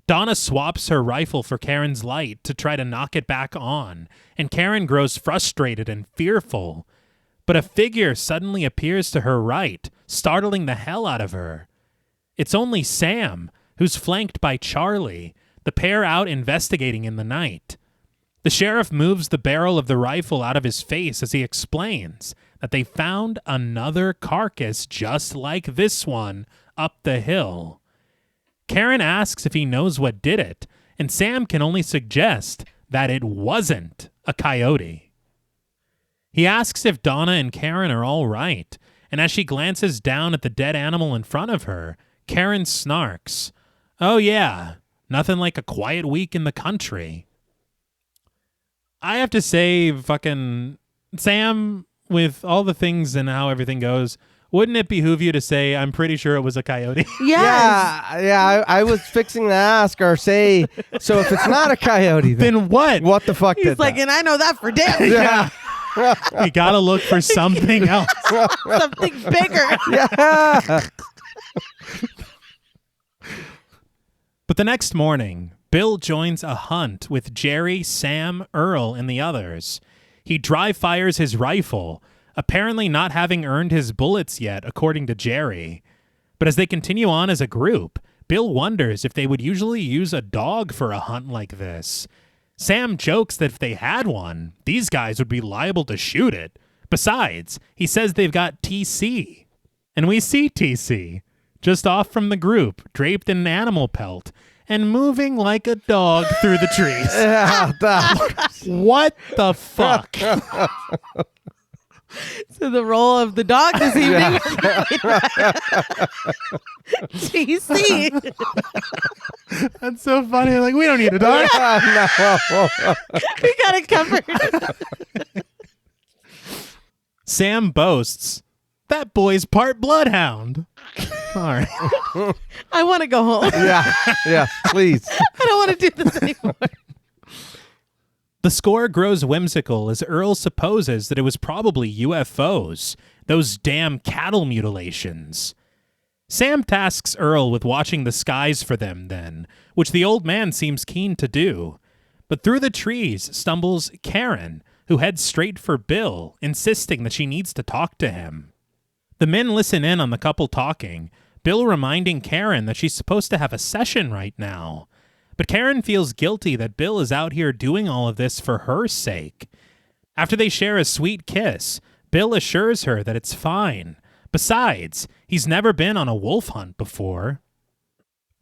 Donna swaps her rifle for Karen's light to try to knock it back on, and Karen grows frustrated and fearful. But a figure suddenly appears to her right, startling the hell out of her. It's only Sam, who's flanked by Charlie, the pair out investigating in the night. The sheriff moves the barrel of the rifle out of his face as he explains that they found another carcass just like this one up the hill. Karen asks if he knows what did it, and Sam can only suggest that it wasn't a coyote. He asks if Donna and Karen are all right, and as she glances down at the dead animal in front of her, Karen snarks, "Oh yeah, nothing like a quiet week in the country." I have to say, fucking Sam, with all the things and how everything goes, Wouldn't it behoove you to say, I'm pretty sure it was a coyote? Yes. Yeah. I was fixing to ask or say, so if it's not a coyote, Then what? what the fuck He's did like, that? and I know that for damn. Yeah. You gotta look for something else. Something bigger. Yeah. But the next morning, Bill joins a hunt with Jerry, Sam, Earl, and the others. He dry fires his rifle, apparently not having earned his bullets yet, according to Jerry. But as they continue on as a group, Bill wonders if they would usually use a dog for a hunt like this. Sam jokes that if they had one, these guys would be liable to shoot it. Besides, he says they've got TC. And we see TC, just off from the group, draped in an animal pelt, and moving like a dog through the trees. Yeah, What the fuck? So the role of the dog this evening TC. That's so funny. Like, we don't need a dog. no. We got it covered. Sam boasts, that boy's part bloodhound. All right. I want to go home. Yeah, please. I don't want to do this anymore. The score grows whimsical as Earl supposes that it was probably UFOs, those damn cattle mutilations. Sam tasks Earl with watching the skies for them then, which the old man seems keen to do. But through the trees stumbles Karen, who heads straight for Bill, insisting that she needs to talk to him. The men listen in on the couple talking, Bill reminding Karen that she's supposed to have a session right now. But Karen feels guilty that Bill is out here doing all of this for her sake. After they share a sweet kiss, Bill assures her that it's fine. Besides, he's never been on a wolf hunt before.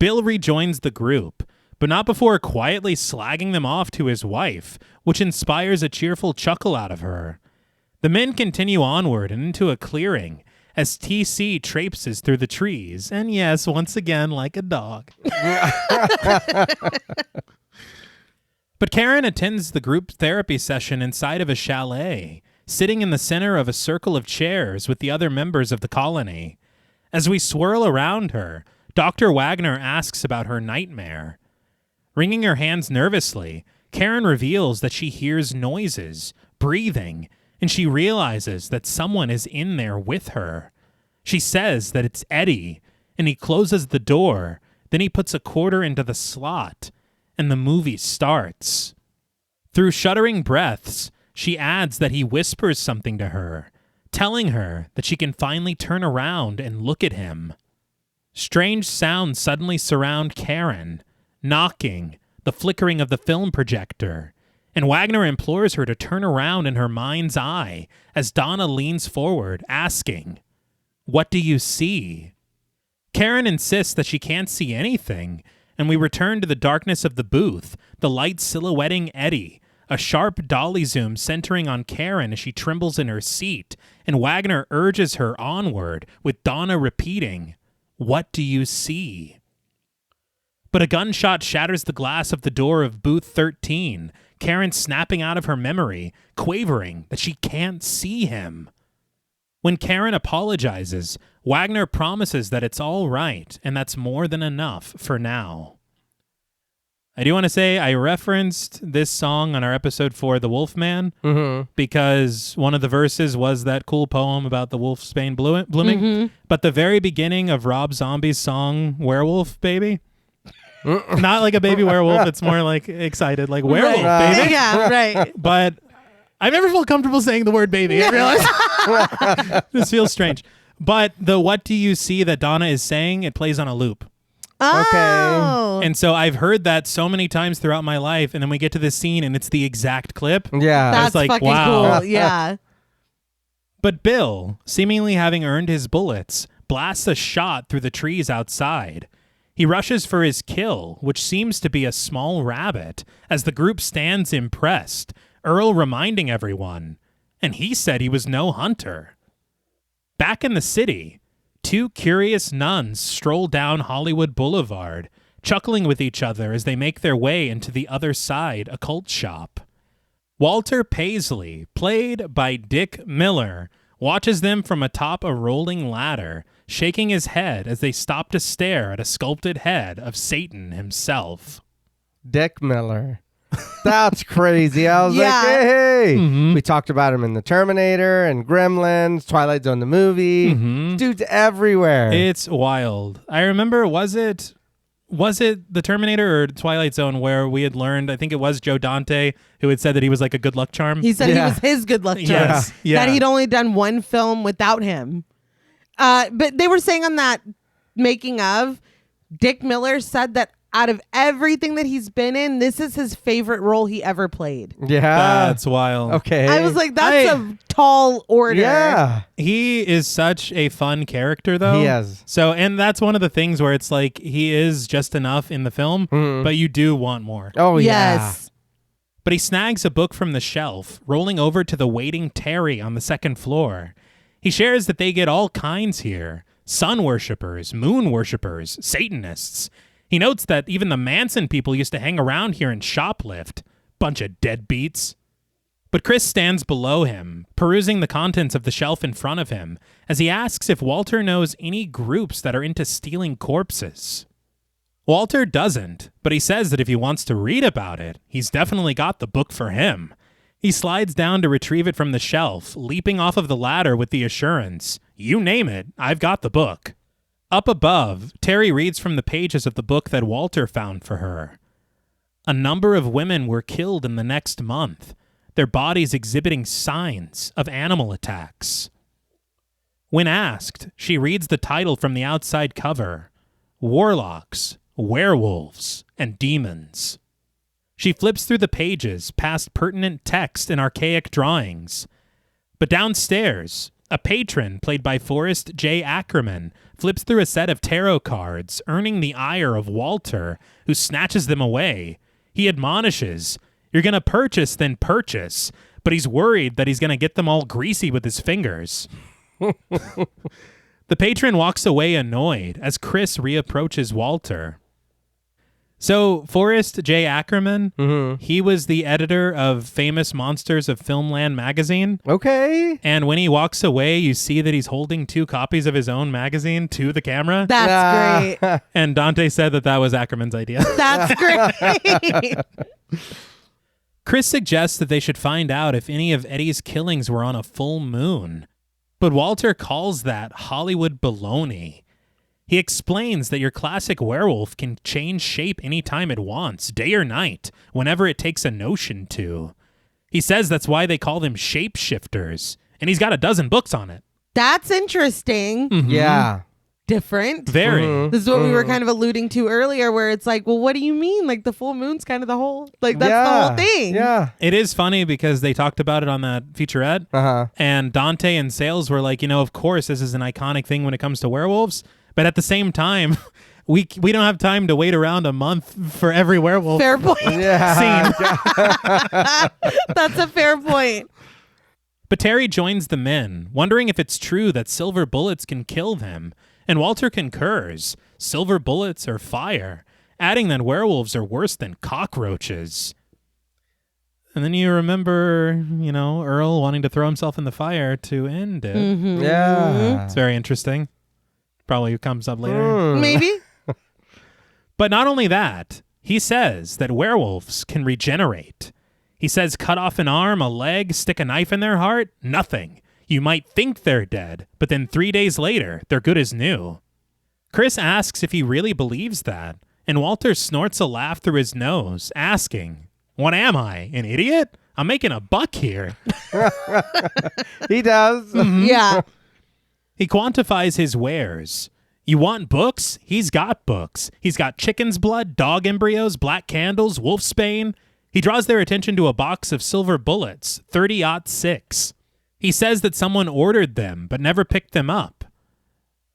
Bill rejoins the group, but not before quietly slagging them off to his wife, which inspires a cheerful chuckle out of her. The men continue onward and into a clearing, as TC traipses through the trees, and yes, once again, like a dog. But Karen attends the group therapy session inside of a chalet, sitting in the center of a circle of chairs with the other members of the colony. As we swirl around her, Dr. Wagner asks about her nightmare. Wringing her hands nervously, Karen reveals that she hears noises, breathing, and she realizes that someone is in there with her. She says that it's Eddie, and he closes the door, then he puts a quarter into the slot, and the movie starts. Through shuddering breaths, she adds that he whispers something to her, telling her that she can finally turn around and look at him. Strange sounds suddenly surround Karen, knocking, the flickering of the film projector, and Wagner implores her to turn around in her mind's eye as Donna leans forward, asking, "What do you see?" Karen insists that she can't see anything, and we return to the darkness of the booth, the light silhouetting Eddie, a sharp dolly zoom centering on Karen as she trembles in her seat, and Wagner urges her onward, with Donna repeating, "What do you see?" But a gunshot shatters the glass of the door of booth 13, Karen snapping out of her memory, quavering that she can't see him. When Karen apologizes, Wagner promises that it's all right, and that's more than enough for now. I do want to say I referenced this song on our episode for The Wolfman because one of the verses was that cool poem about the wolf's bane blooming. But the very beginning of Rob Zombie's song, Werewolf Baby, not like a baby werewolf, it's more like excited, like werewolf baby. Yeah, right. But I've never felt comfortable saying the word baby. I realize this feels strange. But the "what do you see" that Donna is saying, it plays on a loop. Oh. And so I've heard that so many times throughout my life, and then we get to this scene and it's the exact clip. Yeah. That's like, fucking wow. cool. Yeah. But Bill, seemingly having earned his bullets, blasts a shot through the trees outside. He rushes for his kill, which seems to be a small rabbit, as the group stands impressed, Earl reminding everyone, and he said he was no hunter. Back in the city, two curious nuns stroll down Hollywood Boulevard, chuckling with each other as they make their way into the Other Side occult shop. Walter Paisley, played by Dick Miller, watches them from atop a rolling ladder, shaking his head as they stop to stare at a sculpted head of Satan himself. Dick Miller. That's crazy. I was Yeah. like, hey. Mhm. We talked about him in The Terminator and Gremlins, Twilight Zone the movie. Mhm. Dude's everywhere. It's wild. I remember, was it The Terminator or Twilight Zone where we had learned, I think it was Joe Dante, who had said that he was like a good luck charm? He said Yeah. he was his good luck charm. Yes. Yeah. That he'd only done one film without him. But they were saying on that making of, Dick Miller said that out of everything that he's been in, this is his favorite role he ever played. Yeah. That's wild. Okay. I was like, that's a tall order. Yeah. He is such a fun character, though. He is. So, and that's one of the things where it's like he is just enough in the film, but you do want more. Oh, yeah. Yes. But he snags a book from the shelf, rolling over to the waiting Terry on the second floor. He shares that they get all kinds here: sun worshippers, moon worshippers, Satanists. He notes that even the Manson people used to hang around here and shoplift. Bunch of deadbeats. But Chris stands below him, perusing the contents of the shelf in front of him, as he asks if Walter knows any groups that are into stealing corpses. Walter doesn't, but he says that if he wants to read about it, he's definitely got the book for him. He slides down to retrieve it from the shelf, leaping off of the ladder with the assurance, "You name it, I've got the book." Up above, Terry reads from the pages of the book that Walter found for her. A number of women were killed in the next month, their bodies exhibiting signs of animal attacks. When asked, she reads the title from the outside cover: Warlocks, Werewolves, and Demons. She flips through the pages past pertinent text and archaic drawings. But downstairs, a patron, played by Forrest J. Ackerman, flips through a set of tarot cards, earning the ire of Walter, who snatches them away. He admonishes, "You're going to purchase, then purchase," but he's worried that he's going to get them all greasy with his fingers. The patron walks away annoyed as Chris reapproaches Walter. So, Forrest J. Ackerman, he was the editor of Famous Monsters of Filmland magazine. Okay. And when he walks away, you see that he's holding 2 copies of his own magazine to the camera. That's great. And Dante said that was Ackerman's idea. That's great. Chris suggests that they should find out if any of Eddie's killings were on a full moon. But Walter calls that Hollywood baloney. He explains that your classic werewolf can change shape anytime it wants, day or night, whenever it takes a notion to. He says that's why they call them shapeshifters, and he's got a dozen books on it. That's interesting. Yeah. Different. Very. This is what we were kind of alluding to earlier, where it's like, well, what do you mean? Like the full moon's kind of the whole, like that's the whole thing. Yeah. It is funny because they talked about it on that featurette, and Dante and Sales were like, of course, this is an iconic thing when it comes to werewolves. But at the same time, we don't have time to wait around a month for every werewolf Fair point. Yeah. scene. That's a fair point. But Terry joins the men, wondering if it's true that silver bullets can kill them. And Walter concurs, silver bullets are fire, adding that werewolves are worse than cockroaches. And then you remember, Earl wanting to throw himself in the fire to end it. Yeah. It's very interesting. Probably comes up later. Maybe. But not only that, he says that werewolves can regenerate. He says cut off an arm, a leg, stick a knife in their heart, nothing. You might think they're dead, but then 3 days later, they're good as new. Chris asks if he really believes that, and Walter snorts a laugh through his nose, asking, "What am I, an idiot? I'm making a buck here." He does. Yeah. He quantifies his wares. You want books? He's got books. He's got chicken's blood, dog embryos, black candles, wolfsbane. He draws their attention to a box of silver bullets, 30-06. He says that someone ordered them, but never picked them up.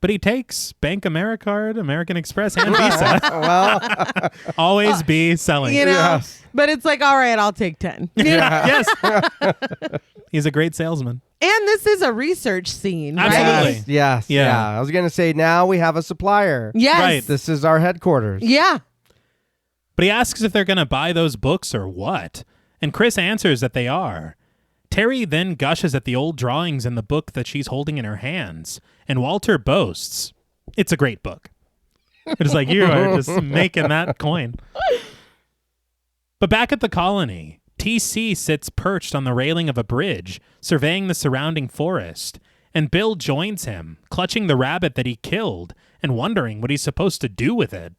But he takes Bank Americard, American Express, and Visa. Well, Always be selling. Yes. But it's like, all right, I'll take 10. Yes. He's a great salesman. And this is a research scene, right? Absolutely. Yes. Yeah. Yeah. I was going to say now we have a supplier. Yes. Right. This is our headquarters. Yeah. But he asks if they're going to buy those books or what. And Chris answers that they are. Terry then gushes at the old drawings in the book that she's holding in her hands, and Walter boasts, "It's a great book." It's like, you are just making that coin. But back at the colony, TC sits perched on the railing of a bridge, surveying the surrounding forest, and Bill joins him, clutching the rabbit that he killed and wondering what he's supposed to do with it.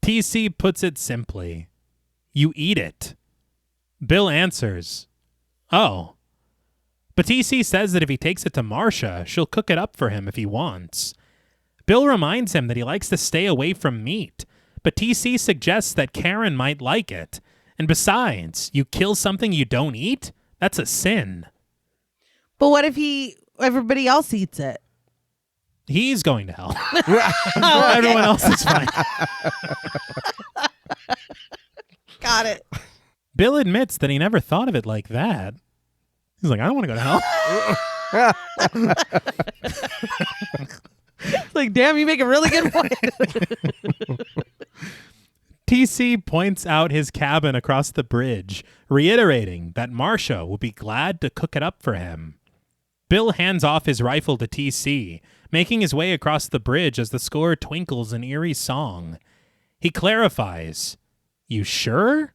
TC puts it simply, "You eat it." Bill answers, "Oh." But TC says that if he takes it to Marcia, she'll cook it up for him if he wants. Bill reminds him that he likes to stay away from meat, but TC suggests that Karen might like it. And besides, you kill something you don't eat? That's a sin. But what if everybody else eats it? He's going to hell. Everyone else is fine. Got it. Bill admits that he never thought of it like that. He's like, I don't want to go to hell. It's like, damn, you make a really good point. TC points out his cabin across the bridge, reiterating that Marcia will be glad to cook it up for him. Bill hands off his rifle to TC, making his way across the bridge as the score twinkles an eerie song. He clarifies, "You sure?"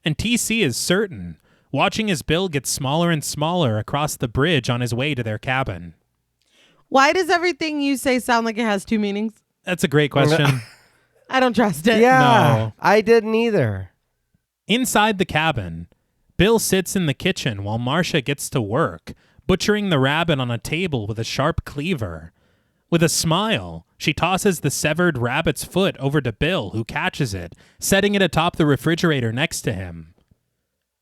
And TC is certain, watching as Bill gets smaller and smaller across the bridge on his way to their cabin. Why does everything you say sound like it has two meanings? That's a great question. I don't trust it. Yeah, No. I didn't either. Inside the cabin, Bill sits in the kitchen while Marcia gets to work, butchering the rabbit on a table with a sharp cleaver. With a smile, she tosses the severed rabbit's foot over to Bill, who catches it, setting it atop the refrigerator next to him.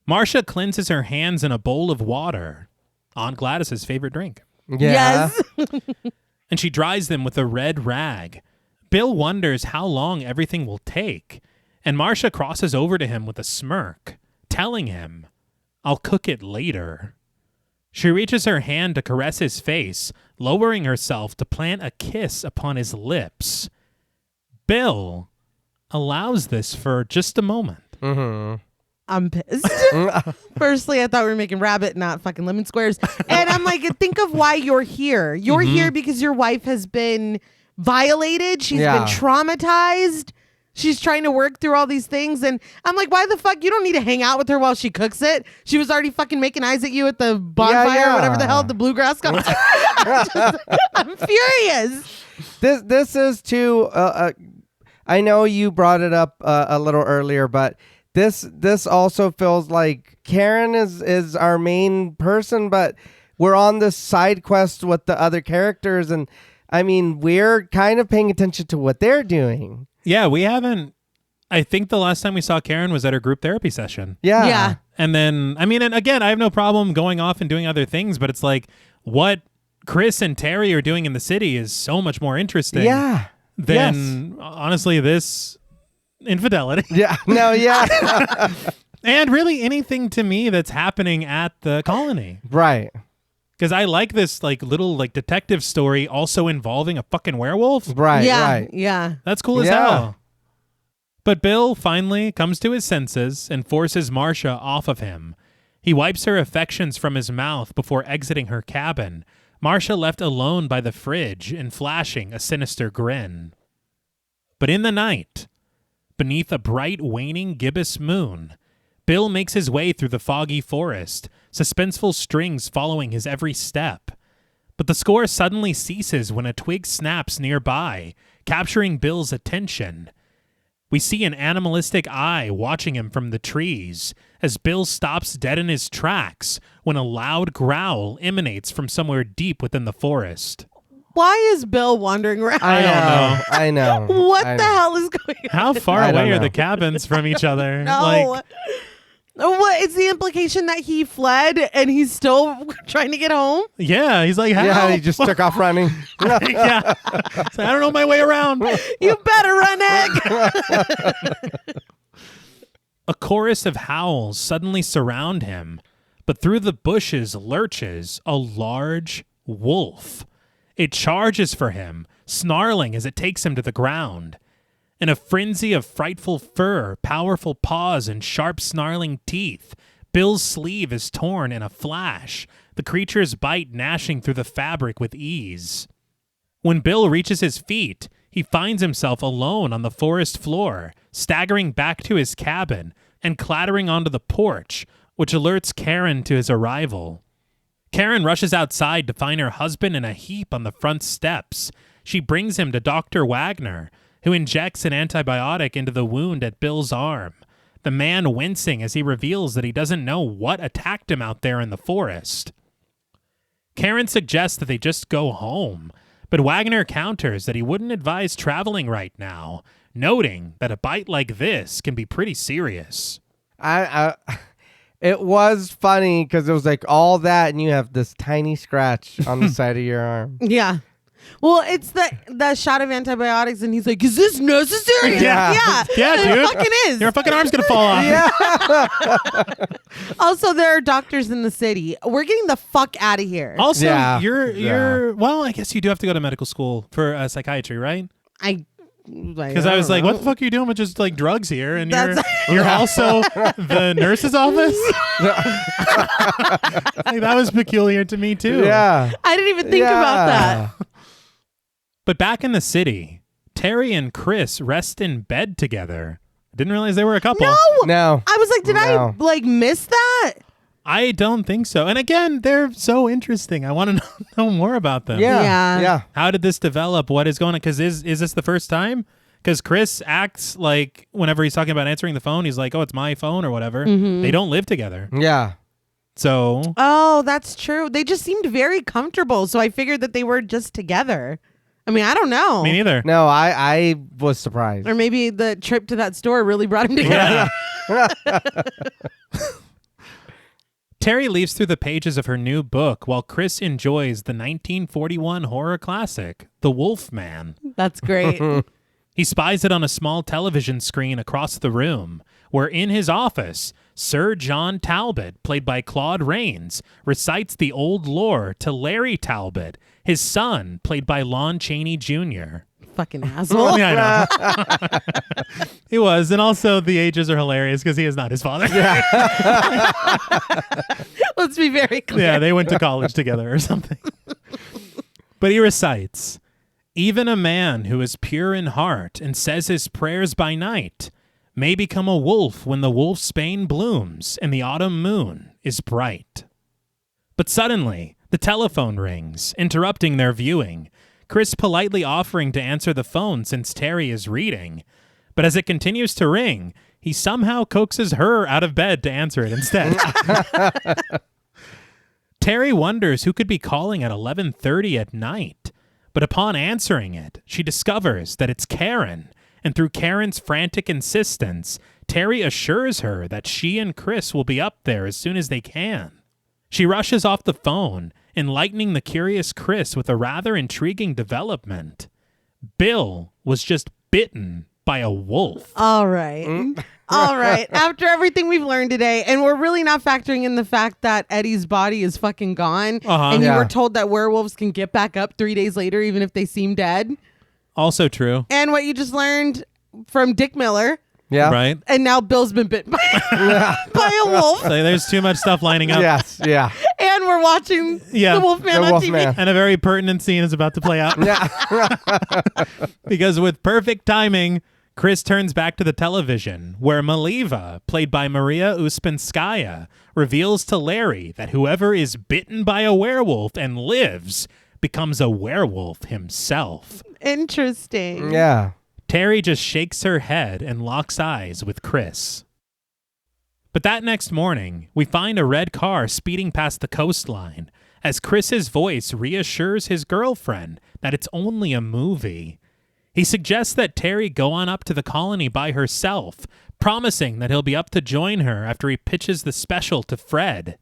Marcia cleanses her hands in a bowl of water, Aunt Gladys's favorite drink. Yeah. Yes. And she dries them with a red rag. Bill wonders how long everything will take, and Marcia crosses over to him with a smirk, telling him, "I'll cook it later." She reaches her hand to caress his face, lowering herself to plant a kiss upon his lips. Bill allows this for just a moment. Mm-hmm. I'm pissed. Firstly, I thought we were making rabbit, not fucking lemon squares. And I'm like, think of why you're here. You're here because your wife has been violated. She's been traumatized. She's trying to work through all these things. And I'm like, why the fuck? You don't need to hang out with her while she cooks it. She was already fucking making eyes at you at the bonfire or whatever the hell, the bluegrass concert. I'm furious. This is too. I know you brought it up a little earlier, but this also feels like Karen is our main person, but we're on this side quest with the other characters, and I mean we're kind of paying attention to what they're doing. Yeah, we haven't. I think the last time we saw Karen was at her group therapy session. Yeah. And then, I mean, and again, I have no problem going off and doing other things, but it's like what Chris and Terry are doing in the city is so much more interesting than, honestly, this infidelity. Yeah. No, yeah. And really anything to me that's happening at the colony. Right. Because I like this like little like detective story also involving a fucking werewolf. Right, Yeah. right. Yeah. That's cool as hell. But Bill finally comes to his senses and forces Marcia off of him. He wipes her affections from his mouth before exiting her cabin, Marcia left alone by the fridge and flashing a sinister grin. But in the night, beneath a bright waning gibbous moon, Bill makes his way through the foggy forest, suspenseful strings following his every step. But the score suddenly ceases when a twig snaps nearby, capturing Bill's attention. We see an animalistic eye watching him from the trees as Bill stops dead in his tracks when a loud growl emanates from somewhere deep within the forest. Why is Bill wandering around? I know. What the hell is going on? How far away are the cabins from each other? No. What is the implication that he fled and he's still trying to get home? Yeah, he's like, how? Yeah, he just took off running. Yeah. So I don't know my way around. You better run, Egg. A chorus of howls suddenly surround him, but through the bushes lurches a large wolf. It charges for him, snarling as it takes him to the ground. In a frenzy of frightful fur, powerful paws, and sharp snarling teeth, Bill's sleeve is torn in a flash, the creature's bite gnashing through the fabric with ease. When Bill reaches his feet, he finds himself alone on the forest floor, staggering back to his cabin and clattering onto the porch, which alerts Karen to his arrival. Karen rushes outside to find her husband in a heap on the front steps. She brings him to Dr. Wagner, who injects an antibiotic into the wound at Bill's arm, the man wincing as he reveals that he doesn't know what attacked him out there in the forest. Karen suggests that they just go home, but Wagner counters that he wouldn't advise traveling right now, noting that a bite like this can be pretty serious. It was funny because it was like all that, and you have this tiny scratch on the side of your arm. Yeah. Well, it's the shot of antibiotics, and he's like, "Is this necessary?" Yeah. Yeah, It dude. fucking is. Your fucking arm's gonna fall off. Yeah. Also, there are doctors in the city. We're getting the fuck out of here. Also, Yeah. you're well, I guess you do have to go to medical school for psychiatry, right? Because I was like, what the fuck are you doing with just like drugs here? And That's- you're also the nurse's office? Like, that was peculiar to me too. Yeah. I didn't even think about that. But back in the city, Terry and Chris rest in bed together. I didn't realize they were a couple. No. I was like, did No. I miss that? I don't think so. And again, they're so interesting. I want to know more about them. Yeah. Yeah. How did this develop? What is going on? Because is this the first time? Because Chris acts like whenever he's talking about answering the phone, he's like, oh, it's my phone or whatever. Mm-hmm. They don't live together. Yeah. So Oh, that's true. They just seemed very comfortable, so I figured that they were just together. I mean, I don't know. me neither. No, I was surprised. Or maybe the trip to that store really brought them together. Yeah. Terry leaves through the pages of her new book while Chris enjoys the 1941 horror classic, The Wolf Man. That's great. He spies it on a small television screen across the room, where in his office, Sir John Talbot, played by Claude Rains, recites the old lore to Larry Talbot, his son, played by Lon Chaney Jr. Fucking asshole. Yeah, I know. He was, and also the ages are hilarious because he is not his father. Let's be very clear. Yeah, they went to college together or something. But he recites, even a man who is pure in heart and says his prayers by night may become a wolf when the wolfsbane blooms and the autumn moon is bright. But suddenly, the telephone rings, interrupting their viewing, Chris politely offering to answer the phone since Terry is reading. But as it continues to ring, he somehow coaxes her out of bed to answer it instead. Terry wonders who could be calling at 11:30 at night. But upon answering it, she discovers that it's Karen. And through Karen's frantic insistence, Terry assures her that she and Chris will be up there as soon as they can. She rushes off the phone, enlightening the curious Chris with a rather intriguing development. Bill was just bitten by a wolf. All right. All right. After everything we've learned today, and we're really not factoring in the fact that Eddie's body is fucking gone, and you Yeah. were told that werewolves can get back up 3 days later even if they seem dead. Also true, And what you just learned from Dick Miller, Yeah. right? and now Bill's been bitten by, by a wolf, So there's too much stuff lining up. Yes. Yeah. and we're watching Yeah. the Wolfman The on Wolfman. TV. And a very pertinent scene is about to play out. Yeah. Because with perfect timing, Chris turns back to the television, where Maliva, played by Maria Uspenskaya, reveals to Larry that whoever is bitten by a werewolf and lives becomes a werewolf himself. Interesting. Yeah. Terry just shakes her head and locks eyes with Chris. But that next morning, we find a red car speeding past the coastline as Chris's voice reassures his girlfriend that it's only a movie. He suggests that Terry go on up to the colony by herself, promising that he'll be up to join her after he pitches the special to Fred.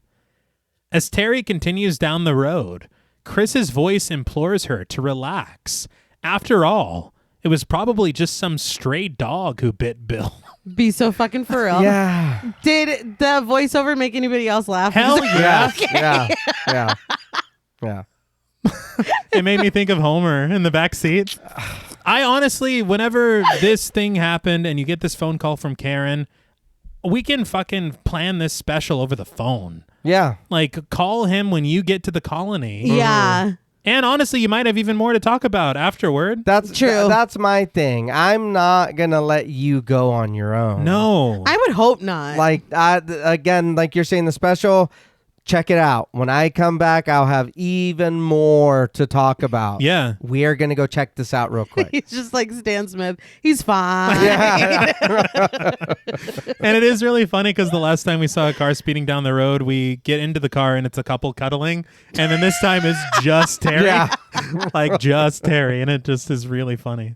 As Terry continues down the road, Chris's voice implores her to relax. After all, it was probably just some stray dog who bit Bill. Be so fucking for real. Yeah. Did the voiceover make anybody else laugh? Hell yeah. Yeah. Yeah. Yeah. It made me think of Homer in the back seat. I honestly, whenever this thing happened and you get this phone call from Karen, we can fucking plan this special over the phone. Yeah. Like, call him when you get to the colony. Yeah. And honestly, you might have even more to talk about afterward. That's True. That's my thing. I'm not going to let you go on your own. No. I would hope not. Like, again, like you're saying, the special, check it out. When I come back, I'll have even more to talk about. Yeah. We are going to go check this out real quick. He's just like Stan Smith. He's fine. And it is really funny because the last time we saw a car speeding down the road, we get into the car and it's a couple cuddling. And then this time it's just Terry. Yeah. Like just Terry. And it just is really funny.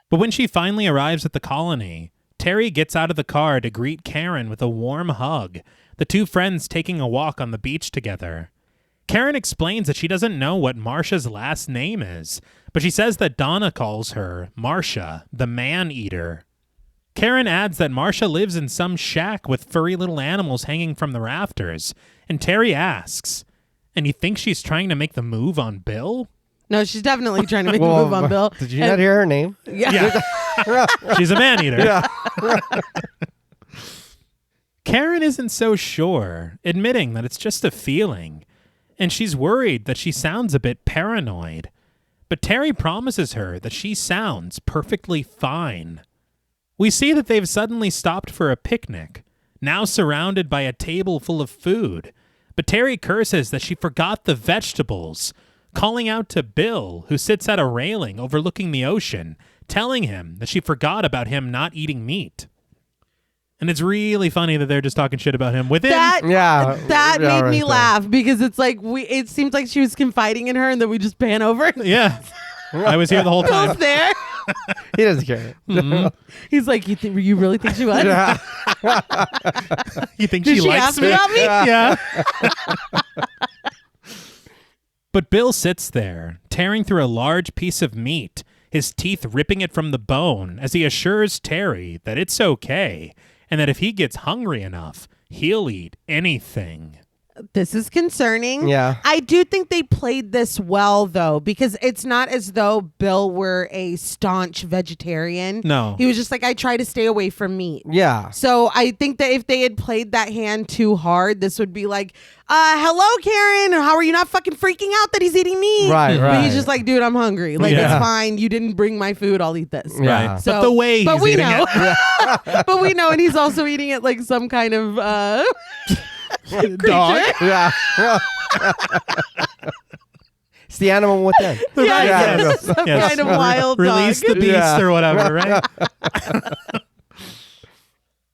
But when she finally arrives at the colony, Terry gets out of the car to greet Karen with a warm hug, the two friends taking a walk on the beach together. Karen explains that she doesn't know what Marsha's last name is, but she says that Donna calls her Marsha, the man-eater. Karen adds that Marsha lives in some shack with furry little animals hanging from the rafters, and Terry asks, and you think she's trying to make the move on Bill? No, she's definitely trying to make a move on Bill. Did you not hear her name? Yeah. She's a man-eater. Yeah. Karen isn't so sure, admitting that it's just a feeling, and she's worried that she sounds a bit paranoid. But Terry promises her that she sounds perfectly fine. We see that they've suddenly stopped for a picnic, now surrounded by a table full of food. But Terry curses that she forgot the vegetables, calling out to Bill, who sits at a railing overlooking the ocean, telling him that she forgot about him not eating meat. And it's really funny that they're just talking shit about him within. That Yeah, made me right laugh because it's like it seemed like she was confiding in her and then we just pan over. Yeah. I was here the whole Bill's time. there. He doesn't care. He's like, you really think she was? Yeah. You think Did she likes ask me about me? Yeah. But Bill sits there, tearing through a large piece of meat, his teeth ripping it from the bone, as he assures Terry that it's okay, and that if he gets hungry enough, he'll eat anything. This is concerning. Yeah. I do think they played this well, though, because it's not as though Bill were a staunch vegetarian. No. He was just like, I try to stay away from meat. Yeah. So I think that if they had played that hand too hard, this would be like, hello, Karen. How are you not fucking freaking out that he's eating meat? Right, But he's right. just like, dude, I'm hungry. Like, Yeah. it's fine. You didn't bring my food. I'll eat this. Yeah. Right. So, But the way but he's we eating know. it. But we know, and he's also eating it like some kind of Dog. creature. Yeah. It's the animal within. Yeah, Yeah. some Yes. kind of wild Release dog. the beast Yeah. or whatever, right?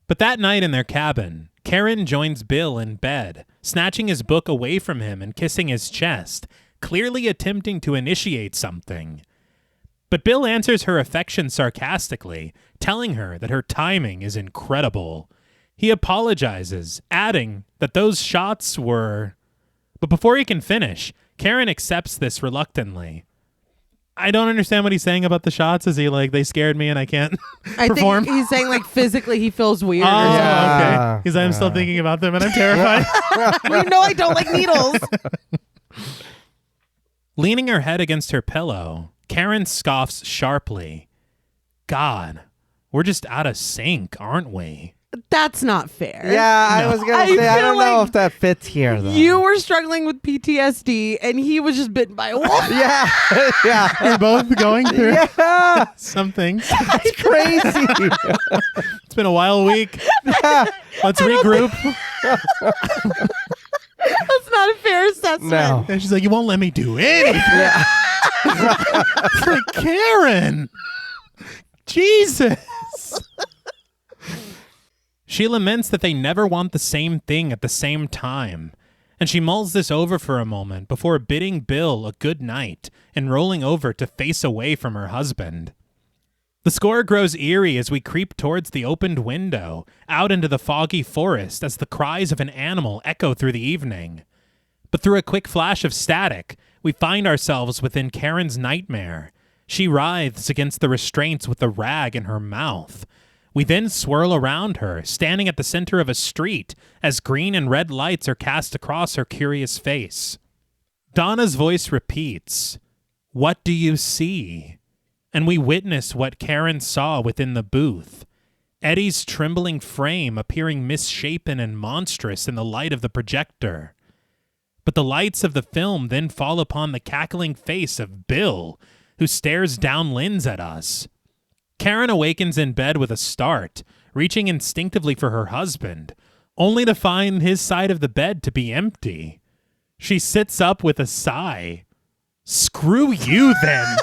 But that night in their cabin, Karen joins Bill in bed, snatching his book away from him and kissing his chest, clearly attempting to initiate something. But Bill answers her affection sarcastically, telling her that her timing is incredible. He apologizes, adding that those shots were... But before he can finish, Karen accepts this reluctantly. I don't understand what he's saying about the shots. Is he like, they scared me and I can't I perform? think he's saying like physically he feels weird Oh, or something. Yeah. okay. Because I'm still thinking about them and I'm terrified. You know I don't like needles. Leaning her head against her pillow, Karen scoffs sharply. God, we're just out of sync, aren't we? That's not fair. Yeah, I was I gonna say I feel don't know like if that fits here though. You were struggling with PTSD and he was just bitten by a wolf. Yeah, yeah, We're both going through yeah. some things. It's crazy. It's been a wild week. Let's regroup. That's not a fair assessment. No. And she's like, you won't let me do anything. Yeah. It's like, Karen. Jesus. She laments that they never want the same thing at the same time, and she mulls this over for a moment before bidding Bill a good night and rolling over to face away from her husband. The score grows eerie as we creep towards the opened window, out into the foggy forest as the cries of an animal echo through the evening. But through a quick flash of static, we find ourselves within Karen's nightmare. She writhes against the restraints with the rag in her mouth. We then swirl around her, standing at the center of a street, as green and red lights are cast across her curious face. Donna's voice repeats, "What do you see?" And we witness what Karen saw within the booth. Eddie's trembling frame appearing misshapen and monstrous in the light of the projector. But the lights of the film then fall upon the cackling face of Bill, who stares down Linz at us. Karen awakens in bed with a start, reaching instinctively for her husband, only to find his side of the bed to be empty. She sits up with a sigh. Screw you, then.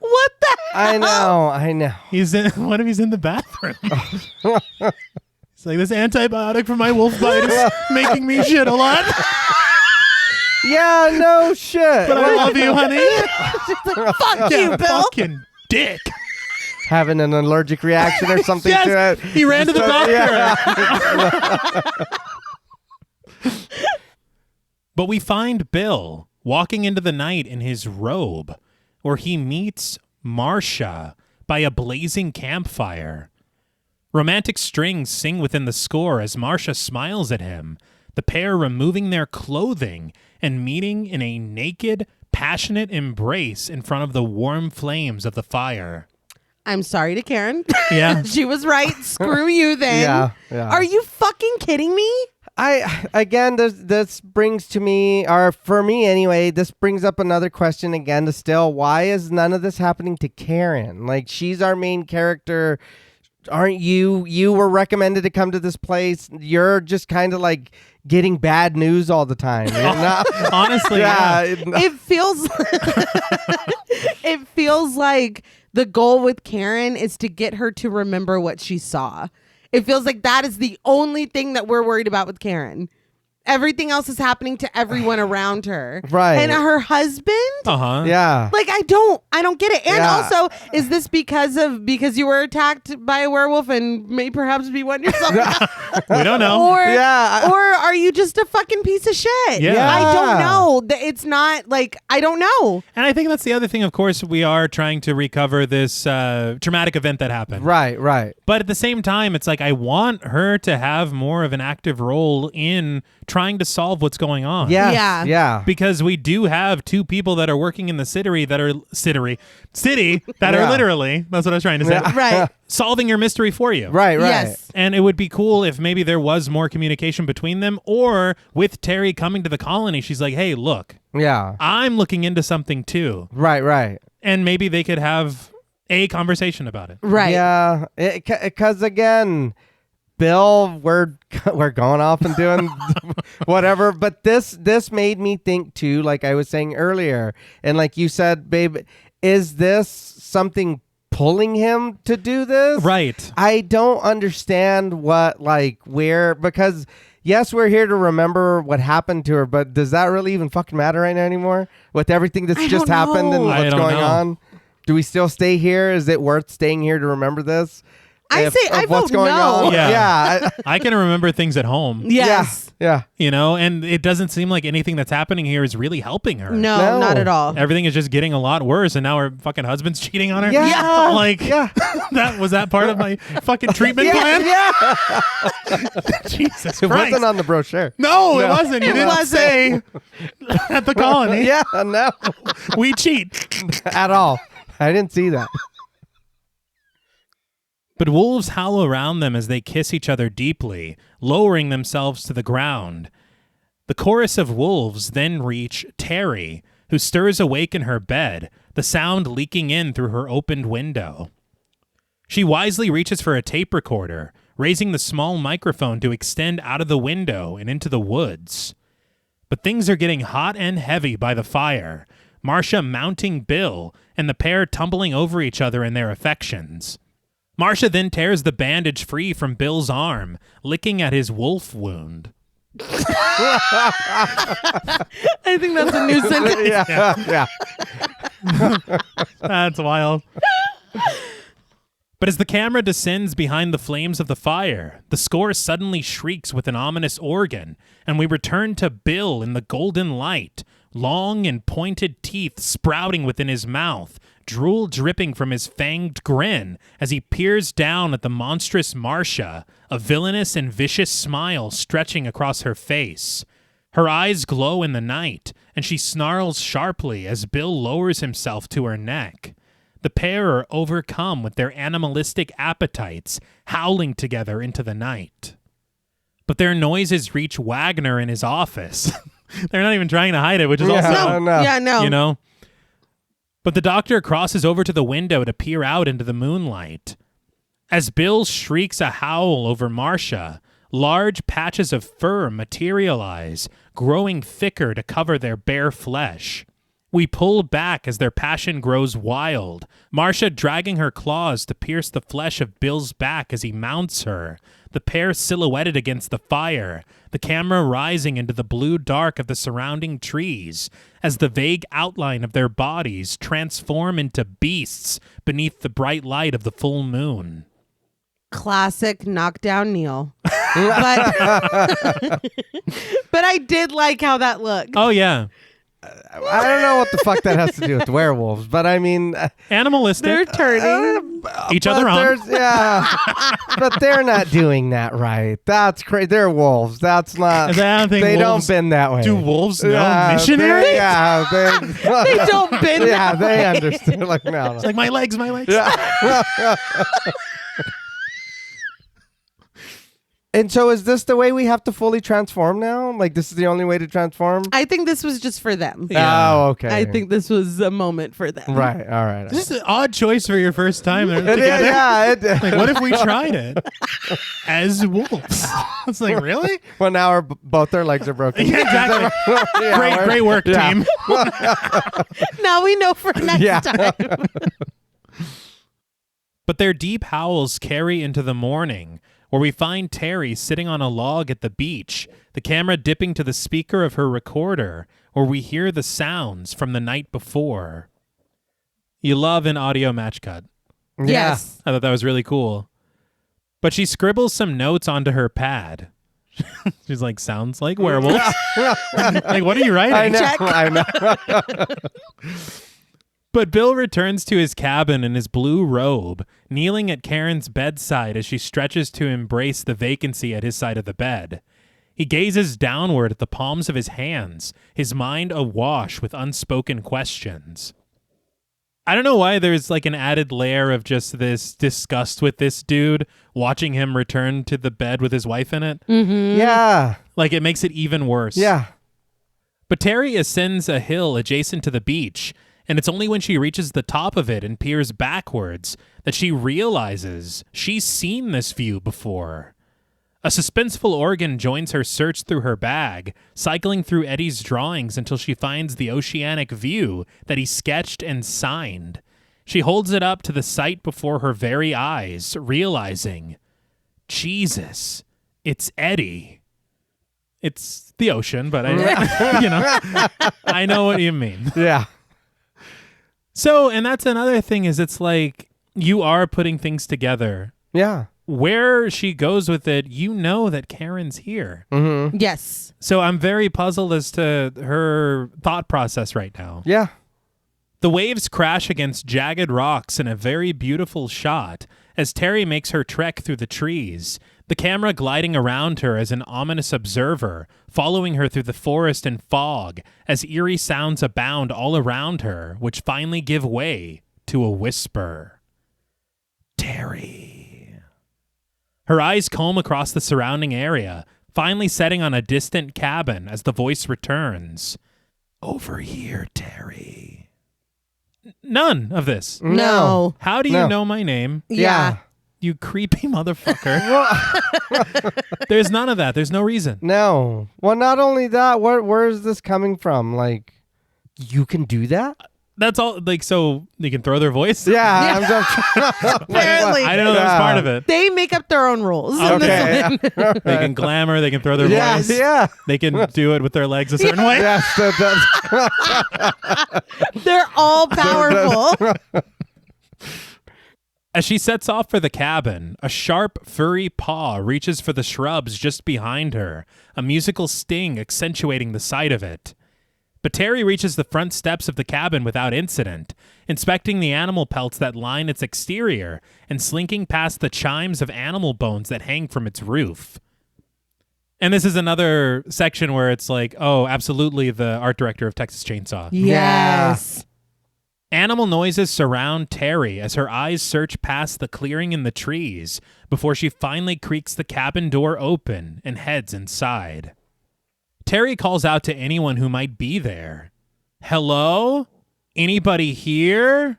What the hell? I know. What if he's in the bathroom? It's like, this antibiotic for my wolf bite is making me shit a lot. Yeah, no shit. But I love you, honey. She's like, fuck you, Bill. Fucking dick. Having an allergic reaction or something Yes, to it. he ran to the doctor. But we find Bill walking into the night in his robe, where he meets Marcia by a blazing campfire. Romantic strings sing within the score as Marcia smiles at him, the pair removing their clothing and meeting in a naked, passionate embrace in front of the warm flames of the fire. I'm sorry to Karen. Yeah. She was right. Screw you then. Yeah. Are you fucking kidding me? This brings to me, or for me anyway, this brings up another question again to still, why is none of this happening to Karen? Like, she's our main character. Aren't you? You were recommended to come to this place. You're just kind of like getting bad news all the time. Honestly, yeah. It feels it feels like the goal with Karen is to get her to remember what she saw. It feels like that is the only thing that we're worried about with Karen. Everything else is happening to everyone around her. Right. And her husband? Uh-huh. Yeah. Like, I don't get it. And Yeah. also, is this because you were attacked by a werewolf and may perhaps be one yourself? We don't know. Or Yeah. or are you just a fucking piece of shit? Yeah. I don't know. It's not like, I don't know. And I think that's the other thing. Of course, we are trying to recover this traumatic event that happened. Right. But at the same time, it's like, I want her to have more of an active role in trying to solve what's going on. Yes. Yeah. Because we do have two people that are working in the city that are literally, that's what I was trying to say, Right. solving your mystery for you. Right. Yes. And it would be cool if maybe there was more communication between them, or with Terry coming to the colony, she's like, hey, look, Yeah. I'm looking into something too. Right. And maybe they could have a conversation about it. Right. Yeah. Because again, Bill, we're going off and doing whatever, but this made me think too, like I was saying earlier, and like you said, babe, is this something pulling him to do this? Right. I don't understand because yes, we're here to remember what happened to her, but does that really even fucking matter right now anymore with everything that's just don't happened know. and I what's don't going know. on? Do we still stay here? Is it worth staying here to remember this? I What's vote going no. on? Yeah. I can remember things at home. Yes. Yeah. And it doesn't seem like anything that's happening here is really helping her. No, No. not at all. Everything is just getting a lot worse, and now her fucking husband's cheating on her. Yeah. Like, Yeah. that was that part of my fucking treatment plan? Yeah. Jesus It Christ. wasn't on the brochure. No, it wasn't. You It didn't wasn't. say at the colony. Yeah, no. We cheat. At all. I didn't see that. But wolves howl around them as they kiss each other deeply, lowering themselves to the ground. The chorus of wolves then reach Terry, who stirs awake in her bed, the sound leaking in through her opened window. She wisely reaches for a tape recorder, raising the small microphone to extend out of the window and into the woods. But things are getting hot and heavy by the fire, Marcia mounting Bill, and the pair tumbling over each other in their affections. Marcia then tears the bandage free from Bill's arm, licking at his wolf wound. I think that's a new sentence. Yeah. That's wild. But as the camera descends behind the flames of the fire, the score suddenly shrieks with an ominous organ, and we return to Bill in the golden light, long and pointed teeth sprouting within his mouth, drool dripping from his fanged grin as he peers down at the monstrous Marcia, a villainous and vicious smile stretching across her face. Her eyes glow in the night, and she snarls sharply as Bill lowers himself to her neck. The pair are overcome with their animalistic appetites, howling together into the night. But their noises reach Wagner in his office. They're not even trying to hide it, which is also, you know. But the doctor crosses over to the window to peer out into the moonlight. As Bill shrieks a howl over Marcia, large patches of fur materialize, growing thicker to cover their bare flesh. We pull back as their passion grows wild, Marcia dragging her claws to pierce the flesh of Bill's back as he mounts her, the pair silhouetted against the fire, the camera rising into the blue dark of the surrounding trees as the vague outline of their bodies transform into beasts beneath the bright light of the full moon. Classic knockdown Neil. But I did like how that looked. Oh, yeah. I don't know what the fuck that has to do with werewolves, but I mean... Animalistic. They're turning. Each other on. Yeah, but they're not doing that right. That's crazy. They're wolves. That's not... They don't bend that way. Do wolves know missionaries? They don't bend that way. They understand. Like, no. It's like, my legs. Yeah. And so is this the way we have to fully transform now? Like, this is the only way to transform? I think this was just for them. Yeah. Oh, okay. I think this was a moment for them. Right. All right. This is an odd choice for your first time together. Yeah. Like, what if we tried it as wolves? It's like, really? Well, now both their legs are broken. Yeah, exactly. Great work, team. Now we know for next time. But their deep howls carry into the morning, where we find Terry sitting on a log at the beach, the camera dipping to the speaker of her recorder, where we hear the sounds from the night before. You love an audio match cut. Yes. I thought that was really cool. But she scribbles some notes onto her pad. She's like, sounds like werewolves. Like, what are you writing? I know. But Bill returns to his cabin in his blue robe, kneeling at Karen's bedside as she stretches to embrace the vacancy at his side of the bed. He gazes downward at the palms of his hands, his mind awash with unspoken questions. I don't know why there's like an added layer of just this disgust with this dude, watching him return to the bed with his wife in it. Mm-hmm. Yeah. Like, it makes it even worse. Yeah. But Terry ascends a hill adjacent to the beach, and it's only when she reaches the top of it and peers backwards that she realizes she's seen this view before. A suspenseful organ joins her search through her bag, cycling through Eddie's drawings until she finds the oceanic view that he sketched and signed. She holds it up to the sight before her very eyes, realizing, Jesus, it's Eddie. It's the ocean, but I know what you mean. Yeah. So, and that's another thing is it's like you are putting things together. Yeah. Where she goes with it, you know that Karen's here. Mm-hmm. Yes. So I'm very puzzled as to her thought process right now. Yeah. The waves crash against jagged rocks in a very beautiful shot as Terry makes her trek through the trees, the camera gliding around her as an ominous observer, following her through the forest and fog as eerie sounds abound all around her, which finally give way to a whisper. Terry. Her eyes comb across the surrounding area, finally setting on a distant cabin as the voice returns. Over here, Terry. None of this. No. How do you know my name? Yeah. You creepy motherfucker. There's none of that. There's no reason. No. Well, not only that, where is this coming from? Like, you can do that? That's all. Like, so they can throw their voice? Yeah. Apparently. I don't know that was part of it. They make up their own rules. Okay. They can glamour. They can throw their voice. Yeah. They can do it with their legs a certain way. Yes. They're all powerful. As she sets off for the cabin, a sharp, furry paw reaches for the shrubs just behind her, a musical sting accentuating the sight of it. But Terry reaches the front steps of the cabin without incident, inspecting the animal pelts that line its exterior and slinking past the chimes of animal bones that hang from its roof. And this is another section where it's like, oh, absolutely the art director of Texas Chainsaw. Yes. Animal noises surround Terry as her eyes search past the clearing in the trees before she finally creaks the cabin door open and heads inside. Terry calls out to anyone who might be there. Hello? Anybody here?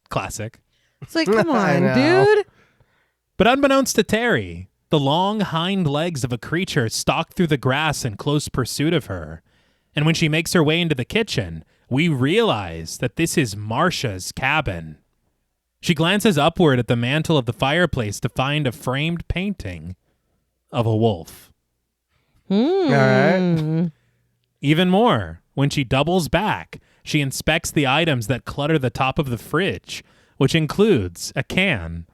Classic. It's like, come on, know. dude. But unbeknownst to Terry, the long hind legs of a creature stalk through the grass in close pursuit of her. And when she makes her way into the kitchen, we realize that this is Marcia's cabin. She glances upward at the mantle of the fireplace to find a framed painting of a wolf. All right. Even more, when she doubles back, she inspects the items that clutter the top of the fridge, which includes a can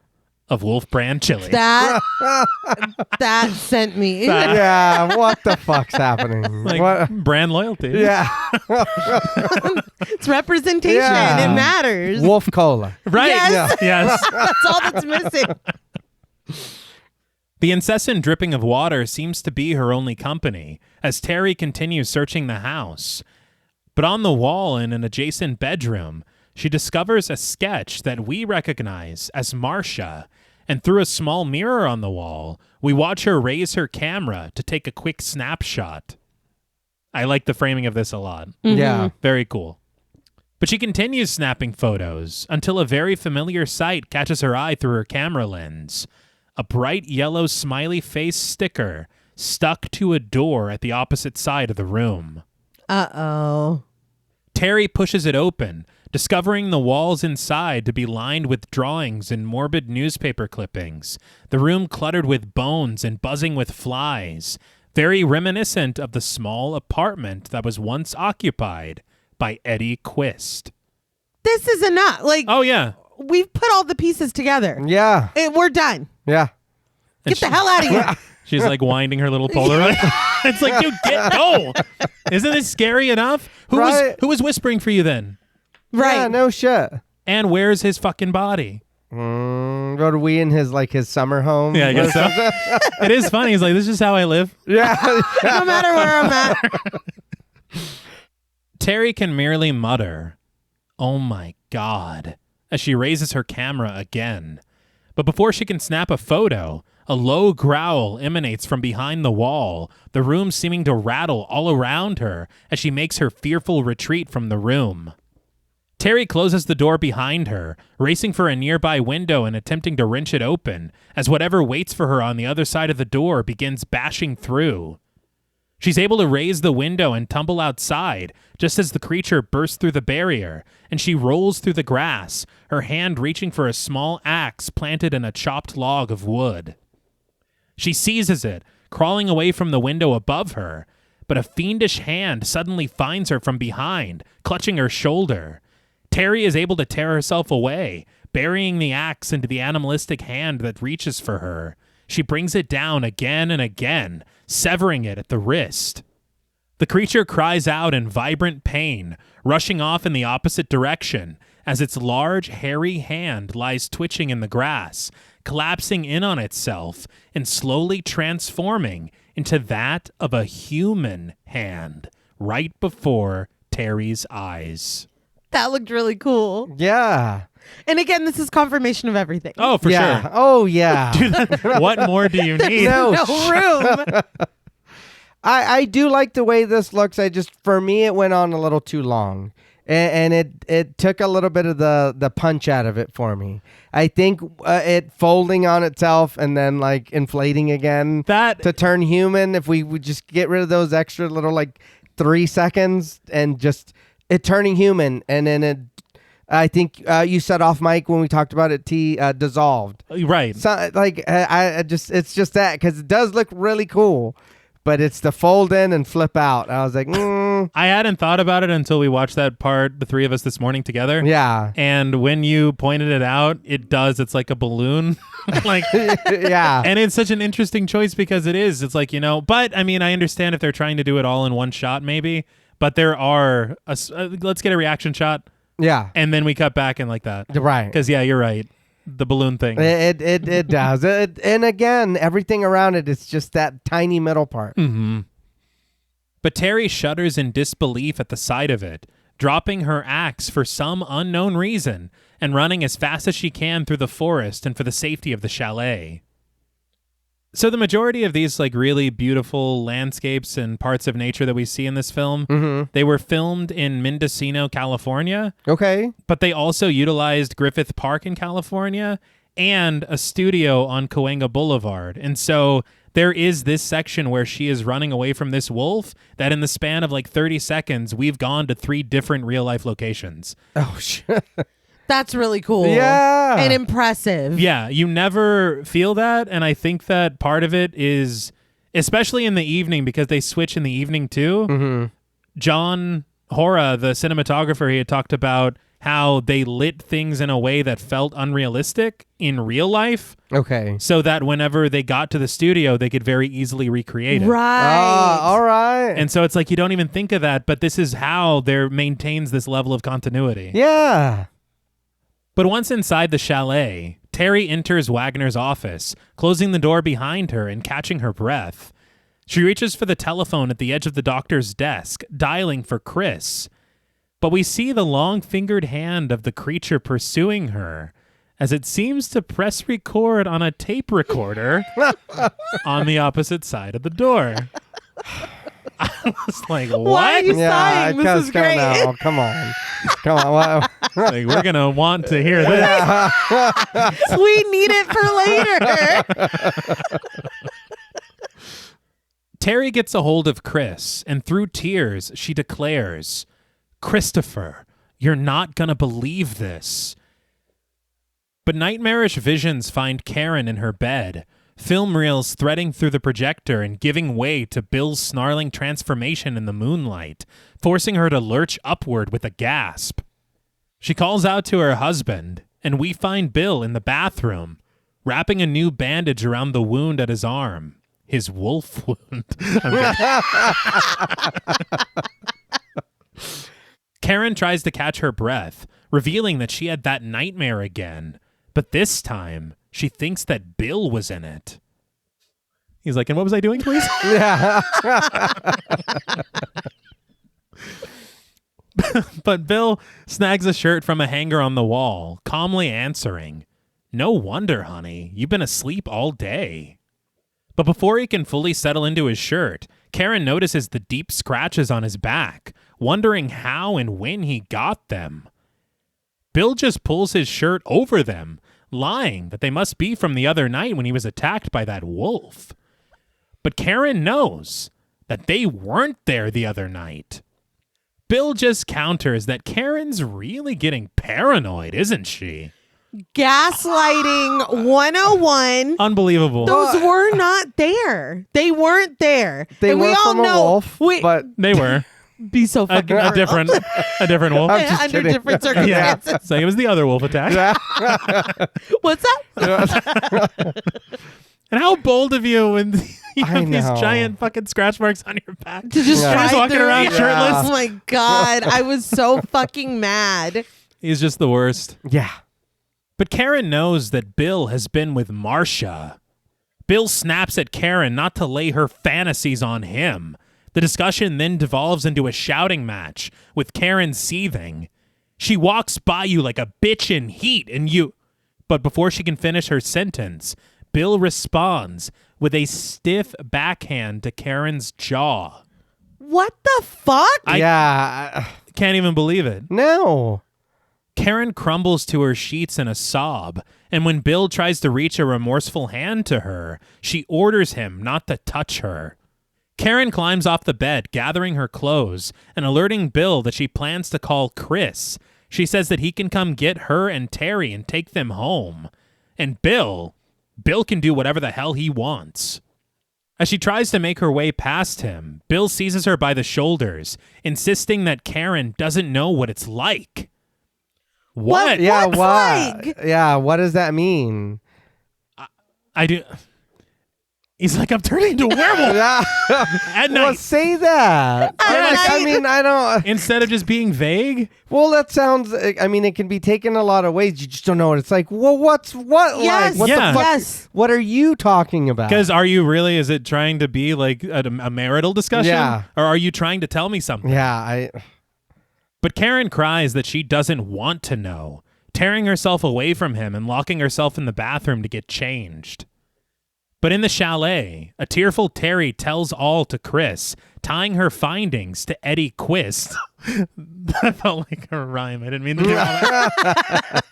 of Wolf brand chili. That sent me. Yeah, what the fuck's happening? Like What? brand loyalty. Yeah. It's representation. Yeah. It matters. Wolf Cola. Right. Yes. Yes. That's all that's missing. The incessant dripping of water seems to be her only company as Terry continues searching the house. But on the wall in an adjacent bedroom, she discovers a sketch that we recognize as Marcia, and through a small mirror on the wall, we watch her raise her camera to take a quick snapshot. I like the framing of this a lot. Yeah. Very cool. But she continues snapping photos until a very familiar sight catches her eye through her camera lens. A bright yellow smiley face sticker stuck to a door at the opposite side of the room. Uh-oh. Terry pushes it open, discovering the walls inside to be lined with drawings and morbid newspaper clippings, the room cluttered with bones and buzzing with flies, very reminiscent of the small apartment that was once occupied by Eddie Quist. This is enough. Like, Oh, yeah. we've put all the pieces together. Yeah. We're done. Yeah. Get the hell out of here. She's like winding her little Polaroid. It's like, dude, go. Isn't this scary enough? Who was whispering for you then? Right. Yeah, no shit. And where's his fucking body? Go to we in his summer home. Yeah, I guess so. It is funny. He's like, this is how I live. Yeah. No matter where I'm at. Terry can merely mutter, "Oh my God," as she raises her camera again. But before she can snap a photo, a low growl emanates from behind the wall, the room seeming to rattle all around her as she makes her fearful retreat from the room. Terry closes the door behind her, racing for a nearby window and attempting to wrench it open, as whatever waits for her on the other side of the door begins bashing through. She's able to raise the window and tumble outside, just as the creature bursts through the barrier, and she rolls through the grass, her hand reaching for a small axe planted in a chopped log of wood. She seizes it, crawling away from the window above her, but a fiendish hand suddenly finds her from behind, clutching her shoulder. Terry is able to tear herself away, burying the axe into the animalistic hand that reaches for her. She brings it down again and again, severing it at the wrist. The creature cries out in vibrant pain, rushing off in the opposite direction as its large, hairy hand lies twitching in the grass, collapsing in on itself and slowly transforming into that of a human hand right before Terry's eyes. That looked really cool. Yeah. And again, this is confirmation of everything. Oh, for Yeah. sure. Oh, yeah. Dude, what more do you need? No. No room. I do like the way this looks. For me, it went on a little too long. And it took a little bit of the punch out of it for me. I think it folding on itself and then inflating again to turn human. If we would just get rid of those extra little 3 seconds and just it turning human, and then it. I think you said off mic when we talked about it. Dissolved. Right. So it's just that because it does look really cool. But it's the fold in and flip out. I was like, I hadn't thought about it until we watched that part, the three of us this morning together. Yeah. And when you pointed it out, it does. It's like a balloon. Yeah. And it's such an interesting choice because it is. It's but I mean, I understand if they're trying to do it all in one shot, maybe. But there are, let's get a reaction shot. Yeah. And then we cut back and like that. Right. Because, yeah, you're right. The balloon thing. It does. And again, everything around it is just that tiny middle part. Mm-hmm. But Terry shudders in disbelief at the sight of it, dropping her axe for some unknown reason and running as fast as she can through the forest and for the safety of the chalet. So the majority of these like really beautiful landscapes and parts of nature that we see in this film, they were filmed in Mendocino, California. Okay. But they also utilized Griffith Park in California and a studio on Cahuenga Boulevard. And so there is this section where she is running away from this wolf that in the span of like 30 seconds, we've gone to 3 different real life locations. Oh, shit. That's really cool. Yeah. And impressive. Yeah, you never feel that. And I think that part of it is, especially in the evening, because they switch in the evening too. John Hora, the cinematographer, he had talked about how they lit things in a way that felt unrealistic in real life. Okay. So that whenever they got to the studio, they could very easily recreate it. Right. All right. And so it's like you don't even think of that, but this is how there maintains this level of continuity. Yeah. But once inside the chalet, Terry enters Wagner's office, closing the door behind her and catching her breath. She reaches for the telephone at the edge of the doctor's desk, dialing for Chris. But we see the long-fingered hand of the creature pursuing her as it seems to press record on a tape recorder on the opposite side of the door. I was like, what? Why are you Yeah, sighing? This is great. now. Come on. Come on. What? Like, we're going to want to hear this. We need it for later. Terry gets a hold of Chris, and through tears, she declares, "Christopher, you're not going to believe this." But nightmarish visions find Karen in her bed, film reels threading through the projector and giving way to Bill's snarling transformation in the moonlight, forcing her to lurch upward with a gasp. She calls out to her husband, and we find Bill in the bathroom, wrapping a new bandage around the wound at his arm. His wolf wound. Karen tries to catch her breath, revealing that she had that nightmare again, but this time she thinks that Bill was in it. He's like, and what was I doing, please? Yeah. But Bill snags a shirt from a hanger on the wall, calmly answering, "No wonder, honey. You've been asleep all day." But before he can fully settle into his shirt, Karen notices the deep scratches on his back, wondering how and when he got them. Bill just pulls his shirt over them, lying that they must be from the other night when he was attacked by that wolf. But Karen knows that they weren't there the other night. Bill just counters that Karen's really getting paranoid, isn't she? Gaslighting 101. Unbelievable. Those were not there. They weren't there. They and were we all from a know, wolf, but They were. be so fucking a different wolf. I'm just under kidding. different Yeah. circumstances. So it was the other wolf attack. What's that? And how bold of you when you I have these know. giant fucking scratch marks on your back. To just Yeah. ride Just walking through around it. shirtless. Oh my God. I was so fucking mad. He's just the worst. yeah. But Karen knows that Bill has been with Marcia. Bill snaps at Karen not to lay her fantasies on him. The discussion then devolves into a shouting match, with Karen seething. "She walks by you like a bitch in heat, and you..." But before she can finish her sentence, Bill responds with a stiff backhand to Karen's jaw. What the fuck? Yeah. Can't even believe it. No. Karen crumbles to her sheets in a sob, and when Bill tries to reach a remorseful hand to her, she orders him not to touch her. Karen climbs off the bed, gathering her clothes, and alerting Bill that she plans to call Chris. She says that he can come get her and Terry and take them home. And Bill can do whatever the hell he wants. As she tries to make her way past him, Bill seizes her by the shoulders, insisting that Karen doesn't know what it's like. What? Yeah. What's What? like? Yeah. What does that mean? I do. He's like, I'm turning into a werewolf Yeah. at Well, night. say that. I mean, I don't. Instead of just being vague. Well, that sounds. I mean, it can be taken a lot of ways. You just don't know what it's like. Well, what? Yes. Like? What Yeah. the fuck? Yes. What are you talking about? Because is it trying to be like a marital discussion? Yeah. Or are you trying to tell me something? Yeah. But Karen cries that she doesn't want to know, tearing herself away from him and locking herself in the bathroom to get changed. But in the chalet, a tearful Terry tells all to Chris, tying her findings to Eddie Quist. That felt like a rhyme. I didn't mean to do all that.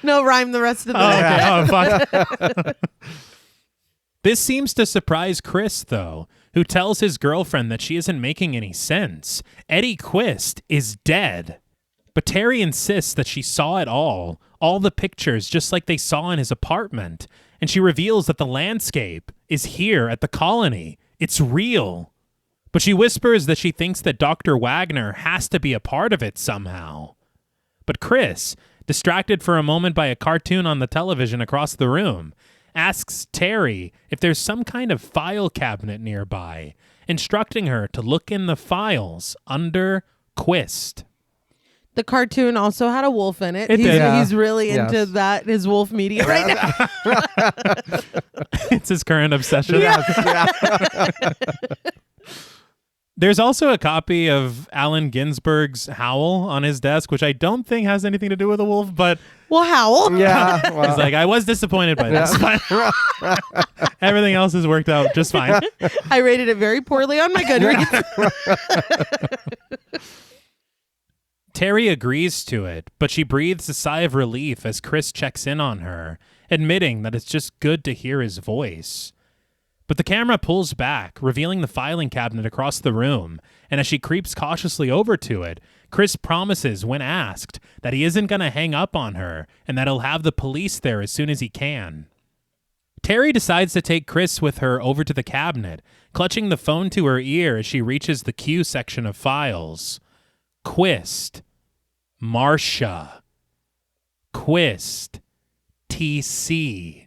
No, rhyme the rest of the Fuck. This seems to surprise Chris, though, who tells his girlfriend that she isn't making any sense. Eddie Quist is dead. But Terry insists that she saw it all the pictures just like they saw in his apartment, and she reveals that the landscape is here at the colony. It's real. But she whispers that she thinks that Dr. Wagner has to be a part of it somehow. But Chris, distracted for a moment by a cartoon on the television across the room, asks Terry if there's some kind of file cabinet nearby, instructing her to look in the files under Quist. The cartoon also had a wolf in it. It did. He's really into that, his wolf media right now. It's his current obsession. Yeah. There's also a copy of Allen Ginsberg's Howl on his desk, which I don't think has anything to do with a wolf, but Well, Howl. Yeah. Well. he's like, I was disappointed by this, but everything else has worked out just fine. I rated it very poorly on my Goodreads. Terry agrees to it, but she breathes a sigh of relief as Chris checks in on her, admitting that it's just good to hear his voice. But the camera pulls back, revealing the filing cabinet across the room, and as she creeps cautiously over to it, Chris promises, when asked, that he isn't going to hang up on her and that he'll have the police there as soon as he can. Terry decides to take Chris with her over to the cabinet, clutching the phone to her ear as she reaches the Q section of files. Quist. Marcia. Quist. TC.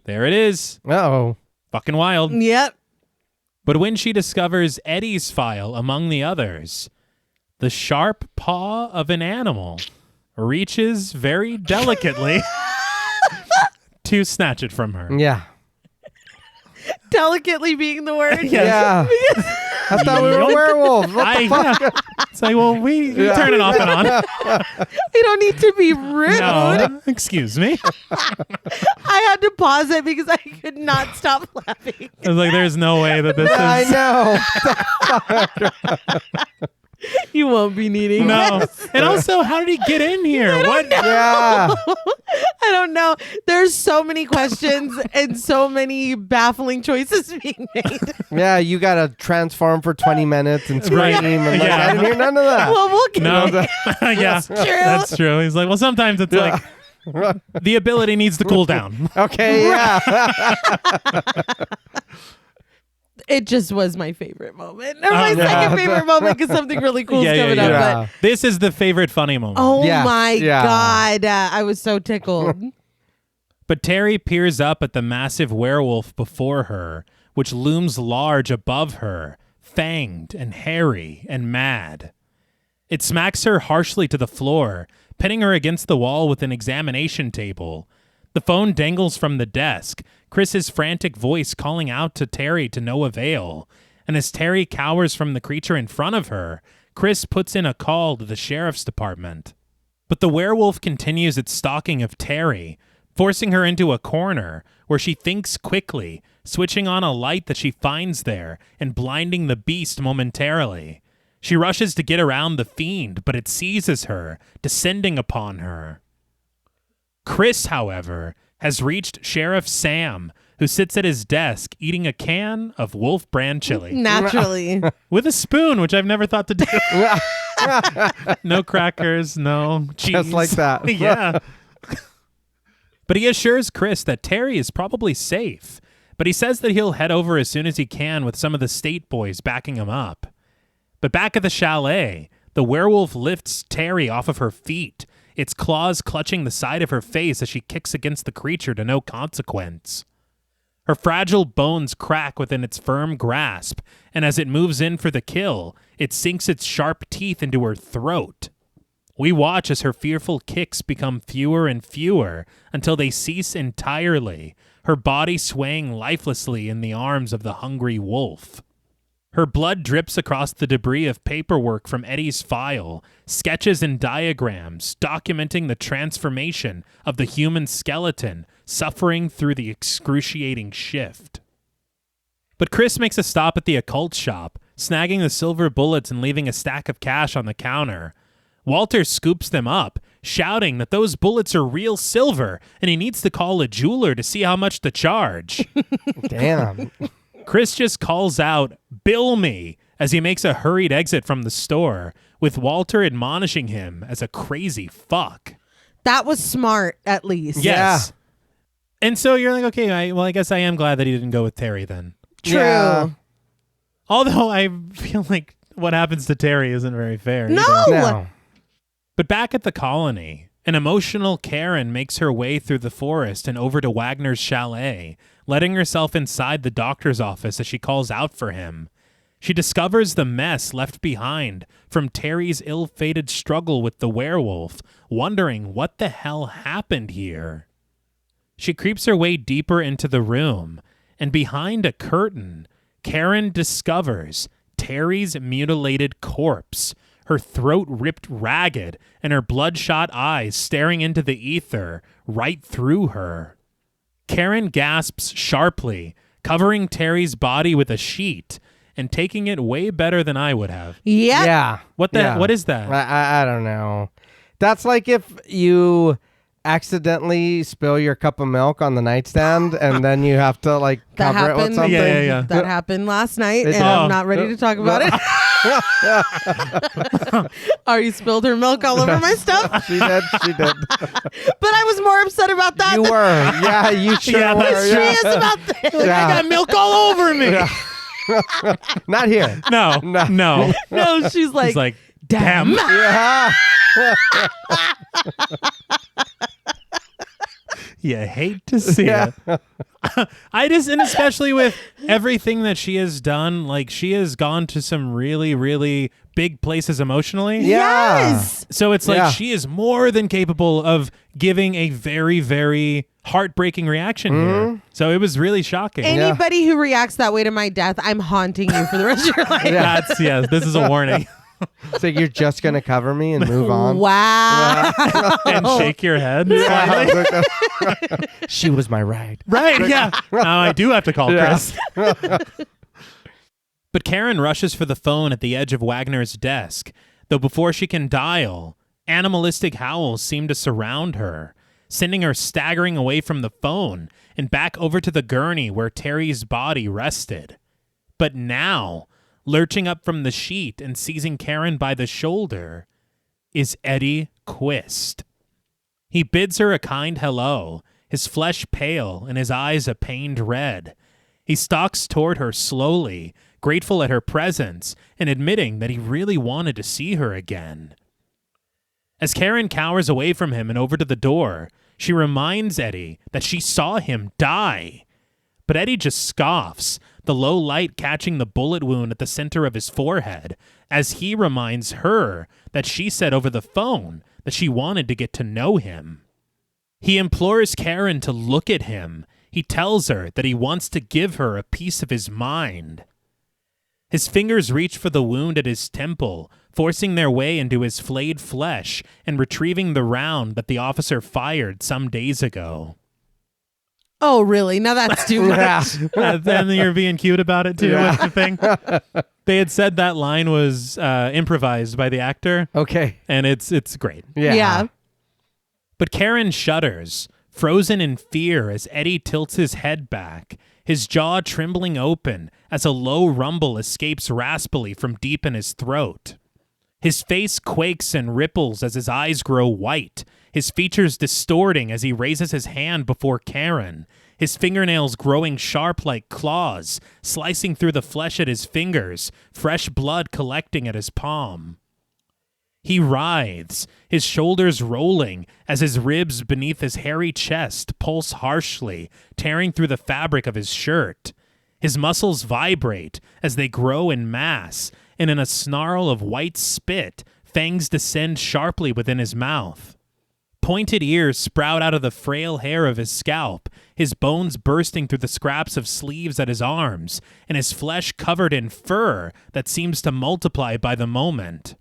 There it is. Uh-oh. Fucking wild. Yep. But when she discovers Eddie's file among the others, the sharp paw of an animal reaches very delicately to snatch it from her. Yeah. Delicately being the word. Yeah. I thought we were werewolves. What the fuck? It's like, well, we turn it off and on. You don't need to be rude. No, excuse me. I had to pause it because I could not stop laughing. I was like, there's no way that this I is. know. You won't be needing No. this. And also, how did he get in here? What? Yeah. I don't know. There's so many questions and so many baffling choices being made. Yeah, you got to transform for 20 minutes and scream. Right. And like, Yeah. I didn't hear none of that. Well, we'll get No. it. Yeah, that's true. He's like, well, sometimes it's like the ability needs to cool down. Okay, yeah. It just was my favorite moment. Or my second favorite moment because something really cool's coming up. But This is the favorite funny moment. oh Yes, my yeah. God. I was so tickled. But Terry peers up at the massive werewolf before her, which looms large above her, fanged and hairy and mad. It smacks her harshly to the floor, pinning her against the wall with an examination table. The phone dangles from the desk, Chris's frantic voice calling out to Terry to no avail. And as Terry cowers from the creature in front of her, Chris puts in a call to the sheriff's department. But the werewolf continues its stalking of Terry, forcing her into a corner where she thinks quickly, switching on a light that she finds there and blinding the beast momentarily. She rushes to get around the fiend, but it seizes her, descending upon her. Chris, however, has reached Sheriff Sam, who sits at his desk eating a can of Wolf brand chili. Naturally. With a spoon, which I've never thought to do. No crackers, no cheese. Just like that. Yeah. But he assures Chris that Terry is probably safe, but he says that he'll head over as soon as he can with some of the state boys backing him up. But back at the chalet, the werewolf lifts Terry off of her feet, its claws clutching the side of her face as she kicks against the creature to no consequence. Her fragile bones crack within its firm grasp, and as it moves in for the kill, it sinks its sharp teeth into her throat. We watch as her fearful kicks become fewer and fewer until they cease entirely, her body swaying lifelessly in the arms of the hungry wolf. Her blood drips across the debris of paperwork from Eddie's file, sketches and diagrams documenting the transformation of the human skeleton suffering through the excruciating shift. But Chris makes a stop at the occult shop, snagging the silver bullets and leaving a stack of cash on the counter. Walter scoops them up, shouting that those bullets are real silver and he needs to call a jeweler to see how much to charge. Damn. Chris just calls out, "Bill me," as he makes a hurried exit from the store, with Walter admonishing him as a crazy fuck. That was smart, at least. Yes. Yeah. And so you're like, okay, I guess I am glad that he didn't go with Terry then. True. Yeah. Although I feel like what happens to Terry isn't very fair. No! No. But back at the colony, an emotional Karen makes her way through the forest and over to Wagner's chalet, letting herself inside the doctor's office as she calls out for him. She discovers the mess left behind from Terry's ill-fated struggle with the werewolf, wondering what the hell happened here. She creeps her way deeper into the room, and behind a curtain, Karen discovers Terry's mutilated corpse, her throat ripped ragged and her bloodshot eyes staring into the ether right through her. Karen gasps sharply, covering Terry's body with a sheet and taking it way better than I would have. Yep. Yeah. What is that? I don't know. That's like if you accidentally spill your cup of milk on the nightstand and then you have to like That cover it with happened. something. Yeah. That happened last night, It and did. I'm not ready to talk about it. You spilled her milk all over my stuff. She did. But I was more upset about that. You than were. Yeah, you sure Yeah, were. that's she Yeah. is about this. Yeah. I got milk all over me. Yeah. Not here. No. No, she's like, He's like, damn. Yeah. You hate to see Yeah. it. And especially with everything that she has done, like she has gone to some really, really big places emotionally. Yeah. Yes. So it's like Yeah. she is more than capable of giving a very, very heartbreaking reaction here. So it was really shocking. Anybody who reacts that way to my death, I'm haunting you for the rest of your life. This is a warning. So you're just gonna cover me and move on? Wow. And shake your head slightly. She was my ride. Right, yeah. Now I do have to call Yeah. Chris. But Karen rushes for the phone at the edge of Wagner's desk, though before she can dial, animalistic howls seem to surround her, sending her staggering away from the phone and back over to the gurney where Terry's body rested. But now, lurching up from the sheet and seizing Karen by the shoulder, is Eddie Quist. He bids her a kind hello, his flesh pale and his eyes a pained red. He stalks toward her slowly, grateful at her presence and admitting that he really wanted to see her again. As Karen cowers away from him and over to the door, she reminds Eddie that she saw him die. But Eddie just scoffs, the low light catching the bullet wound at the center of his forehead, as he reminds her that she said over the phone that she wanted to get to know him. He implores Karen to look at him. He tells her that he wants to give her a piece of his mind. His fingers reach for the wound at his temple, forcing their way into his flayed flesh and retrieving the round that the officer fired some days ago. Oh, really? Now that's too much. Then you're being cute about it, too, Yeah. with the thing. They had said that line was improvised by the actor, Okay. and it's great. Yeah. But Karen shudders, frozen in fear as Eddie tilts his head back, his jaw trembling open as a low rumble escapes raspily from deep in his throat. His face quakes and ripples as his eyes grow white, his features distorting as he raises his hand before Karen, his fingernails growing sharp like claws, slicing through the flesh at his fingers, fresh blood collecting at his palm. He writhes, his shoulders rolling as his ribs beneath his hairy chest pulse harshly, tearing through the fabric of his shirt. His muscles vibrate as they grow in mass, and in a snarl of white spit, fangs descend sharply within his mouth. Pointed ears sprout out of the frail hair of his scalp, his bones bursting through the scraps of sleeves at his arms, and his flesh covered in fur that seems to multiply by the moment.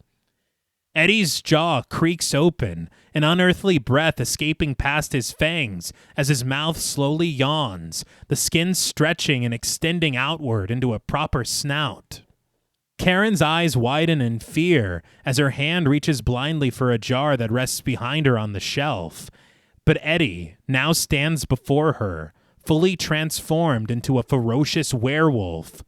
Eddie's jaw creaks open, an unearthly breath escaping past his fangs as his mouth slowly yawns, the skin stretching and extending outward into a proper snout. Karen's eyes widen in fear as her hand reaches blindly for a jar that rests behind her on the shelf. But Eddie now stands before her, fully transformed into a ferocious werewolf.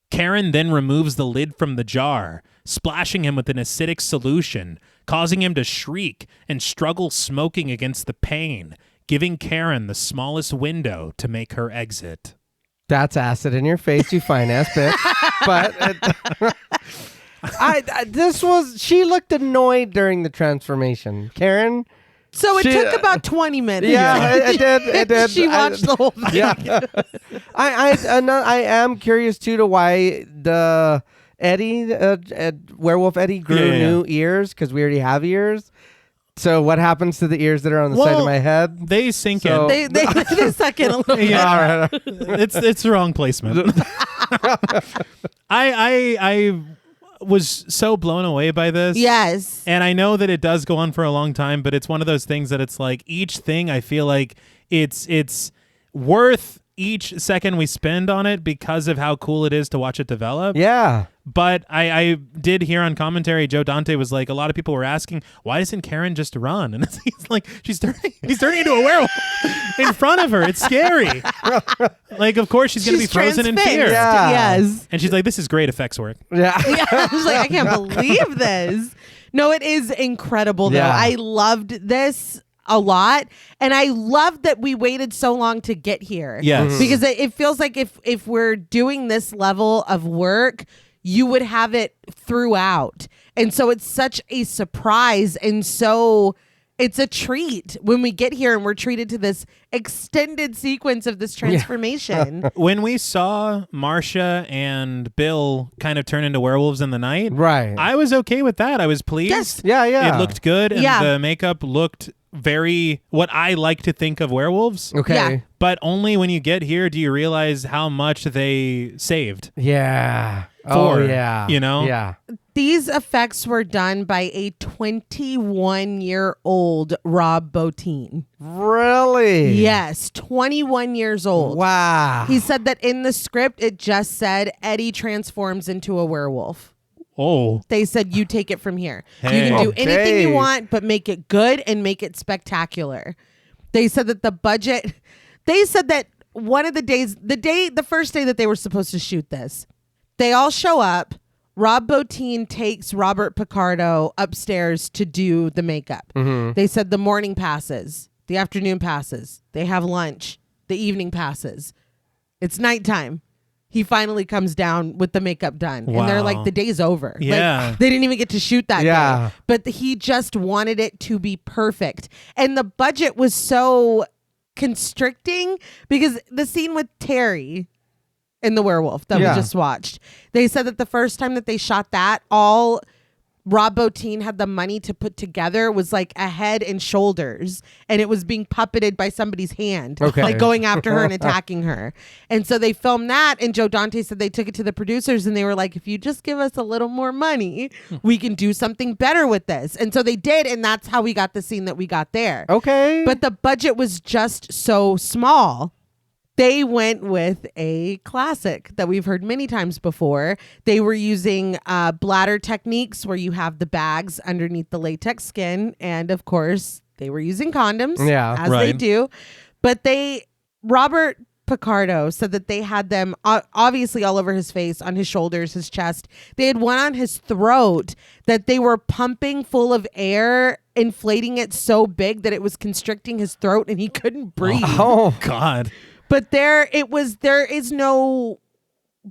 Karen then removes the lid from the jar, splashing him with an acidic solution, causing him to shriek and struggle smoking against the pain, giving Karen the smallest window to make her exit. That's acid in your face, you fine ass bitch. But she looked annoyed during the transformation. Karen. So it took about 20 minutes. Yeah, it did. She watched the whole thing. Yeah. I am curious too to why the Eddie, werewolf Eddie grew new ears, because we already have ears. So what happens to the ears that are on the side of my head? They sink in. They suck in a little bit. Yeah, it's the wrong placement. I was so blown away by this. Yes. And I know that it does go on for a long time, but it's one of those things that it's like each thing I feel like it's worth each second we spend on it because of how cool it is to watch it develop. Yeah. But I did hear on commentary, Joe Dante was like, a lot of people were asking, why doesn't Karen just run? And he's like, he's turning into a werewolf in front of her. It's scary. Like, of course, she's going to be frozen in fear. Yeah. Yes. And she's like, this is great effects work. Yeah. I was like, I can't believe this. No, it is incredible, though. Yeah. I loved this a lot, and I love that we waited so long to get here. Yes. Because it feels like if we're doing this level of work, you would have it throughout. And so it's such a surprise, and so it's a treat when we get here and we're treated to this extended sequence of this transformation. When we saw Marcia and Bill kind of turn into werewolves in the night, Right. I was okay with that. I was pleased. Yes. Yeah. It looked good, and the makeup looked very what I like to think of werewolves. Okay. Yeah. But only when you get here do you realize how much they saved. Yeah. For, yeah. you know? Yeah. These effects were done by a 21-year-old Rob Bottin. Really? Yes, 21 years old. Wow. He said that in the script, it just said Eddie transforms into a werewolf. Oh. They said, you take it from here. Hey. You can do Okay. anything you want, but make it good and make it spectacular. They said that the budget, they said that one of the days, the first day that they were supposed to shoot this, they all show up. Rob Bottin takes Robert Picardo upstairs to do the makeup. Mm-hmm. They said the morning passes, the afternoon passes, they have lunch, the evening passes. It's nighttime. He finally comes down with the makeup done. Wow. And they're like, the day's over. Yeah. Like, they didn't even get to shoot that Yeah. day. But he just wanted it to be perfect. And the budget was so constricting because the scene with Terry in the werewolf that we just watched, they said that the first time that they shot that, all Rob Bottin had the money to put together was like a head and shoulders, and it was being puppeted by somebody's hand, like going after her and attacking her. And so they filmed that, and Joe Dante said they took it to the producers and they were like, if you just give us a little more money, we can do something better with this. And so they did, and that's how we got the scene that we got there. Okay. But the budget was just so small. They went with a classic that we've heard many times before. They were using bladder techniques where you have the bags underneath the latex skin. And of course, they were using condoms, as they do. But Robert Picardo said that they had them obviously all over his face, on his shoulders, his chest. They had one on his throat that they were pumping full of air, inflating it so big that it was constricting his throat and he couldn't breathe. Oh, God. But there is no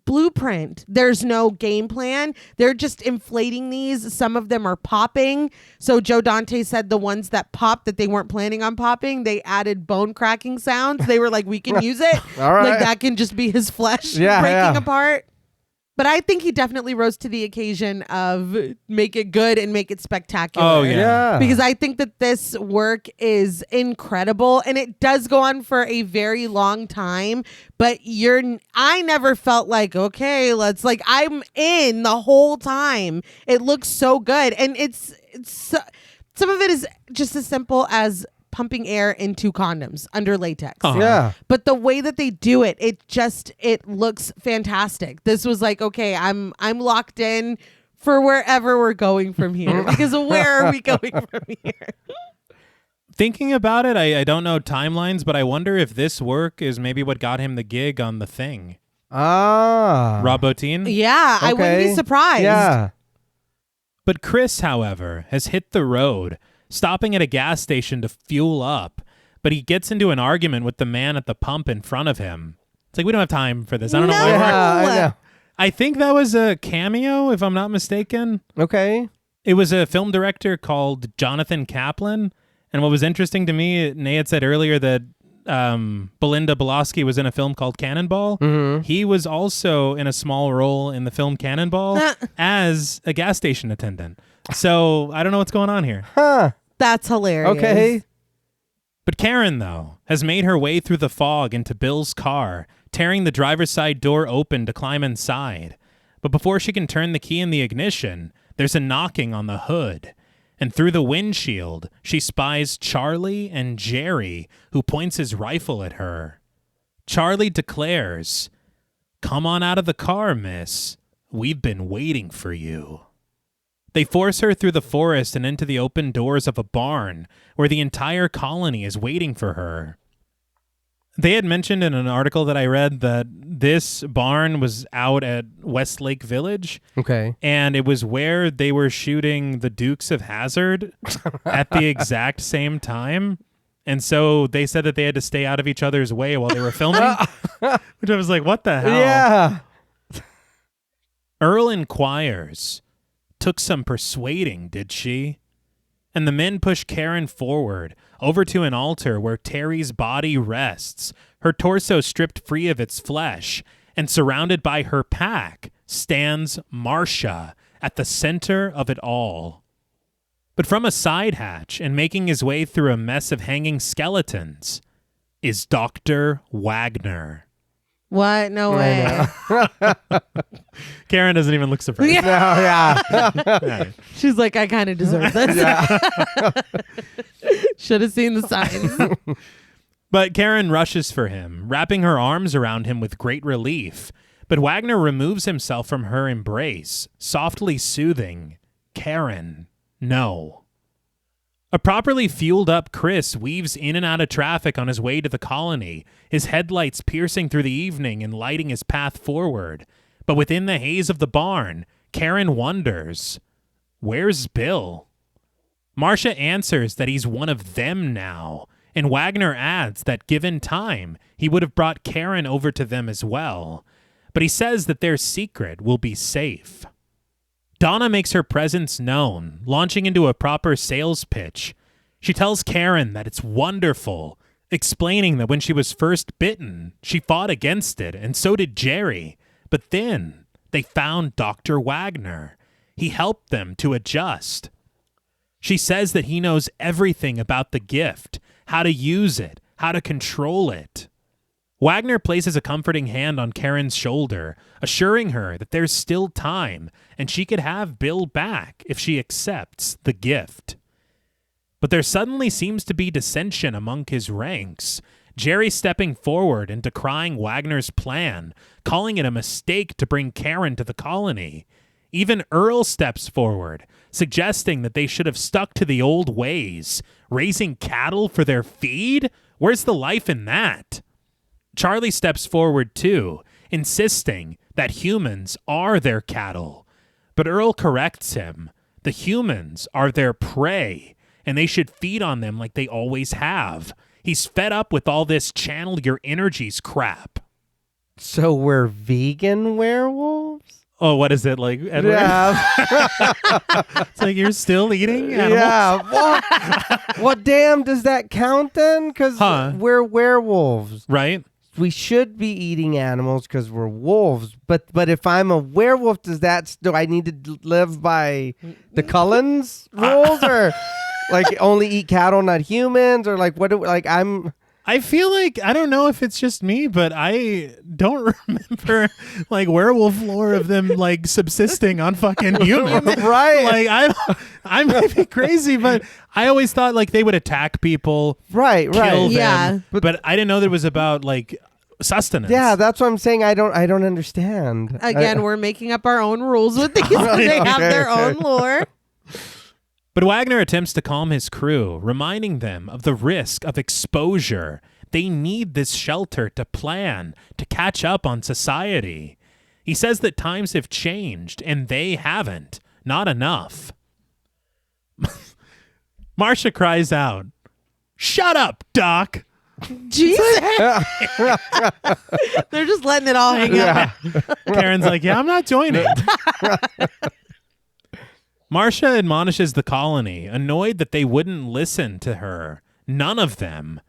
blueprint. There's no game plan. They're just inflating these. Some of them are popping. So Joe Dante said the ones that popped that they weren't planning on popping, they added bone cracking sounds. They were like, we can use it. All right. Like that can just be his flesh breaking apart. But I think he definitely rose to the occasion of make it good and make it spectacular. Oh, yeah. Because I think that this work is incredible and it does go on for a very long time. But I never felt like, okay, I'm in the whole time. It looks so good. And it's some of it is just as simple as pumping air into condoms under latex. Yeah. But the way that they do it, it looks fantastic. This was like, okay, I'm locked in for wherever we're going from here. Because where are we going from here? Thinking about it, I don't know timelines, but I wonder if this work is maybe what got him the gig on The Thing. Rob Bottin? Yeah, I wouldn't be surprised. Yeah. But Chris, however, has hit the road, stopping at a gas station to fuel up, but he gets into an argument with the man at the pump in front of him. It's like, we don't have time for this. I don't know why. I know. I think that was a cameo, if I'm not mistaken. Okay. It was a film director called Jonathan Kaplan, and what was interesting to me, Nate had said earlier that Belinda Bolosky was in a film called Cannonball. Mm-hmm. He was also in a small role in the film Cannonball as a gas station attendant. So I don't know what's going on here. Huh. That's hilarious. Okay. But Karen, though, has made her way through the fog into Bill's car, tearing the driver's side door open to climb inside. But before she can turn the key in the ignition, there's a knocking on the hood. And through the windshield, she spies Charlie and Jerry, who points his rifle at her. Charlie declares, "Come on out of the car, miss. We've been waiting for you." They force her through the forest and into the open doors of a barn, where the entire colony is waiting for her. They had mentioned in an article that I read that this barn was out at Westlake Village. Okay. And it was where they were shooting The Dukes of Hazzard at the exact same time. And so they said that they had to stay out of each other's way while they were filming. Which I was like, what the hell? Yeah. Earl inquires, "Took some persuading, did she?" And the men push Karen forward, over to an altar where Terry's body rests, her torso stripped free of its flesh, and surrounded by her pack stands Marcia at the center of it all. But from a side hatch and making his way through a mess of hanging skeletons is Dr. Wagner. What? No way. Karen doesn't even look surprised. Yeah. Right. She's like, I kind of deserve this. Should have seen the signs. But Karen rushes for him, wrapping her arms around him with great relief. But Wagner removes himself from her embrace, softly soothing, "Karen, no." A properly fueled up Chris weaves in and out of traffic on his way to the colony, his headlights piercing through the evening and lighting his path forward. But within the haze of the barn, Karen wonders, where's Bill? Marcia answers that he's one of them now, and Wagner adds that given time, he would have brought Karen over to them as well. But he says that their secret will be safe. Donna makes her presence known, launching into a proper sales pitch. She tells Karen that it's wonderful, explaining that when she was first bitten, she fought against it, and so did Jerry. But then they found Dr. Wagner. He helped them to adjust. She says that he knows everything about the gift, how to use it, how to control it. Wagner places a comforting hand on Karen's shoulder, assuring her that there's still time and she could have Bill back if she accepts the gift. But there suddenly seems to be dissension among his ranks, Jerry stepping forward and decrying Wagner's plan, calling it a mistake to bring Karen to the colony. Even Earl steps forward, suggesting that they should have stuck to the old ways, raising cattle for their feed? Where's the life in that? Charlie steps forward too, insisting that humans are their cattle. But Earl corrects him. The humans are their prey, and they should feed on them like they always have. He's fed up with all this channel your energies crap. So we're vegan werewolves? Oh, what is it like, Edward? Yeah. It's like you're still eating animals? Yeah. What damn does that count then? Because we're werewolves. Right? we should be eating animals because we're wolves. But if I'm a werewolf, do I need to live by the Cullens rules, or like only eat cattle, not humans, or like I feel like, I don't know if it's just me, but I don't remember like werewolf lore of them like subsisting on fucking humans. Right. Like I might be crazy, but I always thought like they would attack people, right, kill them. Yeah. But I didn't know that it was about like sustenance. Yeah, that's what I'm saying. I don't understand. Again, we're making up our own rules with these. They have their own lore. But Wagner attempts to calm his crew, reminding them of the risk of exposure. They need this shelter to plan, to catch up on society. He says that times have changed, and they haven't. Not enough. Marcia cries out, "Shut up, Doc!" Jesus. They're just letting it all hang out. Karen's like, "Yeah, I'm not joining." Marcia admonishes the colony, annoyed that they wouldn't listen to her. None of them.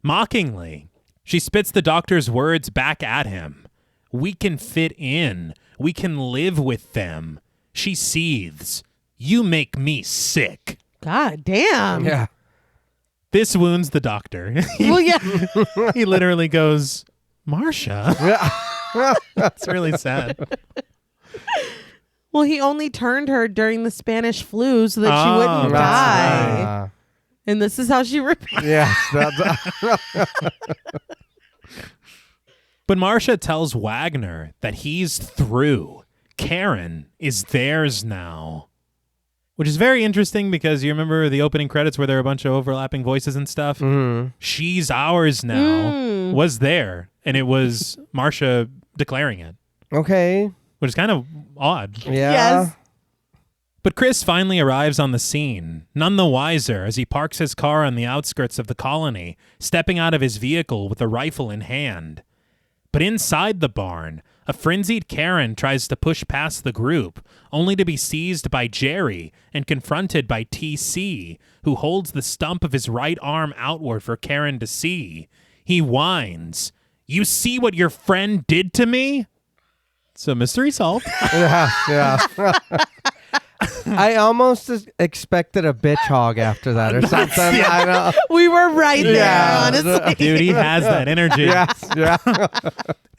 Mockingly, she spits the doctor's words back at him. "We can fit in. We can live with them." She seethes. "You make me sick." God damn. Yeah. This wounds the doctor. Well, yeah. He literally goes, "Marcia?" That's really sad. Well, he only turned her during the Spanish flu so that she wouldn't that's die. And this is how she repaid. Yes. But Marcia tells Wagner that he's through. Karen is theirs now. Which is very interesting because you remember the opening credits where there were a bunch of overlapping voices and stuff? Mm-hmm. She's ours now was there. And it was Marcia declaring it. Okay. Which is kind of odd. Yeah. Yes. But Chris finally arrives on the scene, none the wiser as he parks his car on the outskirts of the colony, stepping out of his vehicle with a rifle in hand. But inside the barn, a frenzied Karen tries to push past the group, only to be seized by Jerry and confronted by TC, who holds the stump of his right arm outward for Karen to see. He whines, "You see what your friend did to me?" So mystery solved. Yeah. I almost expected a bitch hog after that or something. I know. We were right there, honestly. Dude, he has that energy. Yes. Yeah.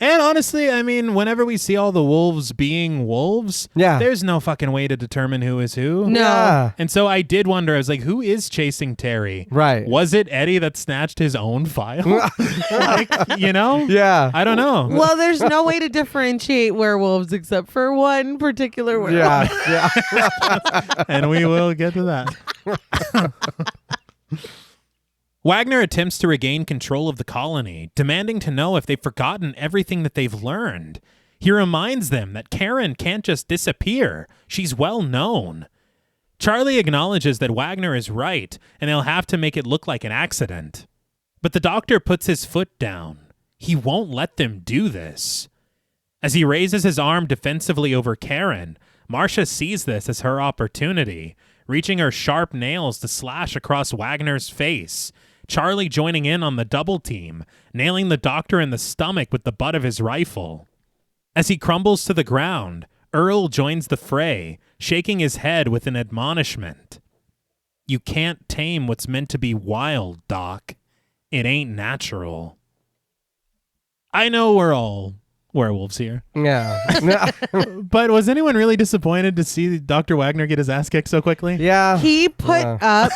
And honestly, I mean, whenever we see all the wolves being wolves, Yeah. there's no fucking way to determine who is who. No. Yeah. And so I did wonder, I was like, who is chasing Terry? Right. Was it Eddie that snatched his own file? Like, you know? Yeah. I don't know. Well, there's no way to differentiate werewolves except for one particular werewolf. Yeah. Yeah. And we will get to that. Wagner attempts to regain control of the colony, demanding to know if they've forgotten everything that they've learned. He reminds them that Karen can't just disappear. She's well known. Charlie acknowledges that Wagner is right, and they'll have to make it look like an accident. But the doctor puts his foot down. He won't let them do this. As he raises his arm defensively over Karen, Marcia sees this as her opportunity, reaching her sharp nails to slash across Wagner's face. Charlie joining in on the double team, nailing the doctor in the stomach with the butt of his rifle. As he crumbles to the ground, Earl joins the fray, shaking his head with an admonishment. "You can't tame what's meant to be wild, Doc. It ain't natural." I know we're all werewolves here. Yeah. But was anyone really disappointed to see Dr. Wagner get his ass kicked so quickly? Yeah. He put up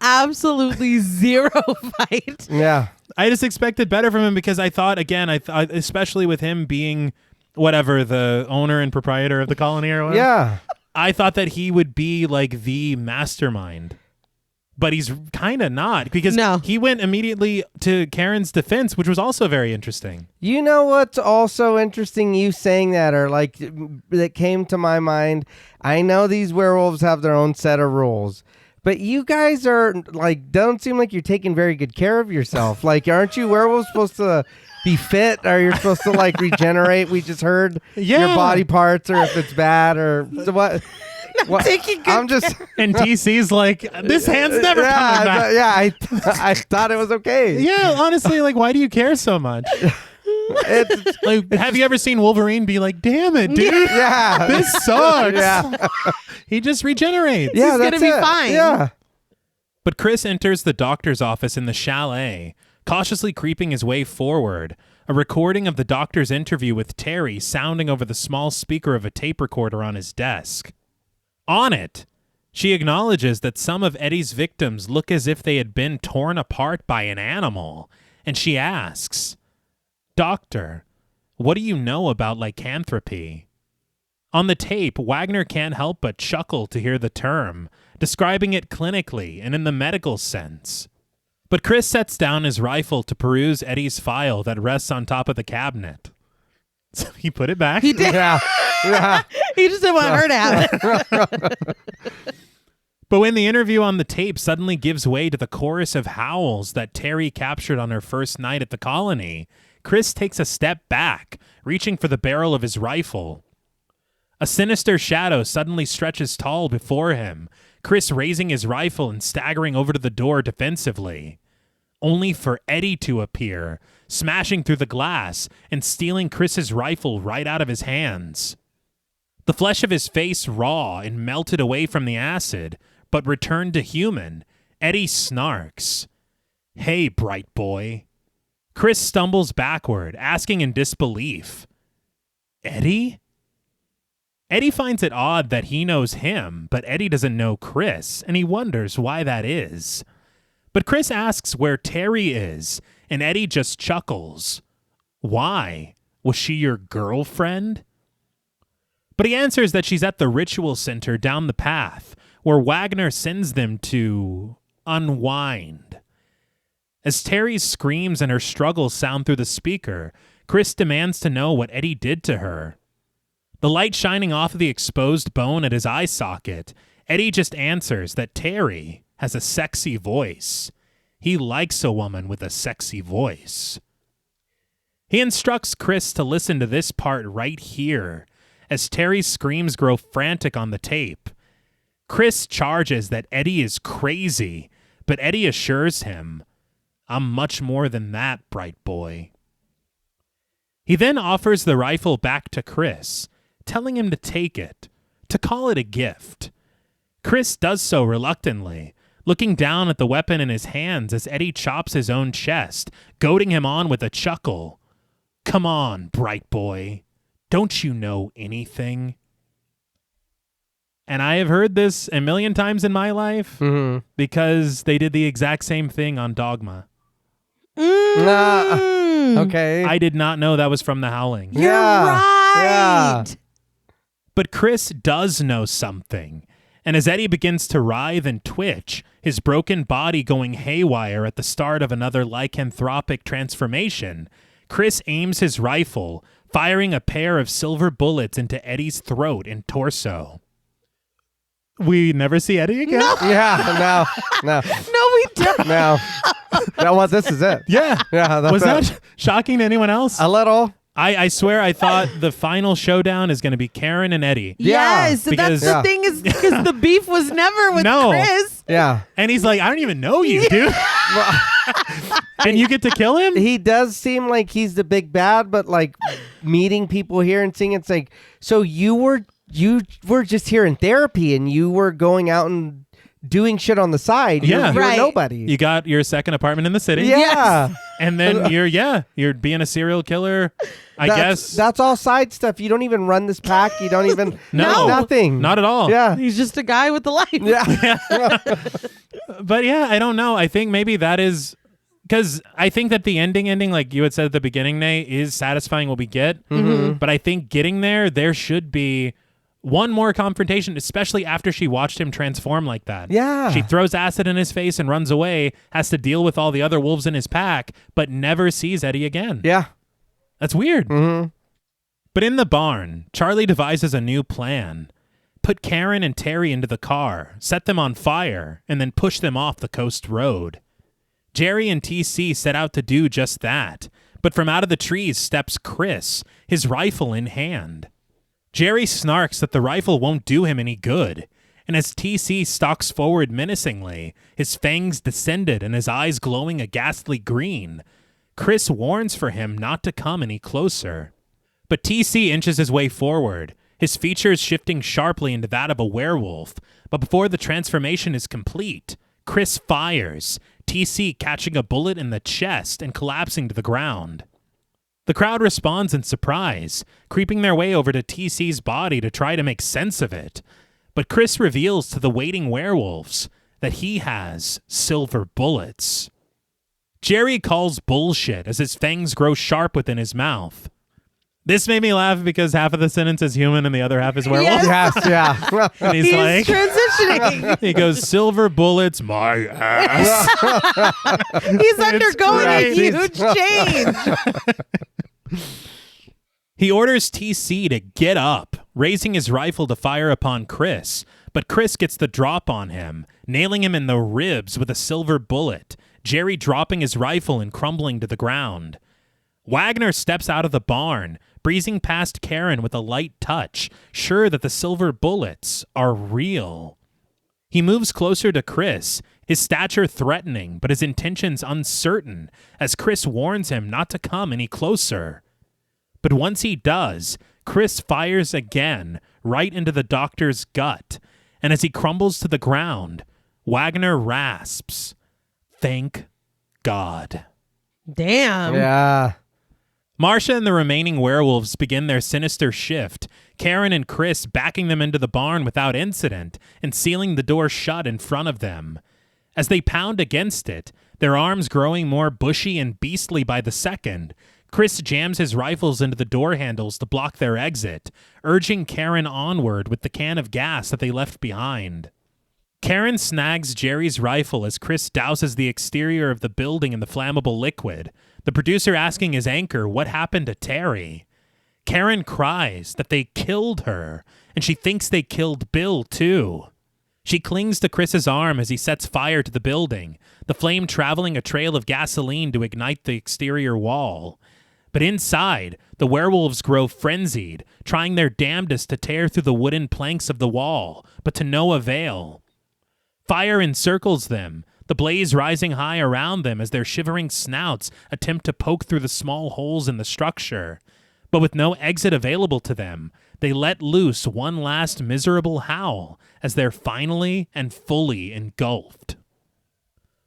absolutely zero fight. Yeah. I just expected better from him because I thought, again, especially with him being whatever, the owner and proprietor of the colony or whatever. Yeah. I thought that he would be like the mastermind. But he's kind of not because he went immediately to Karen's defense, which was also very interesting. You know what's also interesting? You saying that, or like that came to my mind. I know these werewolves have their own set of rules, but you guys are like, don't seem like you're taking very good care of yourself. Like, aren't you werewolves supposed to be fit, or you're supposed to like regenerate? We just heard your body parts, or if it's bad, or so what? taking good I'm just And TC's like, this hand's never coming back. I thought it was okay. Yeah, honestly, like, why do you care so much? It's, Like, have you ever seen Wolverine be like, damn it, dude, yeah. this sucks. Yeah. He just regenerates. Yeah, He's that's gonna be it. fine. Yeah. But Chris enters the doctor's office in the chalet, cautiously creeping his way forward, a recording of the doctor's interview with Terry sounding over the small speaker of a tape recorder on his desk. On it, she acknowledges that some of Eddie's victims look as if they had been torn apart by an animal, and she asks, "Doctor, what do you know about lycanthropy?" On the tape, Wagner can't help but chuckle to hear the term, describing it clinically and in the medical sense. But Chris sets down his rifle to peruse Eddie's file that rests on top of the cabinet. So he put it back. He did. Yeah. Yeah. He just didn't want her to have it. But when the interview on the tape suddenly gives way to the chorus of howls that Terry captured on her first night at the colony, Chris takes a step back, reaching for the barrel of his rifle. A sinister shadow suddenly stretches tall before him, Chris raising his rifle and staggering over to the door defensively, only for Eddie to appear, smashing through the glass and stealing Chris's rifle right out of his hands. The flesh of his face raw and melted away from the acid, but returned to human, Eddie snarks, "Hey, bright boy." Chris stumbles backward, asking in disbelief, "Eddie?" Eddie finds it odd that he knows him, but Eddie doesn't know Chris, and he wonders why that is. But Chris asks where Terry is, and Eddie just chuckles. Why? Was she your girlfriend? But he answers that she's at the ritual center down the path, where Wagner sends them to unwind. As Terry's screams and her struggles sound through the speaker, Chris demands to know what Eddie did to her. The light shining off of the exposed bone at his eye socket, Eddie just answers that Terry has a sexy voice. He likes a woman with a sexy voice. He instructs Chris to listen to this part right here, as Terry's screams grow frantic on the tape. Chris charges that Eddie is crazy, but Eddie assures him, "I'm much more than that, bright boy." He then offers the rifle back to Chris, telling him to take it, to call it a gift. Chris does so reluctantly, looking down at the weapon in his hands as Eddie chops his own chest, goading him on with a chuckle. "Come on, bright boy. Don't you know anything?" And I have heard this a million times in my life because they did the exact same thing on Dogma. Okay. I did not know that was from The Howling. You're right. Yeah. But Chris does know something. And as Eddie begins to writhe and twitch, his broken body going haywire at the start of another lycanthropic transformation, Chris aims his rifle, firing a pair of silver bullets into Eddie's throat and torso. We never see Eddie again? No. Yeah. No. No, we don't. No. No. Well, this is it. Yeah. Yeah. Was that shocking to anyone else? a little? I swear I thought the final showdown is going to be Karen and Eddie. Yeah, Yes, because- that's the thing is because the beef was never with No. Chris. Yeah. And he's like, "I don't even know you, dude." And you get to kill him? He does seem like he's the big bad, but like meeting people here and seeing it's like, so you were just here in therapy and you were going out and doing shit on the side. Yeah. You're Right. nobody. You got your second apartment in the city. Yeah. And then you're being a serial killer. I guess. That's all side stuff. You don't even run this pack. You don't even No. nothing. Not at all. Yeah. He's just a guy with a life. Yeah. But yeah, I don't know. I think maybe that is because I think that the ending, like you had said at the beginning, Nate, is satisfying what we get. But I think getting there should be one more confrontation, especially after she watched him transform like that. Yeah. She throws acid in his face and runs away, has to deal with all the other wolves in his pack, but never sees Eddie again. Yeah. That's weird. But in the barn, Charlie devises a new plan. Put Karen and Terry into the car, set them on fire, and then push them off the coast road. Jerry and TC set out to do just that, but from out of the trees steps Chris, his rifle in hand. Jerry snarks that the rifle won't do him any good, and as TC stalks forward menacingly, his fangs descended and his eyes glowing a ghastly green, Chris warns for him not to come any closer. But TC inches his way forward, his features shifting sharply into that of a werewolf, but before the transformation is complete, Chris fires, TC catching a bullet in the chest and collapsing to the ground. The crowd responds in surprise, creeping their way over to TC's body to try to make sense of it. But Chris reveals to the waiting werewolves that he has silver bullets. Jerry calls bullshit as his fangs grow sharp within his mouth. This made me laugh because half of the sentence is human and the other half is werewolf. Yes, yeah. And he's like, transitioning. he goes, silver bullets, my ass. He's undergoing a great. huge change. He orders TC to get up, raising his rifle to fire upon Chris, but Chris gets the drop on him, nailing him in the ribs with a silver bullet, Jerry dropping his rifle and crumbling to the ground. Wagner steps out of the barn, breezing past Karen with a light touch, sure that the silver bullets are real. He moves closer to Chris, his stature threatening, but his intentions uncertain, as Chris warns him not to come any closer. But once he does, Chris fires again, right into the doctor's gut, and as he crumbles to the ground, Wagner rasps, "Thank God." Damn. Yeah. Marcia and the remaining werewolves begin their sinister shift, Karen and Chris backing them into the barn without incident and sealing the door shut in front of them. As they pound against it, their arms growing more bushy and beastly by the second, Chris jams his rifles into the door handles to block their exit, urging Karen onward with the can of gas that they left behind. Karen snags Jerry's rifle as Chris douses the exterior of the building in the flammable liquid, the producer asking his anchor what happened to Terry. Karen cries that they killed her, and she thinks they killed Bill too. She clings to Chris's arm as he sets fire to the building, the flame traveling a trail of gasoline to ignite the exterior wall. But inside, the werewolves grow frenzied, trying their damnedest to tear through the wooden planks of the wall, but to no avail. Fire encircles them, the blaze rising high around them as their shivering snouts attempt to poke through the small holes in the structure. But with no exit available to them, they let loose one last miserable howl as they're finally and fully engulfed.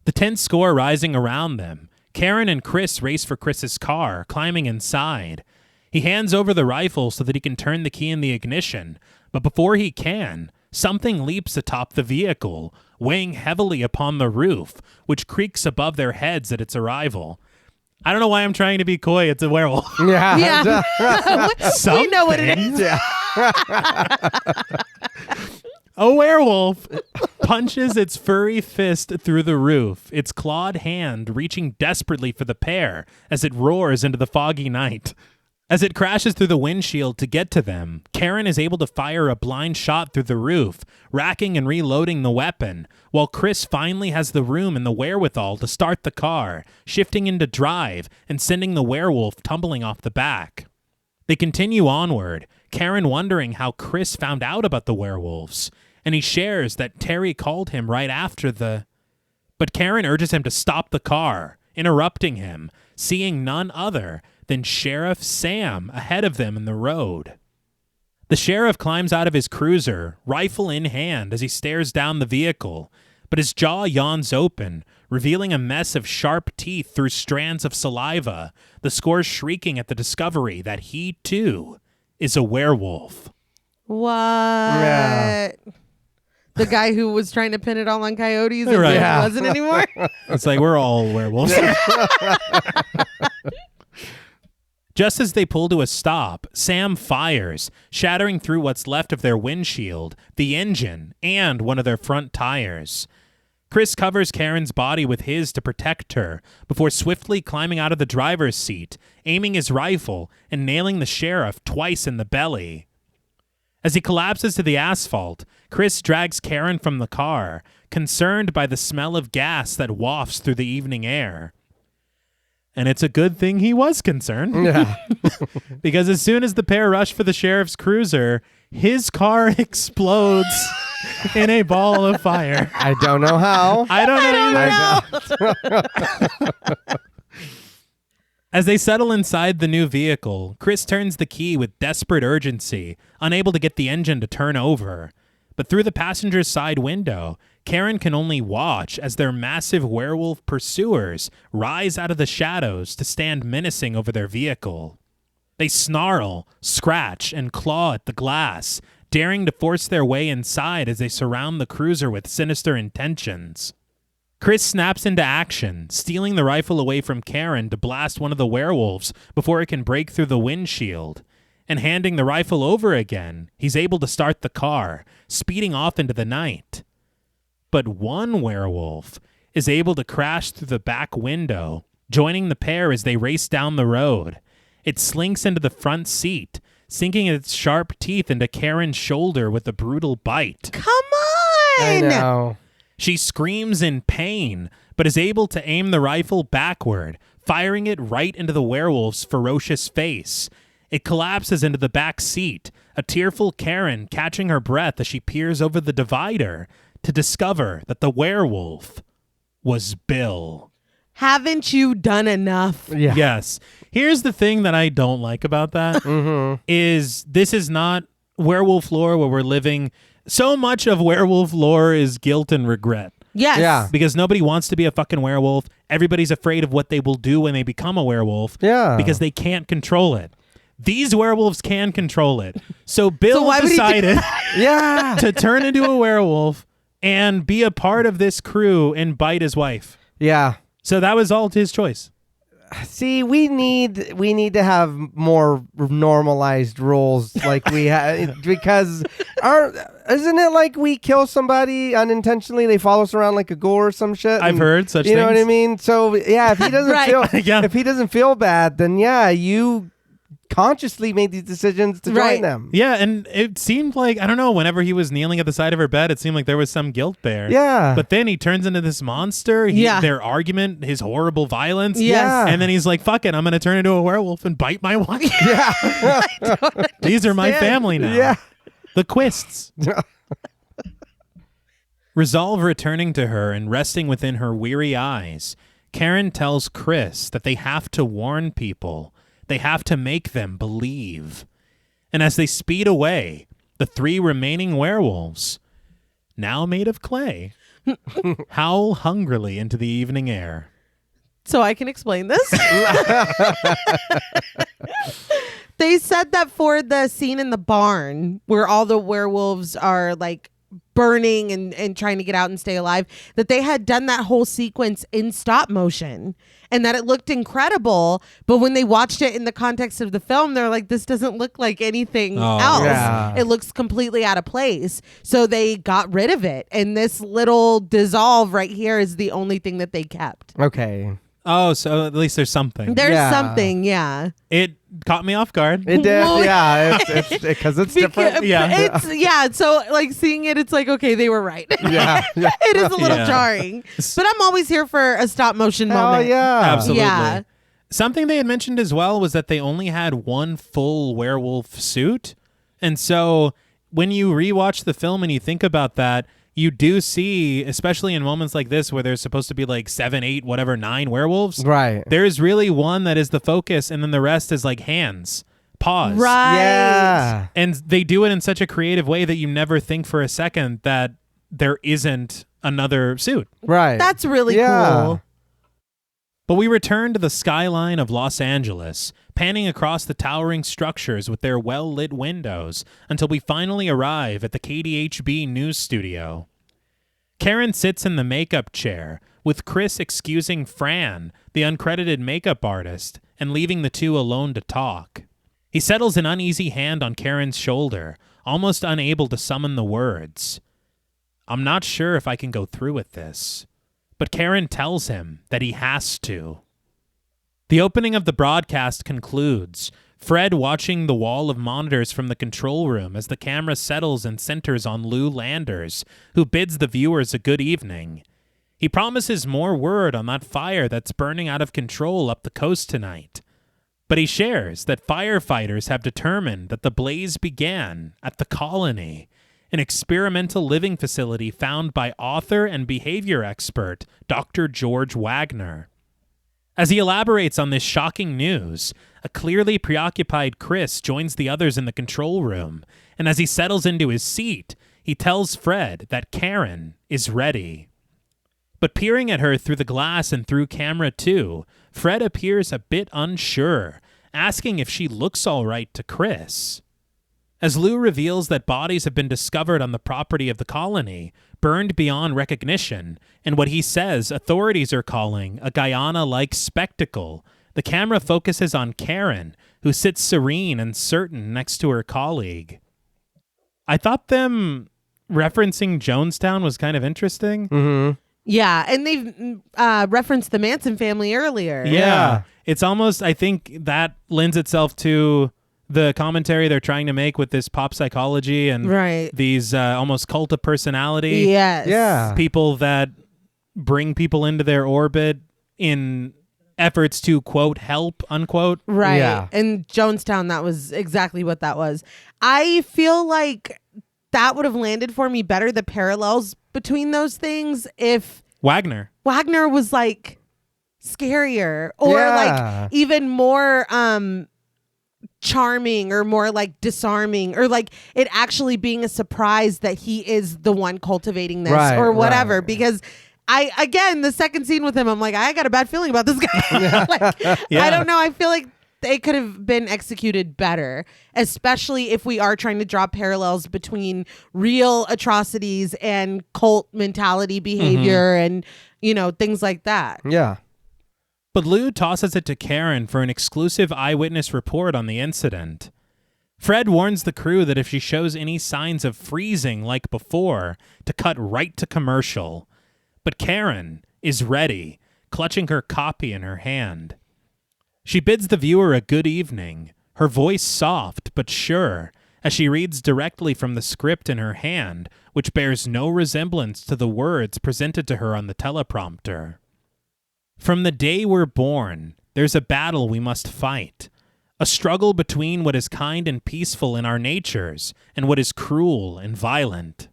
The tense score rising around them, Karen and Chris race for Chris's car, climbing inside. He hands over the rifle so that he can turn the key in the ignition, but before he can, something leaps atop the vehicle, weighing heavily upon the roof, which creaks above their heads at its arrival. I don't know why I'm trying to be coy. It's a werewolf. Yeah. We know what it is. Yeah. A werewolf punches its furry fist through the roof, its clawed hand reaching desperately for the pair as it roars into the foggy night. As it crashes through the windshield to get to them, Karen is able to fire a blind shot through the roof, racking and reloading the weapon, while Chris finally has the room and the wherewithal to start the car, shifting into drive and sending the werewolf tumbling off the back. They continue onward, Karen wondering how Chris found out about the werewolves, and he shares that Terry called him right after the... But Karen urges him to stop the car, interrupting him, seeing none other than Sheriff Sam ahead of them in the road. The sheriff climbs out of his cruiser, rifle in hand, as he stares down the vehicle, but his jaw yawns open, revealing a mess of sharp teeth through strands of saliva, the score shrieking at the discovery that he, too, is a werewolf. What? Yeah. The guy who was trying to pin it all on coyotes and Right. Yeah. wasn't anymore? It's like, we're all werewolves. Just as they pull to a stop, Sam fires, shattering through what's left of their windshield, the engine, and one of their front tires. Chris covers Karen's body with his to protect her, before swiftly climbing out of the driver's seat, aiming his rifle, and nailing the sheriff twice in the belly. As he collapses to the asphalt, Chris drags Karen from the car, concerned by the smell of gas that wafts through the evening air. And it's a good thing he was concerned. Yeah. Because as soon as the pair rush for the sheriff's cruiser, his car explodes in a ball of fire. I don't know how. I don't know either. As they settle inside the new vehicle, Chris turns the key with desperate urgency, unable to get the engine to turn over. But through the passenger's side window, Karen can only watch as their massive werewolf pursuers rise out of the shadows to stand menacing over their vehicle. They snarl, scratch, and claw at the glass, daring to force their way inside as they surround the cruiser with sinister intentions. Chris snaps into action, stealing the rifle away from Karen to blast one of the werewolves before it can break through the windshield. And handing the rifle over again, he's able to start the car, speeding off into the night. But one werewolf is able to crash through the back window, joining the pair as they race down the road. It slinks into the front seat, sinking its sharp teeth into Karen's shoulder with a brutal bite. Come on! I know. She screams in pain, but is able to aim the rifle backward, firing it right into the werewolf's ferocious face. It collapses into the back seat, a tearful Karen catching her breath as she peers over the divider to discover that the werewolf was Bill. Haven't you done enough? Yeah. Yes. Here's the thing that I don't like about that is this is not werewolf lore where we're living. So much of werewolf lore is guilt and regret. Yes. Yeah. Because nobody wants to be a fucking werewolf. Everybody's afraid of what they will do when they become a werewolf. Yeah. Because they can't control it. These werewolves can control it. So Bill why would he do decided Yeah. to turn into a werewolf and be a part of this crew and bite his wife. Yeah. So that was all his choice. See, we need to have more normalized rules like we have because isn't it like we kill somebody unintentionally, they follow us around like a ghoul or some shit? I've heard such you things. know what I mean? So yeah, if he doesn't Right. feel Yeah. if he doesn't feel bad, then yeah, you consciously made these decisions to Right. join them. Yeah, and it seemed like, I don't know, whenever he was kneeling at the side of her bed, it seemed like there was some guilt there. Yeah. But then he turns into this monster, Yeah. their argument, his horrible violence. Yes. Yeah. And then he's like, fuck it, I'm going to turn into a werewolf and bite my wife. Yeah. These are my Yeah. family now. Yeah. The Quists. Resolve returning to her and resting within her weary eyes, Karen tells Chris that they have to warn people. They have to make them believe. And as they speed away, the 3 remaining werewolves, now made of clay, howl hungrily into the evening air. So I can explain this. They said that for the scene in the barn where all the werewolves are like burning and trying to get out and stay alive, that they had done that whole sequence in stop motion and that it looked incredible. But when they watched it in the context of the film, they're like, this doesn't look like anything else. Yeah. It looks completely out of place. So they got rid of it. And this little dissolve right here is the only thing that they kept. Okay. Oh, so at least there's something. There's Yeah. something, yeah. It caught me off guard. It did. Well, Yeah. It's because it's different. Yeah. It's so like seeing it, it's like, okay, they were right. Yeah. Yeah. It is a little Yeah. jarring, but I'm always here for a stop motion Oh moment. yeah. Absolutely. Yeah. Something they had mentioned as well was that they only had one full werewolf suit. And so when you rewatch the film and you think about that, you do see, especially in moments like this where there's supposed to be like 7, 8, whatever, 9 werewolves. Right. There's really one that is the focus, and then the rest is like hands, paws. Right. Yeah. And they do it in such a creative way that you never think for a second that there isn't another suit. Right. That's really Yeah. cool. But we return to the skyline of Los Angeles, panning across the towering structures with their well-lit windows until we finally arrive at the KDHB news studio. Karen sits in the makeup chair, with Chris excusing Fran, the uncredited makeup artist, and leaving the two alone to talk. He settles an uneasy hand on Karen's shoulder, almost unable to summon the words. I'm not sure if I can go through with this. But Karen tells him that he has to. The opening of the broadcast concludes, Fred watching the wall of monitors from the control room as the camera settles and centers on Lou Landers, who bids the viewers a good evening. He promises more word on that fire that's burning out of control up the coast tonight. But he shares that firefighters have determined that the blaze began at the Colony, an experimental living facility found by author and behavior expert Dr. George Wagner. As he elaborates on this shocking news, a clearly preoccupied Chris joins the others in the control room, and as he settles into his seat, he tells Fred that Karen is ready. But peering at her through the glass and through camera 2, Fred appears a bit unsure, asking if she looks all right to Chris. As Lou reveals that bodies have been discovered on the property of the Colony, burned beyond recognition, and what he says authorities are calling a Guyana-like spectacle, the camera focuses on Karen, who sits serene and certain next to her colleague. I thought them referencing Jonestown was kind of interesting. Mm-hmm. Yeah, and they've referenced the Manson family earlier. Yeah. It's almost, I think that lends itself to the commentary they're trying to make with this pop psychology and these almost cult of personality. Yes. Yeah. People that bring people into their orbit in efforts to, quote, help, unquote. Right. Yeah. And Jonestown, that was exactly what that was. I feel like that would have landed for me better, the parallels between those things, if Wagner was like scarier or like even more charming or more like disarming, or like it actually being a surprise that he is the one cultivating this or whatever. Because again, the second scene with him, I'm like, I got a bad feeling about this guy. I don't know. I feel like they could have been executed better, especially if we are trying to draw parallels between real atrocities and cult mentality behavior and, you know, things like that. Yeah. But Lou tosses it to Karen for an exclusive eyewitness report on the incident. Fred warns the crew that if she shows any signs of freezing like before, to cut right to commercial. But Karen is ready, clutching her copy in her hand. She bids the viewer a good evening, her voice soft but sure, as she reads directly from the script in her hand, which bears no resemblance to the words presented to her on the teleprompter. From the day we're born, there's a battle we must fight, a struggle between what is kind and peaceful in our natures and what is cruel and violent.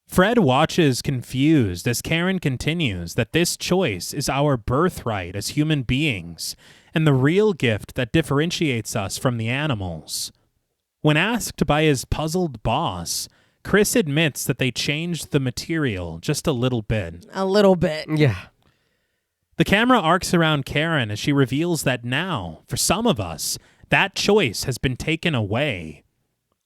Fred watches confused as Karen continues that this choice is our birthright as human beings and the real gift that differentiates us from the animals. When asked by his puzzled boss, Chris admits that they changed the material just a little bit. A little bit. Yeah. The camera arcs around Karen as she reveals that now, for some of us, that choice has been taken away.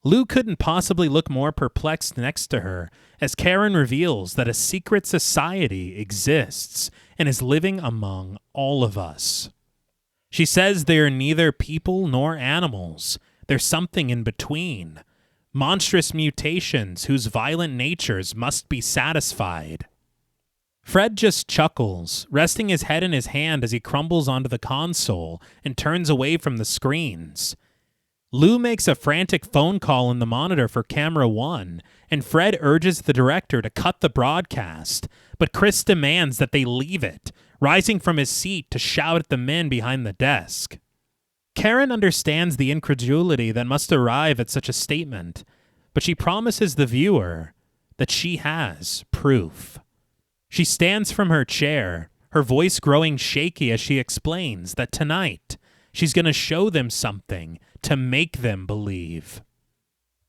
Lou couldn't possibly look more perplexed next to her as Karen reveals that a secret society exists and is living among all of us. She says they are neither people nor animals. They're something in between. Monstrous mutations whose violent natures must be satisfied. Fred just chuckles, resting his head in his hand as he crumbles onto the console and turns away from the screens. Lou makes a frantic phone call in the monitor for camera 1, and Fred urges the director to cut the broadcast, but Chris demands that they leave it, rising from his seat to shout at the men behind the desk. Karen understands the incredulity that must arrive at such a statement, but she promises the viewer that she has proof. She stands from her chair, her voice growing shaky as she explains that tonight she's going to show them something to make them believe.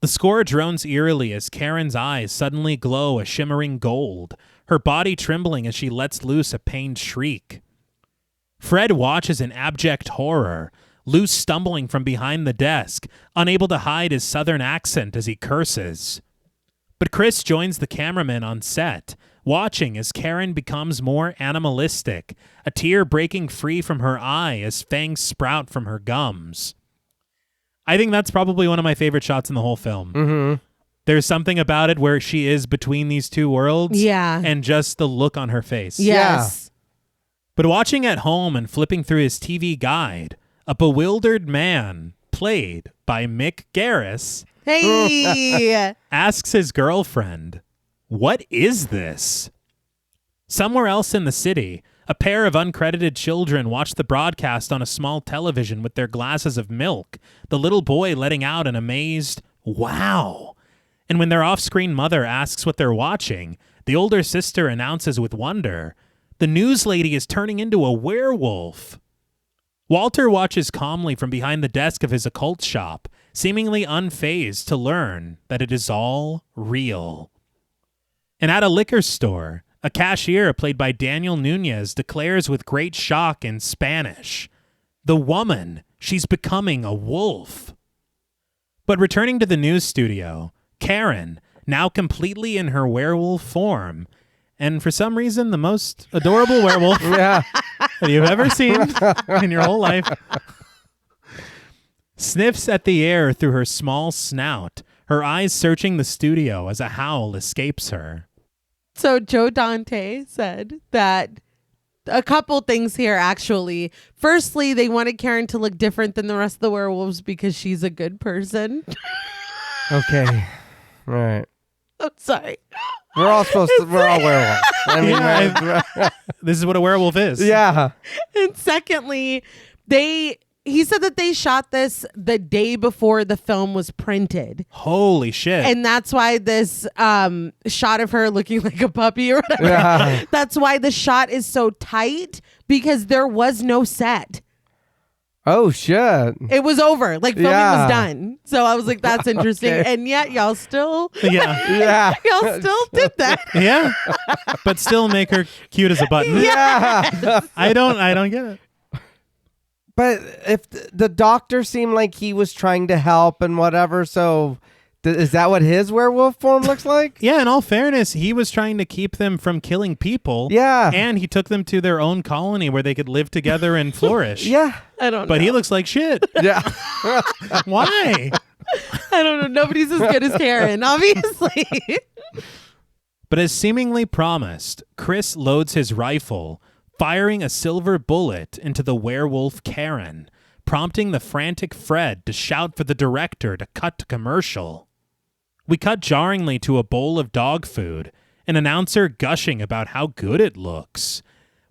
The score drones eerily as Karen's eyes suddenly glow a shimmering gold, her body trembling as she lets loose a pained shriek. Fred watches in abject horror, Lou stumbling from behind the desk, unable to hide his southern accent as he curses. But Chris joins the cameraman on set, watching as Karen becomes more animalistic, a tear breaking free from her eye as fangs sprout from her gums. I think that's probably one of my favorite shots in the whole film. Mm-hmm. There's something about it where she is between these two worlds. Yeah. And just the look on her face. Yes. But watching at home and flipping through his TV guide, a bewildered man, played by Mick Garris, Hey. asks his girlfriend, "What is this?" Somewhere else in the city, a pair of uncredited children watch the broadcast on a small television with their glasses of milk, the little boy letting out an amazed, "Wow." And when their off-screen mother asks what they're watching, the older sister announces with wonder, "The news lady is turning into a werewolf." Walter watches calmly from behind the desk of his occult shop, seemingly unfazed to learn that it is all real. And at a liquor store, a cashier played by Daniel Nunez declares with great shock in Spanish, "The woman, she's becoming a wolf." But returning to the news studio, Karen, now completely in her werewolf form, and for some reason the most adorable werewolf Yeah. that you've ever seen in your whole life, sniffs at the air through her small snout, her eyes searching the studio as a howl escapes her. So Joe Dante said that a couple things here, actually. Firstly, they wanted Karen to look different than the rest of the werewolves because she's a good person. Okay. All right. I'm sorry. We're all werewolves. I mean, Yeah, this is what a werewolf is. yeah. And secondly, he said that they shot this the day before the film was printed. Holy shit. And that's why this shot of her looking like a puppy or whatever, Yeah. that's why the shot is so tight, because there was no set. Oh, shit. It was over. Like, filming Yeah. was done. So I was like, that's interesting. Okay. And yet y'all still yeah. Yeah. y'all still did that. Yeah. But still make her cute as a button. Yeah. I don't get it. But if the doctor seemed like he was trying to help and whatever, so is that what his werewolf form looks like? Yeah, in all fairness, he was trying to keep them from killing people. Yeah. And he took them to their own colony where they could live together and flourish. Yeah. I don't know. But he looks like shit. Yeah. Why? I don't know. Nobody's as good as Karen, obviously. But as seemingly promised, Chris loads his rifle, firing a silver bullet into the werewolf Karen, prompting the frantic Fred to shout for the director to cut to commercial. We cut jarringly to a bowl of dog food, an announcer gushing about how good it looks.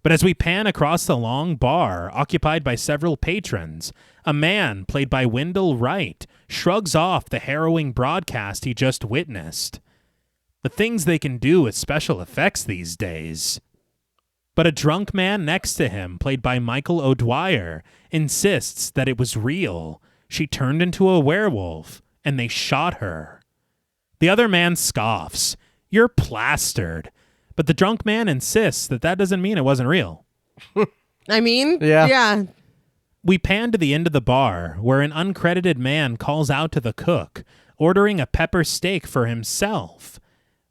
But as we pan across the long bar, occupied by several patrons, a man, played by Wendell Wright, shrugs off the harrowing broadcast he just witnessed. The things they can do with special effects these days. But a drunk man next to him, played by Michael O'Dwyer, insists that it was real. She turned into a werewolf, and they shot her. The other man scoffs. "You're plastered." But the drunk man insists that doesn't mean it wasn't real. I mean, Yeah. yeah. We pan to the end of the bar, where an uncredited man calls out to the cook, ordering a pepper steak for himself.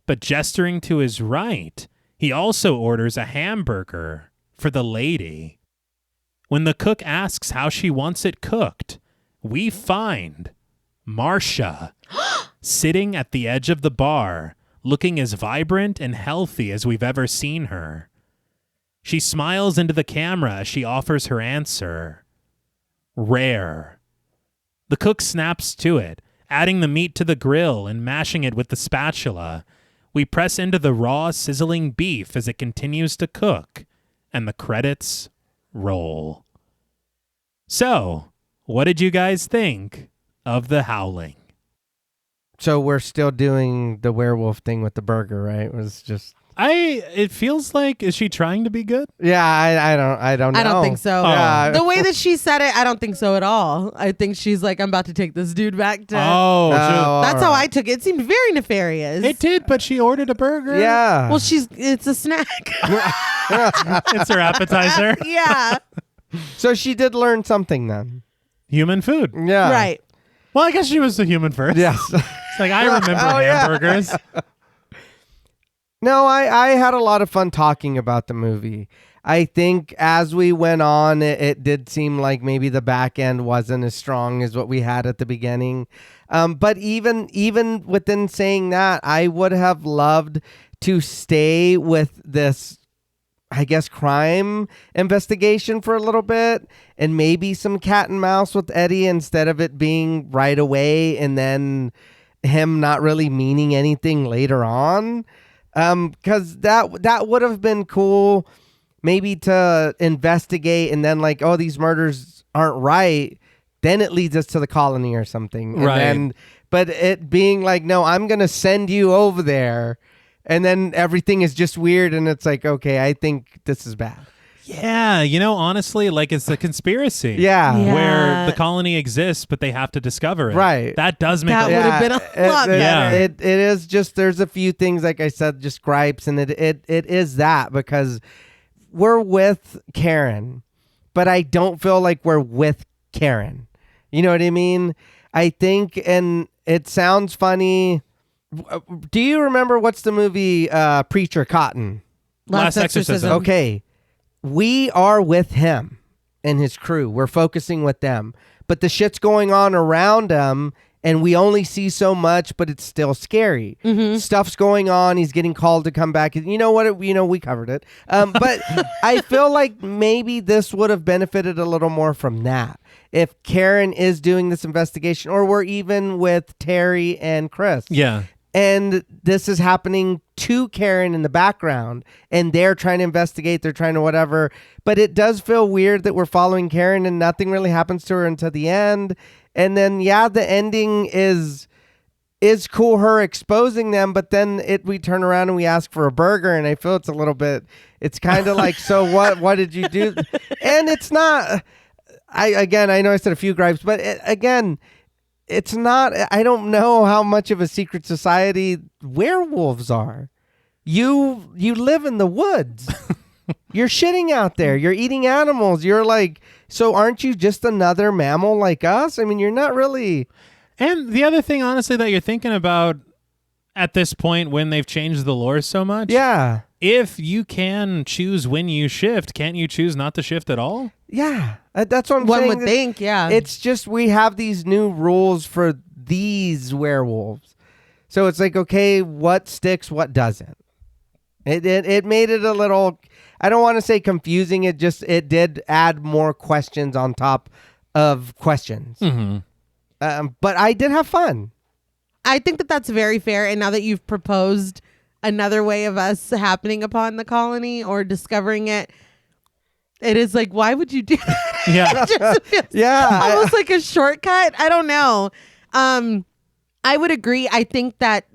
But gesturing to his right, he also orders a hamburger for the lady. When the cook asks how she wants it cooked, we find Marcia sitting at the edge of the bar, looking as vibrant and healthy as we've ever seen her. She smiles into the camera as she offers her answer. Rare. The cook snaps to it, adding the meat to the grill and mashing it with the spatula. We press into the raw, sizzling beef as it continues to cook, and the credits roll. So, what did you guys think of The Howling? So we're still doing the werewolf thing with the burger, right? It was just It feels like, is she trying to be good? yeah. I don't know. I don't think so. Yeah. The way that she said it, I don't think so at all. I think she's like, I'm about to take this dude back to... Oh, That's how I took it. It seemed very nefarious. it did, but she ordered a burger. Yeah. Well, it's a snack. It's her appetizer. Yeah. So she did learn something then. Human food. Yeah. Right. Well, I guess she was a human first. Yes. It's like, I remember Oh, yeah. hamburgers. No, I had a lot of fun talking about the movie. I think as we went on, it did seem like maybe the back end wasn't as strong as what we had at the beginning. But even within saying that, I would have loved to stay with this, I guess, crime investigation for a little bit, and maybe some cat and mouse with Eddie instead of it being right away and then him not really meaning anything later on. Because that would have been cool, maybe to investigate, and then like, oh, these murders aren't right. Then it leads us to the colony or something. And right. then, but it being like, no, I'm going to send you over there. And then everything is just weird. And it's like, okay, I think this is bad. Yeah, honestly, like it's a conspiracy. Yeah. Where the colony exists, but they have to discover it. Right. That does make That a would have been a lot better. It is just, there's a few things, like I said, just gripes. And it is that, because we're with Karen, but I don't feel like we're with Karen. You know what I mean? I think, and it sounds funny. Do you remember what's the movie Preacher Cotton? Last Exorcism. Okay. We are with him and his crew. We're focusing with them. But the shit's going on around him, and we only see so much, but it's still scary. Stuff's going on. He's getting called to come back. You know what? We covered it. But I feel like maybe this would have benefited a little more from that. If Karen is doing this investigation, or we're even with Terry and Chris. Yeah. And this is happening to Karen in the background, and they're trying to investigate. They're trying to whatever. But it does feel weird that we're following Karen and nothing really happens to her until the end. And then, yeah, the ending is cool, her exposing them. But then we turn around and we ask for a burger, and I feel it's kind of like, so what did you do? And it's not, I know I said a few gripes, but it's not, I don't know how much of a secret society werewolves are. You live in the woods. You're shitting out there. You're eating animals. You're like, so aren't you just another mammal like us? I mean, you're not really. And the other thing, honestly, that you're thinking about at this point when they've changed the lore so much. Yeah. If you can choose when you shift, can't you choose not to shift at all? Yeah. That's what I'm One saying. would think, yeah. It's just we have these new rules for these werewolves. So it's like, okay, what sticks, what doesn't? It made it a little, I don't want to say confusing. It did add more questions on top of questions. But I did have fun. I think that's very fair. And now that you've proposed another way of us happening upon the colony or discovering it, it is like, why would you do that? Yeah. It just feels almost like a shortcut. I don't know. I would agree. I think that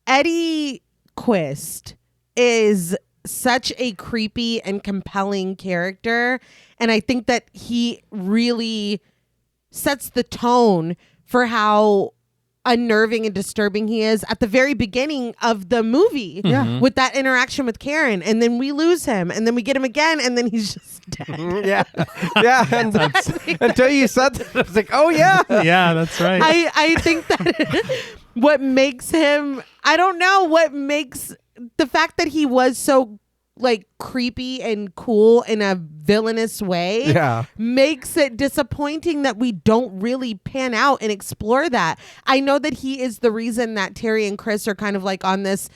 Eddie Quist is such a creepy and compelling character. And I think that he really sets the tone for how unnerving and disturbing he is at the very beginning of the movie with that interaction with Karen, and then we lose him, and then we get him again, and then he's just dead. Yeah. And until you said that, I was like, oh yeah. Yeah, that's right. I think that what makes him, I don't know, what makes the fact that he was so like creepy and cool in a villainous way makes it disappointing that we don't really pan out and explore that. I know that he is the reason that Terry and Chris are kind of like on this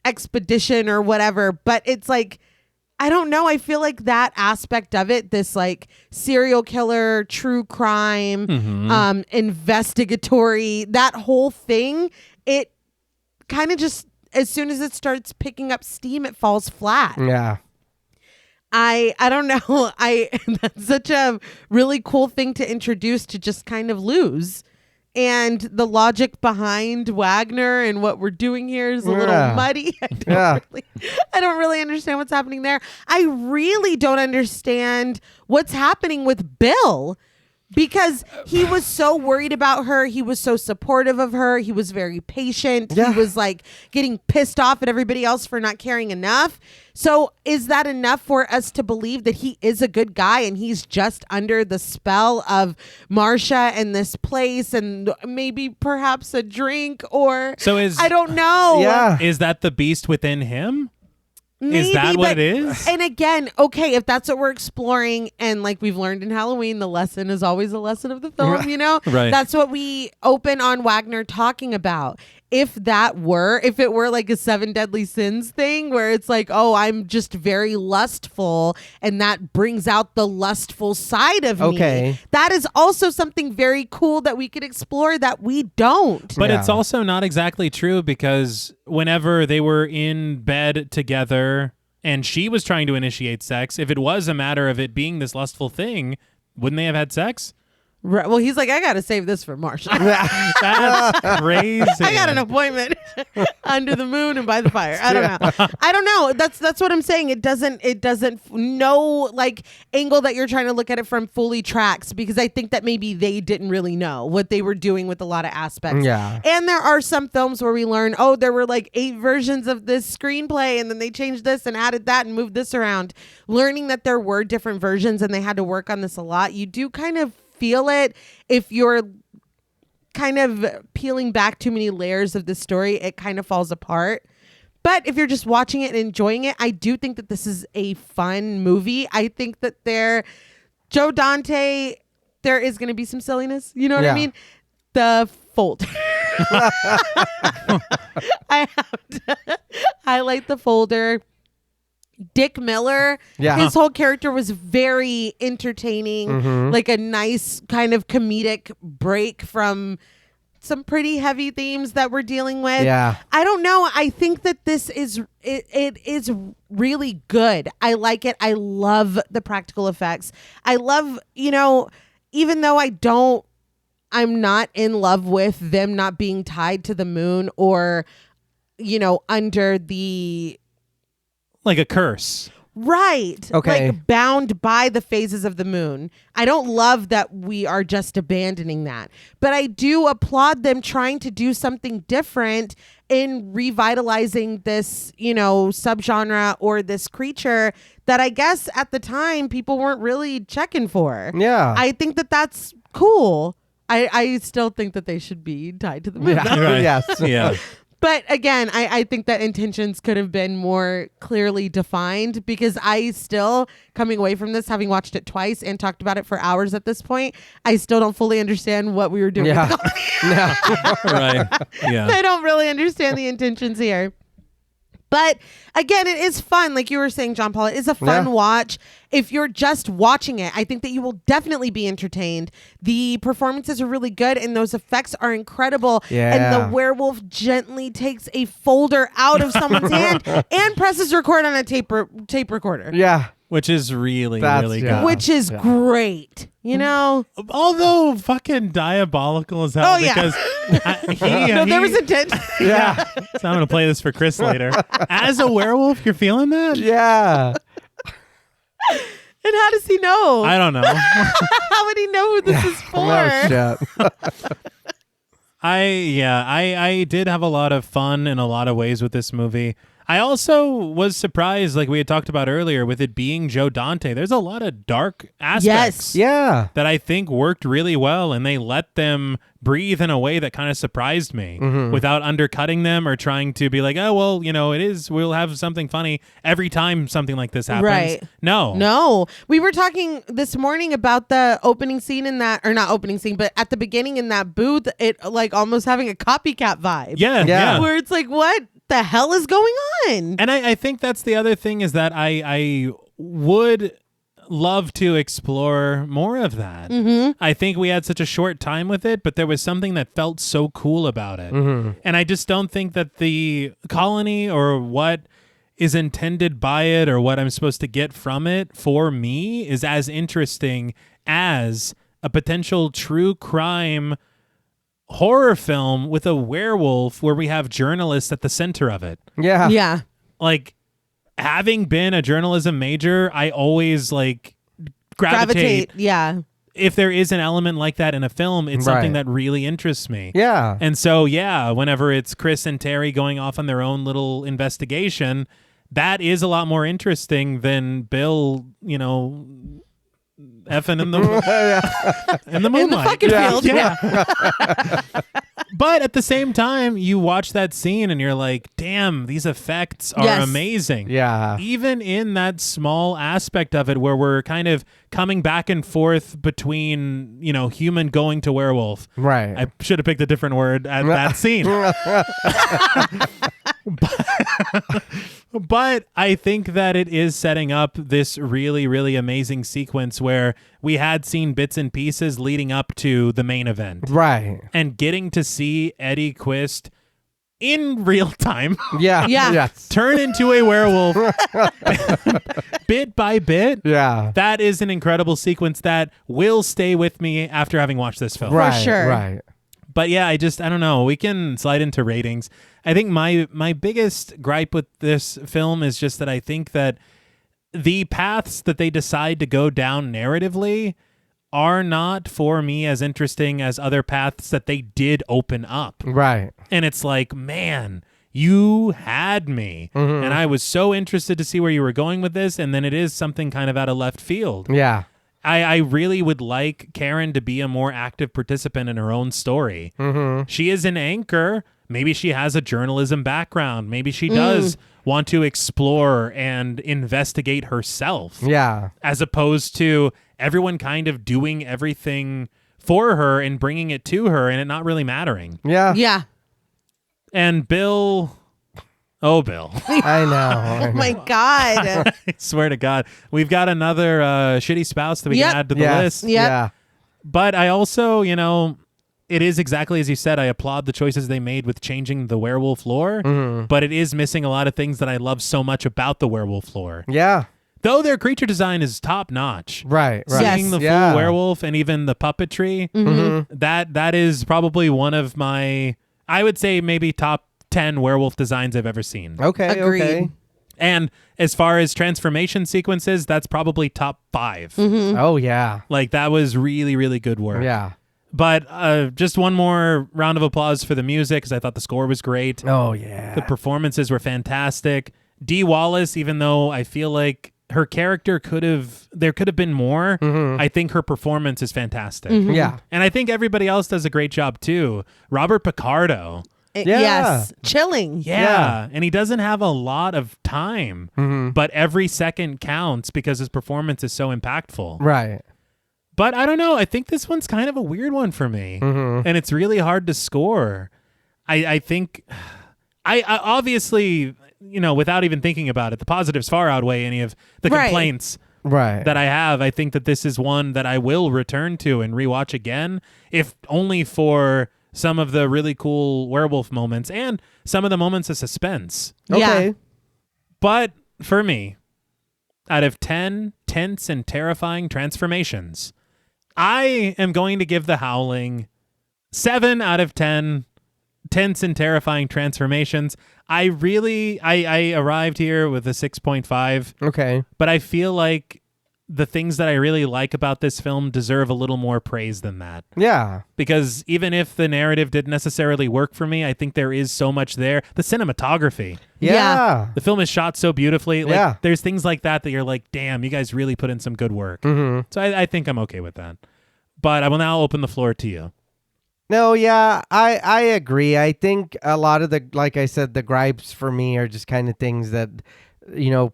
expedition or whatever, but it's like, I don't know. I feel like that aspect of it, this like serial killer, true crime, investigatory, that whole thing, it kind of just, as soon as it starts picking up steam, it falls flat. Yeah. I don't know. That's such a really cool thing to introduce to just kind of lose. And the logic behind Wagner and what we're doing here is a little muddy. I don't really understand what's happening there. I really don't understand what's happening with Bill, because he was so worried about her. He was so supportive of her. He was very patient. He was like getting pissed off at everybody else for not caring enough. So is that enough for us to believe that he is a good guy and he's just under the spell of Marcia and this place and maybe perhaps a drink, or I don't know. Yeah. Is that the beast within him? Maybe, is that what it is? And again, okay, if that's what we're exploring, and like we've learned in Halloween, the lesson is always a lesson of the film, you know? Right. That's what we open on Wagner talking about. If it were like a 7 deadly sins thing where it's like, oh, I'm just very lustful and that brings out the lustful side of me. That is also something very cool that we could explore that we don't. But it's also not exactly true, because whenever they were in bed together and she was trying to initiate sex, if it was a matter of it being this lustful thing, wouldn't they have had sex? Right. Well, he's like, I got to save this for Marsha. That's crazy. I got an appointment under the moon and by the fire. I don't know. That's what I'm saying. It doesn't no like angle that you're trying to look at it from fully tracks, because I think that maybe they didn't really know what they were doing with a lot of aspects. Yeah. And there are some films where we learn, oh, there were like 8 versions of this screenplay and then they changed this and added that and moved this around. Learning that there were different versions and they had to work on this a lot. You do kind of feel it if you're kind of peeling back too many layers of the story. It kind of falls apart. But if you're just watching it and enjoying it, I do think that this is a fun movie. I think that Joe Dante, there is going to be some silliness. You know what I mean? The folder. I have to highlight the folder. Dick Miller, his whole character was very entertaining, like a nice kind of comedic break from some pretty heavy themes that we're dealing with. Yeah. I don't know. I think that this is it is really good. I like it. I love the practical effects. I love, even though I'm not in love with them not being tied to the moon or, under the like a curse. Right. Okay. Like bound by the phases of the moon. I don't love that we are just abandoning that. But I do applaud them trying to do something different in revitalizing this, subgenre or this creature that I guess at the time people weren't really checking for. Yeah. I think that that's cool. I still think that they should be tied to the moon. Yeah. Right. Yes. Yeah. But again, I think that intentions could have been more clearly defined, because I still, coming away from this, having watched it twice and talked about it for hours at this point, I still don't fully understand what we were doing. Yeah. With the Right. Yeah. I don't really understand the intentions here. But again, it is fun. Like you were saying, John Paul, it is a fun watch. If you're just watching it, I think that you will definitely be entertained. The performances are really good and those effects are incredible. Yeah. And the werewolf gently takes a folder out of someone's hand and presses record on a tape recorder. Yeah. Which is really, That's- really yeah. good. Which is great. Although fucking diabolical as hell. Oh, yeah. Because There was intent. Yeah. So I'm going to play this for Chris later. As a werewolf, you're feeling that? Yeah. And how does he know? I don't know. How would he know who this is for? No shit. I did have a lot of fun in a lot of ways with this movie. I also was surprised, like we had talked about earlier, with it being Joe Dante. There's a lot of dark aspects Yeah. that I think worked really well, and they let them breathe in a way that kind of surprised me without undercutting them or trying to be like, oh, well, we'll have something funny every time something like this happens. Right. No. We were talking this morning about the opening scene in that, or not opening scene, but at the beginning in that booth, it like almost having a copycat vibe. Yeah. Where it's like, what the hell is going on? And I think that's the other thing, is that I would love to explore more of that. I think we had such a short time with it, but there was something that felt so cool about it. And I just don't think that the colony or what is intended by it or what I'm supposed to get from it for me is as interesting as a potential true crime horror film with a werewolf where we have journalists at the center of it. Yeah. Yeah. Like, having been a journalism major, I always like gravitate. Yeah. If there is an element like that in a film, it's something that really interests me. Yeah. And so, whenever it's Chris and Terry going off on their own little investigation, that is a lot more interesting than Bill, effing in the in the moonlight. In the fucking field. Yeah. But at the same time, you watch that scene and you're like, damn, these effects are amazing. Yeah. Even in that small aspect of it where we're kind of coming back and forth between, human going to werewolf. Right. I should have picked a different word at that scene. But I think that it is setting up this really, really amazing sequence where we had seen bits and pieces leading up to the main event. Right. And getting to see Eddie Quist in real time. Yeah. Yeah. Yes. Turn into a werewolf bit by bit. Yeah. That is an incredible sequence that will stay with me after having watched this film. Right. sure. Right. But yeah, I don't know. We can slide into ratings. I think my biggest gripe with this film is just that I think that the paths that they decide to go down narratively are not for me as interesting as other paths that they did open up. Right. And it's like, man, you had me. Mm-hmm. And I was so interested to see where you were going with this. And then it is something kind of out of left field. Yeah. I really would like Karen to be a more active participant in her own story. Mm-hmm. She is an anchor. Maybe she has a journalism background. Maybe she does want to explore and investigate herself. Yeah. As opposed to everyone kind of doing everything for her and bringing it to her and it not really mattering. Yeah. Yeah. And Bill... Oh, Bill. I know. Oh my God. I swear to God. We've got another shitty spouse that we Yep. can add to the Yes. list. Yep. Yeah. But I also, it is exactly as you said. I applaud the choices they made with changing the werewolf lore, but it is missing a lot of things that I love so much about the werewolf lore. Yeah. Though their creature design is top notch. Right. Right. Yes. Seeing the Yeah. full werewolf and even the puppetry, that is probably one of my, I would say maybe top 10 werewolf designs I've ever seen. Okay. Agreed. Okay. And as far as transformation sequences, that's probably top 5. Oh yeah. Like that was really, really good work. Yeah. But just one more round of applause for the music because I thought the score was great. Oh yeah. The performances were fantastic. Dee Wallace, even though I feel like her character there could have been more, I think her performance is fantastic. Yeah. And I think everybody else does a great job too. Robert Picardo. Yeah. Yes. Chilling. Yeah. And he doesn't have a lot of time, but every second counts because his performance is so impactful. Right. But I don't know. I think this one's kind of a weird one for me. And it's really hard to score. I think I obviously, without even thinking about it, the positives far outweigh any of the Right. complaints Right. that I have. I think that this is one that I will return to and rewatch again, if only for some of the really cool werewolf moments and some of the moments of suspense. Okay. Yeah. But for me, out of 10 tense and terrifying transformations, I am going to give The Howling 7 out of 10 tense and terrifying transformations. I arrived here with a 6.5, Okay. but I feel like the things that I really like about this film deserve a little more praise than that. Yeah. Because even if the narrative didn't necessarily work for me, I think there is so much there. The cinematography. Yeah. The film is shot so beautifully. Like, Yeah. there's things like that you're like, damn, you guys really put in some good work. Mm-hmm. So I think I'm okay with that. But I will now open the floor to you. No, yeah, I agree. I think a lot of like I said, the gripes for me are just kind of things that,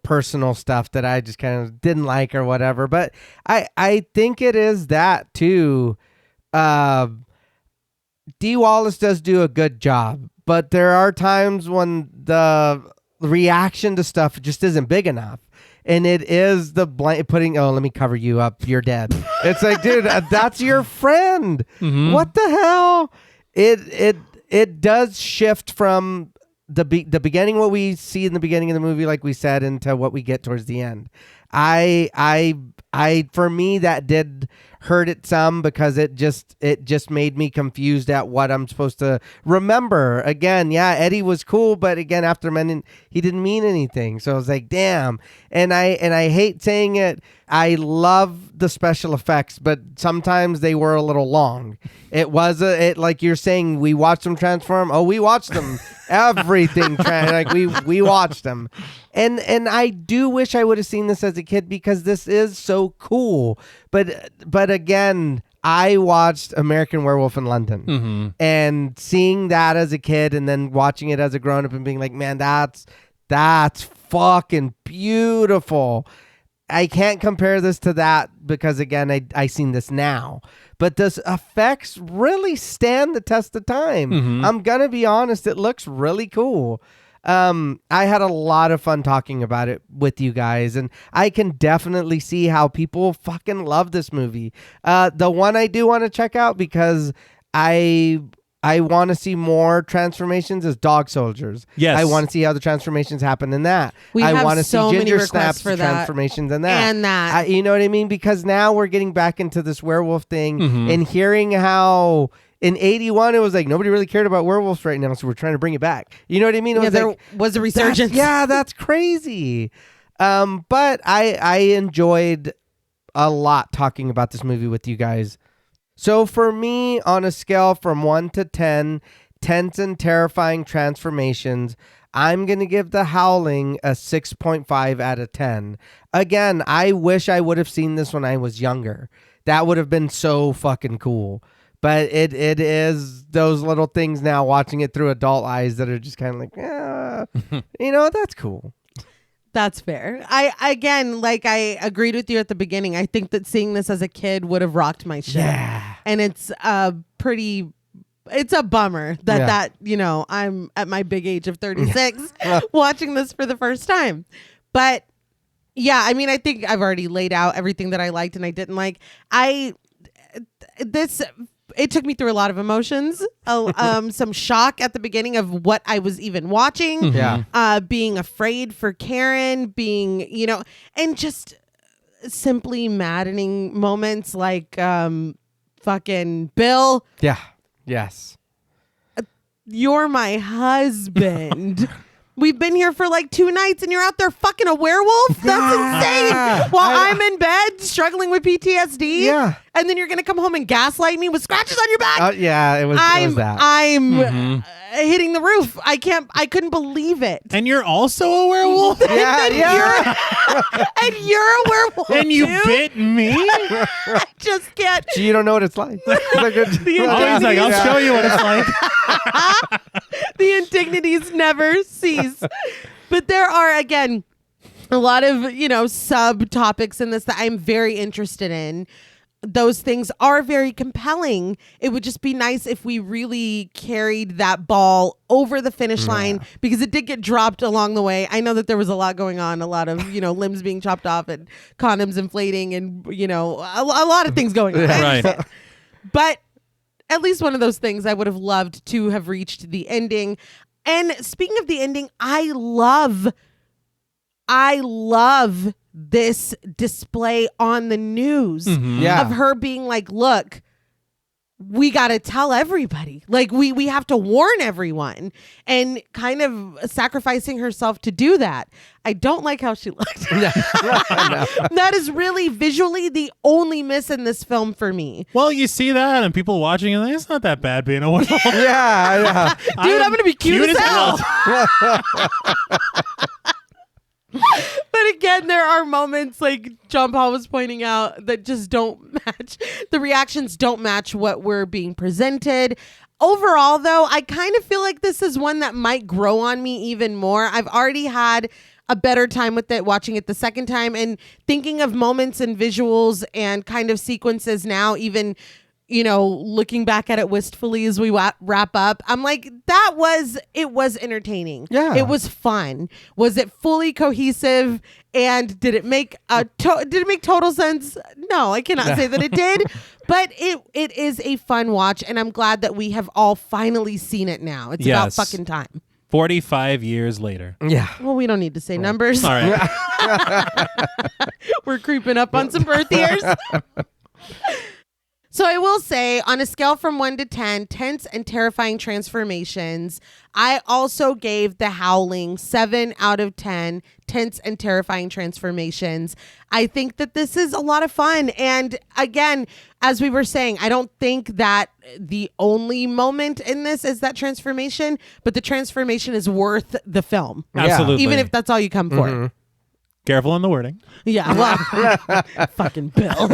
personal stuff that I just kind of didn't like or whatever. But I think it is that too. Dee Wallace does do a good job, but there are times when the reaction to stuff just isn't big enough. And it is the putting, let me cover you up. You're dead. It's like, dude, that's your friend. What the hell? It does shift from the beginning, what we see in the beginning of the movie, like we said, into what we get towards the end. For me, that did hurt it some because it just made me confused at what I'm supposed to remember. Again, yeah, Eddie was cool, but again, after men, he didn't mean anything. So I was like, damn. And I hate saying it. I love the special effects, but sometimes they were a little long. It was like you're saying, we watched them transform. Oh, we watched them. Everything like we watched them. And I do wish I would have seen this as a kid because this is so cool. But again, I watched American Werewolf in London, and seeing that as a kid and then watching it as a grown up and being like, man, that's fucking beautiful. I can't compare this to that because again, I seen this now, but the effects really stand the test of time. I'm gonna be honest, it looks really cool. I had a lot of fun talking about it with you guys, and I can definitely see how people fucking love this movie. The one I do want to check out because I I want to see more transformations as dog soldiers. Yes. I want to see how the transformations happen in that. We I have want to so see many Ginger requests Snaps for that. transformations in that. And that. You know what I mean? Because now we're getting back into this werewolf thing Mm-hmm. and hearing how in 81 it was like nobody really cared about werewolves right now, so we're trying to bring it back. You know what I mean? It Yeah, was there like, was a resurgence. that's crazy. But I enjoyed a lot talking about this movie with you guys. So for me, on a scale from 1 to 10, tense and terrifying transformations, I'm going to give The Howling a 6.5 out of 10. Again, I wish I would have seen this when I was younger. That would have been so fucking cool. But it is those little things now, watching it through adult eyes, that are just kind of like, that's cool. That's fair. I agreed with you at the beginning. I think that seeing this as a kid would have rocked my shit. Yeah. And it's it's a bummer that I'm at my big age of 36 watching this for the first time. But yeah, I mean, I think I've already laid out everything that I liked and I didn't like. It took me through a lot of emotions, some shock at the beginning of what I was even watching, being afraid for Karen, being, and just simply maddening moments like fucking Bill. Yeah. Yes. You're my husband. We've been here for like 2 nights and you're out there fucking a werewolf? That's insane. While I'm in bed struggling with PTSD. Yeah. And then you're going to come home and gaslight me with scratches on your back? Yeah, it was that. I'm hitting the roof. I couldn't believe it. And you're also a werewolf? Yeah. And you're a werewolf And you too? bit me? I just can't. So you don't know what it's like. He's like, I'll show you what it's like. The indignities never cease. But there are, again, a lot of, subtopics in this that I'm very interested in. Those things are very compelling. It would just be nice if we really carried that ball over the finish line, because it did get dropped along the way. I know that there was a lot going on, a lot of, limbs being chopped off and condoms inflating and, a lot of things going on. Right. But at least one of those things I would have loved to have reached the ending. And speaking of the ending, I love this display on the news of her being like, look, we got to tell everybody, like we have to warn everyone, and kind of sacrificing herself to do that. I don't like how she looked. No. That is really visually the only miss in this film for me. Well, you see that and people watching and like, it's not that bad being a werewolf. Yeah. Dude, I'm going to be cute as hell. But again, there are moments like John Paul was pointing out that just don't match. The reactions don't match what we're being presented. Overall, though, I kind of feel like this is one that might grow on me even more. I've already had a better time with it watching it the second time, and thinking of moments and visuals and kind of sequences now, even looking back at it wistfully as we wrap up, I'm like, it was entertaining. Yeah. It was fun. Was it fully cohesive? And did it make total sense? No, I cannot say that it did, but it is a fun watch, and I'm glad that we have all finally seen it now. It's about fucking time. 45 years later. Yeah. Well, we don't need to say numbers. All right. We're creeping up on some birth years. So I will say, on a scale from 1 to 10, tense and terrifying transformations, I also gave The Howling 7 out of 10 tense and terrifying transformations. I think that this is a lot of fun. And again, as we were saying, I don't think that the only moment in this is that transformation, but the transformation is worth the film. Absolutely. Even if that's all you come for. Careful on the wording. Yeah. Well, fucking Bill.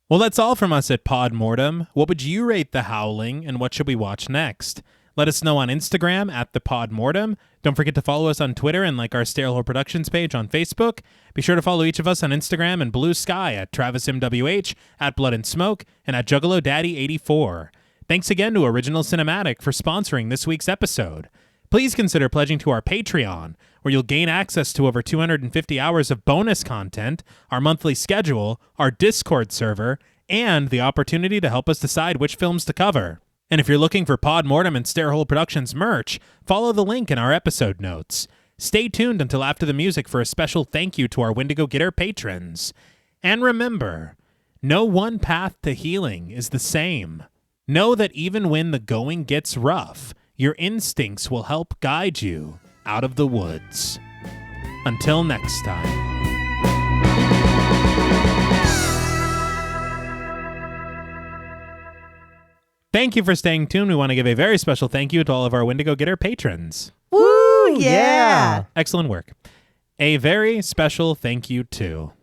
Well, that's all from us at Pod Mortem. What would you rate The Howling, and what should we watch next? Let us know on Instagram at the Pod Mortem. Don't forget to follow us on Twitter and like our Stairhole Productions page on Facebook. Be sure to follow each of us on Instagram and Blue Sky at TravisMWH, at Blood and Smoke, and at Juggalo Daddy 84. Thanks again to Original Cinematic for sponsoring this week's episode. Please consider pledging to our Patreon, where you'll gain access to over 250 hours of bonus content, our monthly schedule, our Discord server, and the opportunity to help us decide which films to cover. And if you're looking for Pod Mortem and Stairhole Productions merch, follow the link in our episode notes. Stay tuned until after the music for a special thank you to our Wendigo Getter patrons. And remember, no one path to healing is the same. Know that even when the going gets rough, your instincts will help guide you out of the woods. Until next time. Thank you for staying tuned. We want to give a very special thank you to all of our Wendigo Getter patrons. Woo! Yeah. Excellent work. A very special thank you to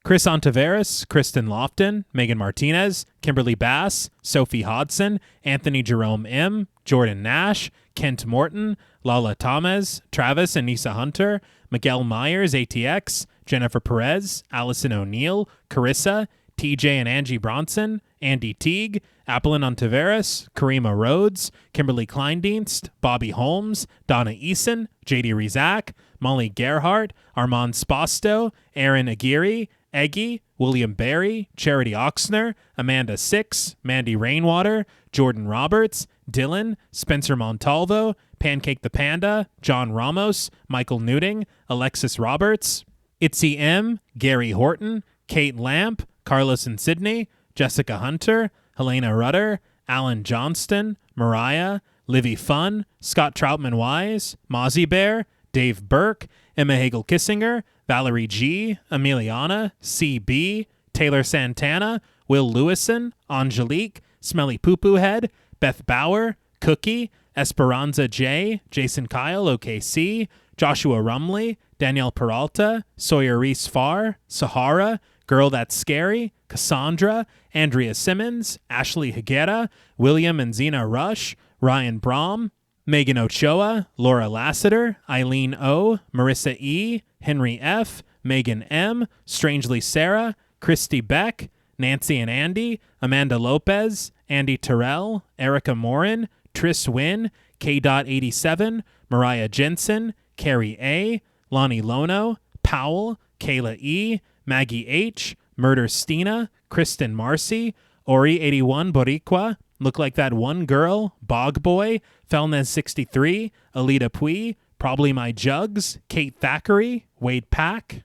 Chris Ontiveros, Kristen Lofton, Megan Martinez, Kimberly Bass, Sophie Hodson, Anthony Jerome M., Jordan Nash, Kent Morton, Lala Tamez, Travis and Nisa Hunter, Miguel Myers, ATX, Jennifer Perez, Allison O'Neill, Carissa, TJ and Angie Bronson, Andy Teague, Appelin Ontiveros, Karima Rhodes, Kimberly Kleindienst, Bobby Holmes, Donna Eason, JD Rizak, Molly Gerhardt, Armand Spasto, Aaron Aguirre, Eggy, William Barry, Charity Oxner, Amanda Six, Mandy Rainwater, Jordan Roberts, Dylan, Spencer Montalvo, Pancake the Panda, John Ramos, Michael Newting, Alexis Roberts, Itzy M, Gary Horton, Kate Lamp, Carlos and Sydney, Jessica Hunter, Helena Rudder, Alan Johnston, Mariah, Livy Fun, Scott Troutman Wise, Mozzie Bear, Dave Burke, Emma Hagel Kissinger, Valerie G, Emiliana, CB, Taylor Santana, Will Lewison, Angelique, Smelly Poo Poo Head, Beth Bauer, Cookie, Esperanza J, Jason Kyle, OKC, Joshua Rumley, Danielle Peralta, Sawyer Reese Farr, Sahara, Girl That's Scary, Cassandra, Andrea Simmons, Ashley Higuera, William and Xxena Rush, Ryan Brom, Megan Ochoa, Laura Lassiter, Eileen O, Marissa E, Henry F, Megan M, Strangely Sarah, Christy Beck, Nancy and Andy, Amanda Lopez, Andy Terrell, Erica Morin, Tris Wynn, K.87, Mariah Jensen, Carrie A, Lonnie Lono, Powell, Kayla E, Maggie H, Murder Stina, Kristen Marcy, Ori81 Boricua, Look Like That One Girl, Bog Boy, Felnez63, Alita Pui, Probably My Jugs, Kate Thackeray, Wade Pack,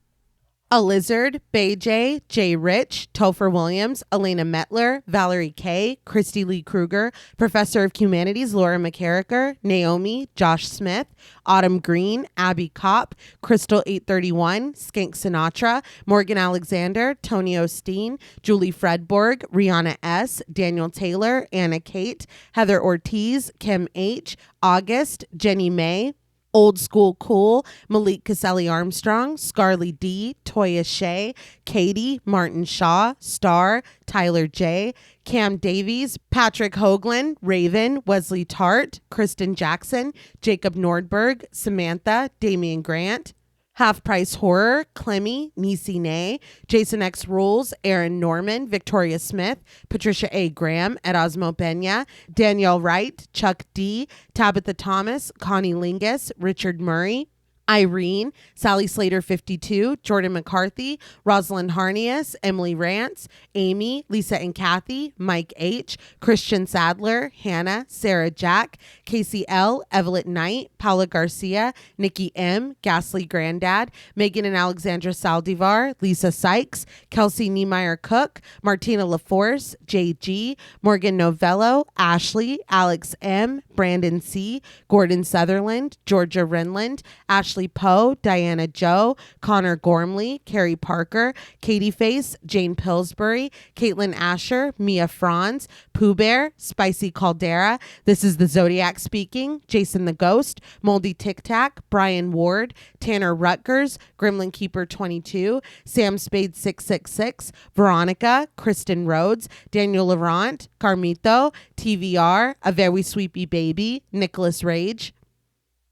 A Lizard, Bay J, Jay Rich, Topher Williams, Elena Metler, Valerie K, Christy Lee Kruger, Professor of Humanities, Laura McCarricker, Naomi, Josh Smith, Autumn Green, Abby Kopp, Crystal 831, Skank Sinatra, Morgan Alexander, Tony Osteen, Julie Fredborg, Rihanna S, Daniel Taylor, Anna Kate, Heather Ortiz, Kim H, August, Jenny May, Old School Cool, Malik Caselli Armstrong, Scarly D, Toya Shea, Katie, Martin Shaw, Star, Tyler J, Cam Davies, Patrick Hoagland, Raven, Wesley Tart, Kristen Jackson, Jacob Nordberg, Samantha, Damian Grant, Half Price Horror, Clemmy, Nisi Nay, Jason X Rules, Aaron Norman, Victoria Smith, Patricia A. Graham, Erasmo Pena, Danielle Wright, Chuck D, Tabitha Thomas, Connie Lingus, Richard Murray, Irene, Sally Slater 52, Jordan McCarthy, Rosalind Harnias, Emily Rance, Amy, Lisa and Kathy, Mike H, Christian Sadler, Hannah, Sarah Jack, Casey L, Evelyn Knight, Paula Garcia, Nikki M, Ghastly Granddad, Megan and Alexandra Saldivar, Lisa Sykes, Kelsey Niemeyer Cook, Martina LaForce, JG, Morgan Novello, Ashley, Alex M, Brandon C, Gordon Sutherland, Georgia Renland, Ashley Poe, Diana Joe, Connor Gormley, Carrie Parker, Katie Face, Jane Pillsbury, Caitlin Asher, Mia Franz, Pooh Bear, Spicy Caldera, This is the Zodiac Speaking, Jason the Ghost, Moldy Tic Tac, Brian Ward, Tanner Rutgers, Gremlin Keeper 22, Sam Spade 666, Veronica, Kristen Rhodes, Daniel Laurent, Carmito, TVR, A Very Sweepy Baby, Nicholas Rage,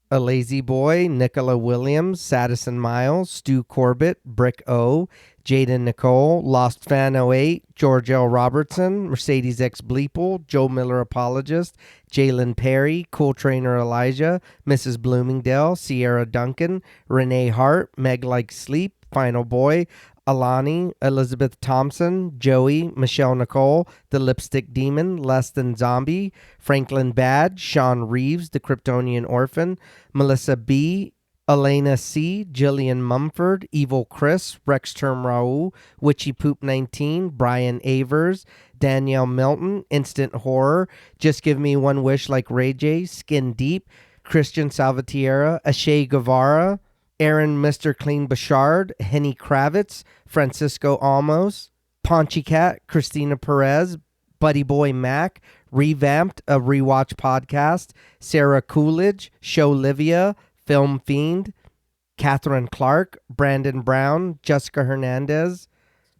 A Lazy Boy, Nicola Williams, Sadison Miles, Stu Corbett, Brick O, Jaden Nicole, Lost Fan 08, George L. Robertson, Mercedes X Bleeple, Joe Miller Apologist, Jalen Perry, Cool Trainer Elijah, Mrs. Bloomingdale, Sierra Duncan, Renee Hart, Meg Like Sleep, Final Boy, Alani, Elizabeth Thompson, Joey, Michelle Nicole, The Lipstick Demon, Less Than Zombie, Franklin Bad, Sean Reeves, The Kryptonian Orphan, Melissa B., Elena C., Jillian Mumford, Evil Chris, Rex Term Raul, Witchy Poop 19, Brian Avers, Danielle Milton, Instant Horror, Just Give Me One Wish Like Ray J, Skin Deep, Christian Salvatierra, Ashay Guevara, Aaron Mr. Clean Bouchard, Henny Kravitz, Francisco Almos, Paunchy Cat, Christina Perez, Buddy Boy Mac, Revamped, a Rewatch Podcast, Sarah Coolidge, Show Livia, Film Fiend, Catherine Clark, Brandon Brown, Jessica Hernandez,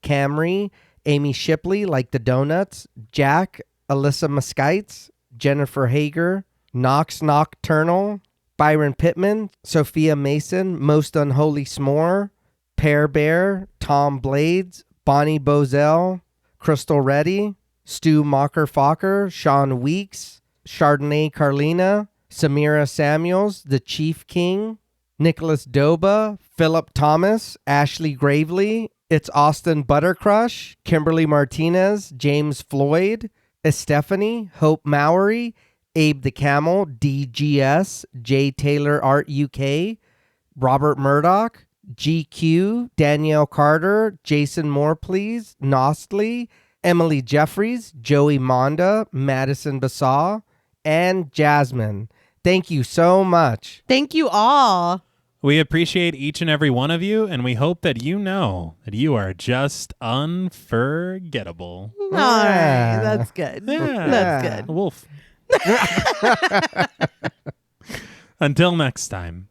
Camry, Amy Shipley, Like the Donuts, Jack, Alyssa Muskites, Jennifer Hager, Knox Nocturnal, Byron Pittman, Sophia Mason, Most Unholy S'more, Pear Bear, Tom Blades, Bonnie Bozell, Crystal Reddy, Stu Mocker Fokker, Sean Weeks, Chardonnay Carlina, Samira Samuels, The Chief King, Nicholas Doba, Philip Thomas, Ashley Gravely, It's Austin Buttercrush, Kimberly Martinez, James Floyd, Estefany, Hope Mowry, Abe the Camel, DGS, J. Taylor Art UK, Robert Murdoch, GQ, Danielle Carter, Jason Moore Please, Nostly, Emily Jeffries, Joey Monda, Madison Basaw, and Jasmine. Thank you so much. Thank you all. We appreciate each and every one of you, and we hope that you know that you are just unforgettable. All right. That's good. Yeah. That's good. Wolf. Until next time.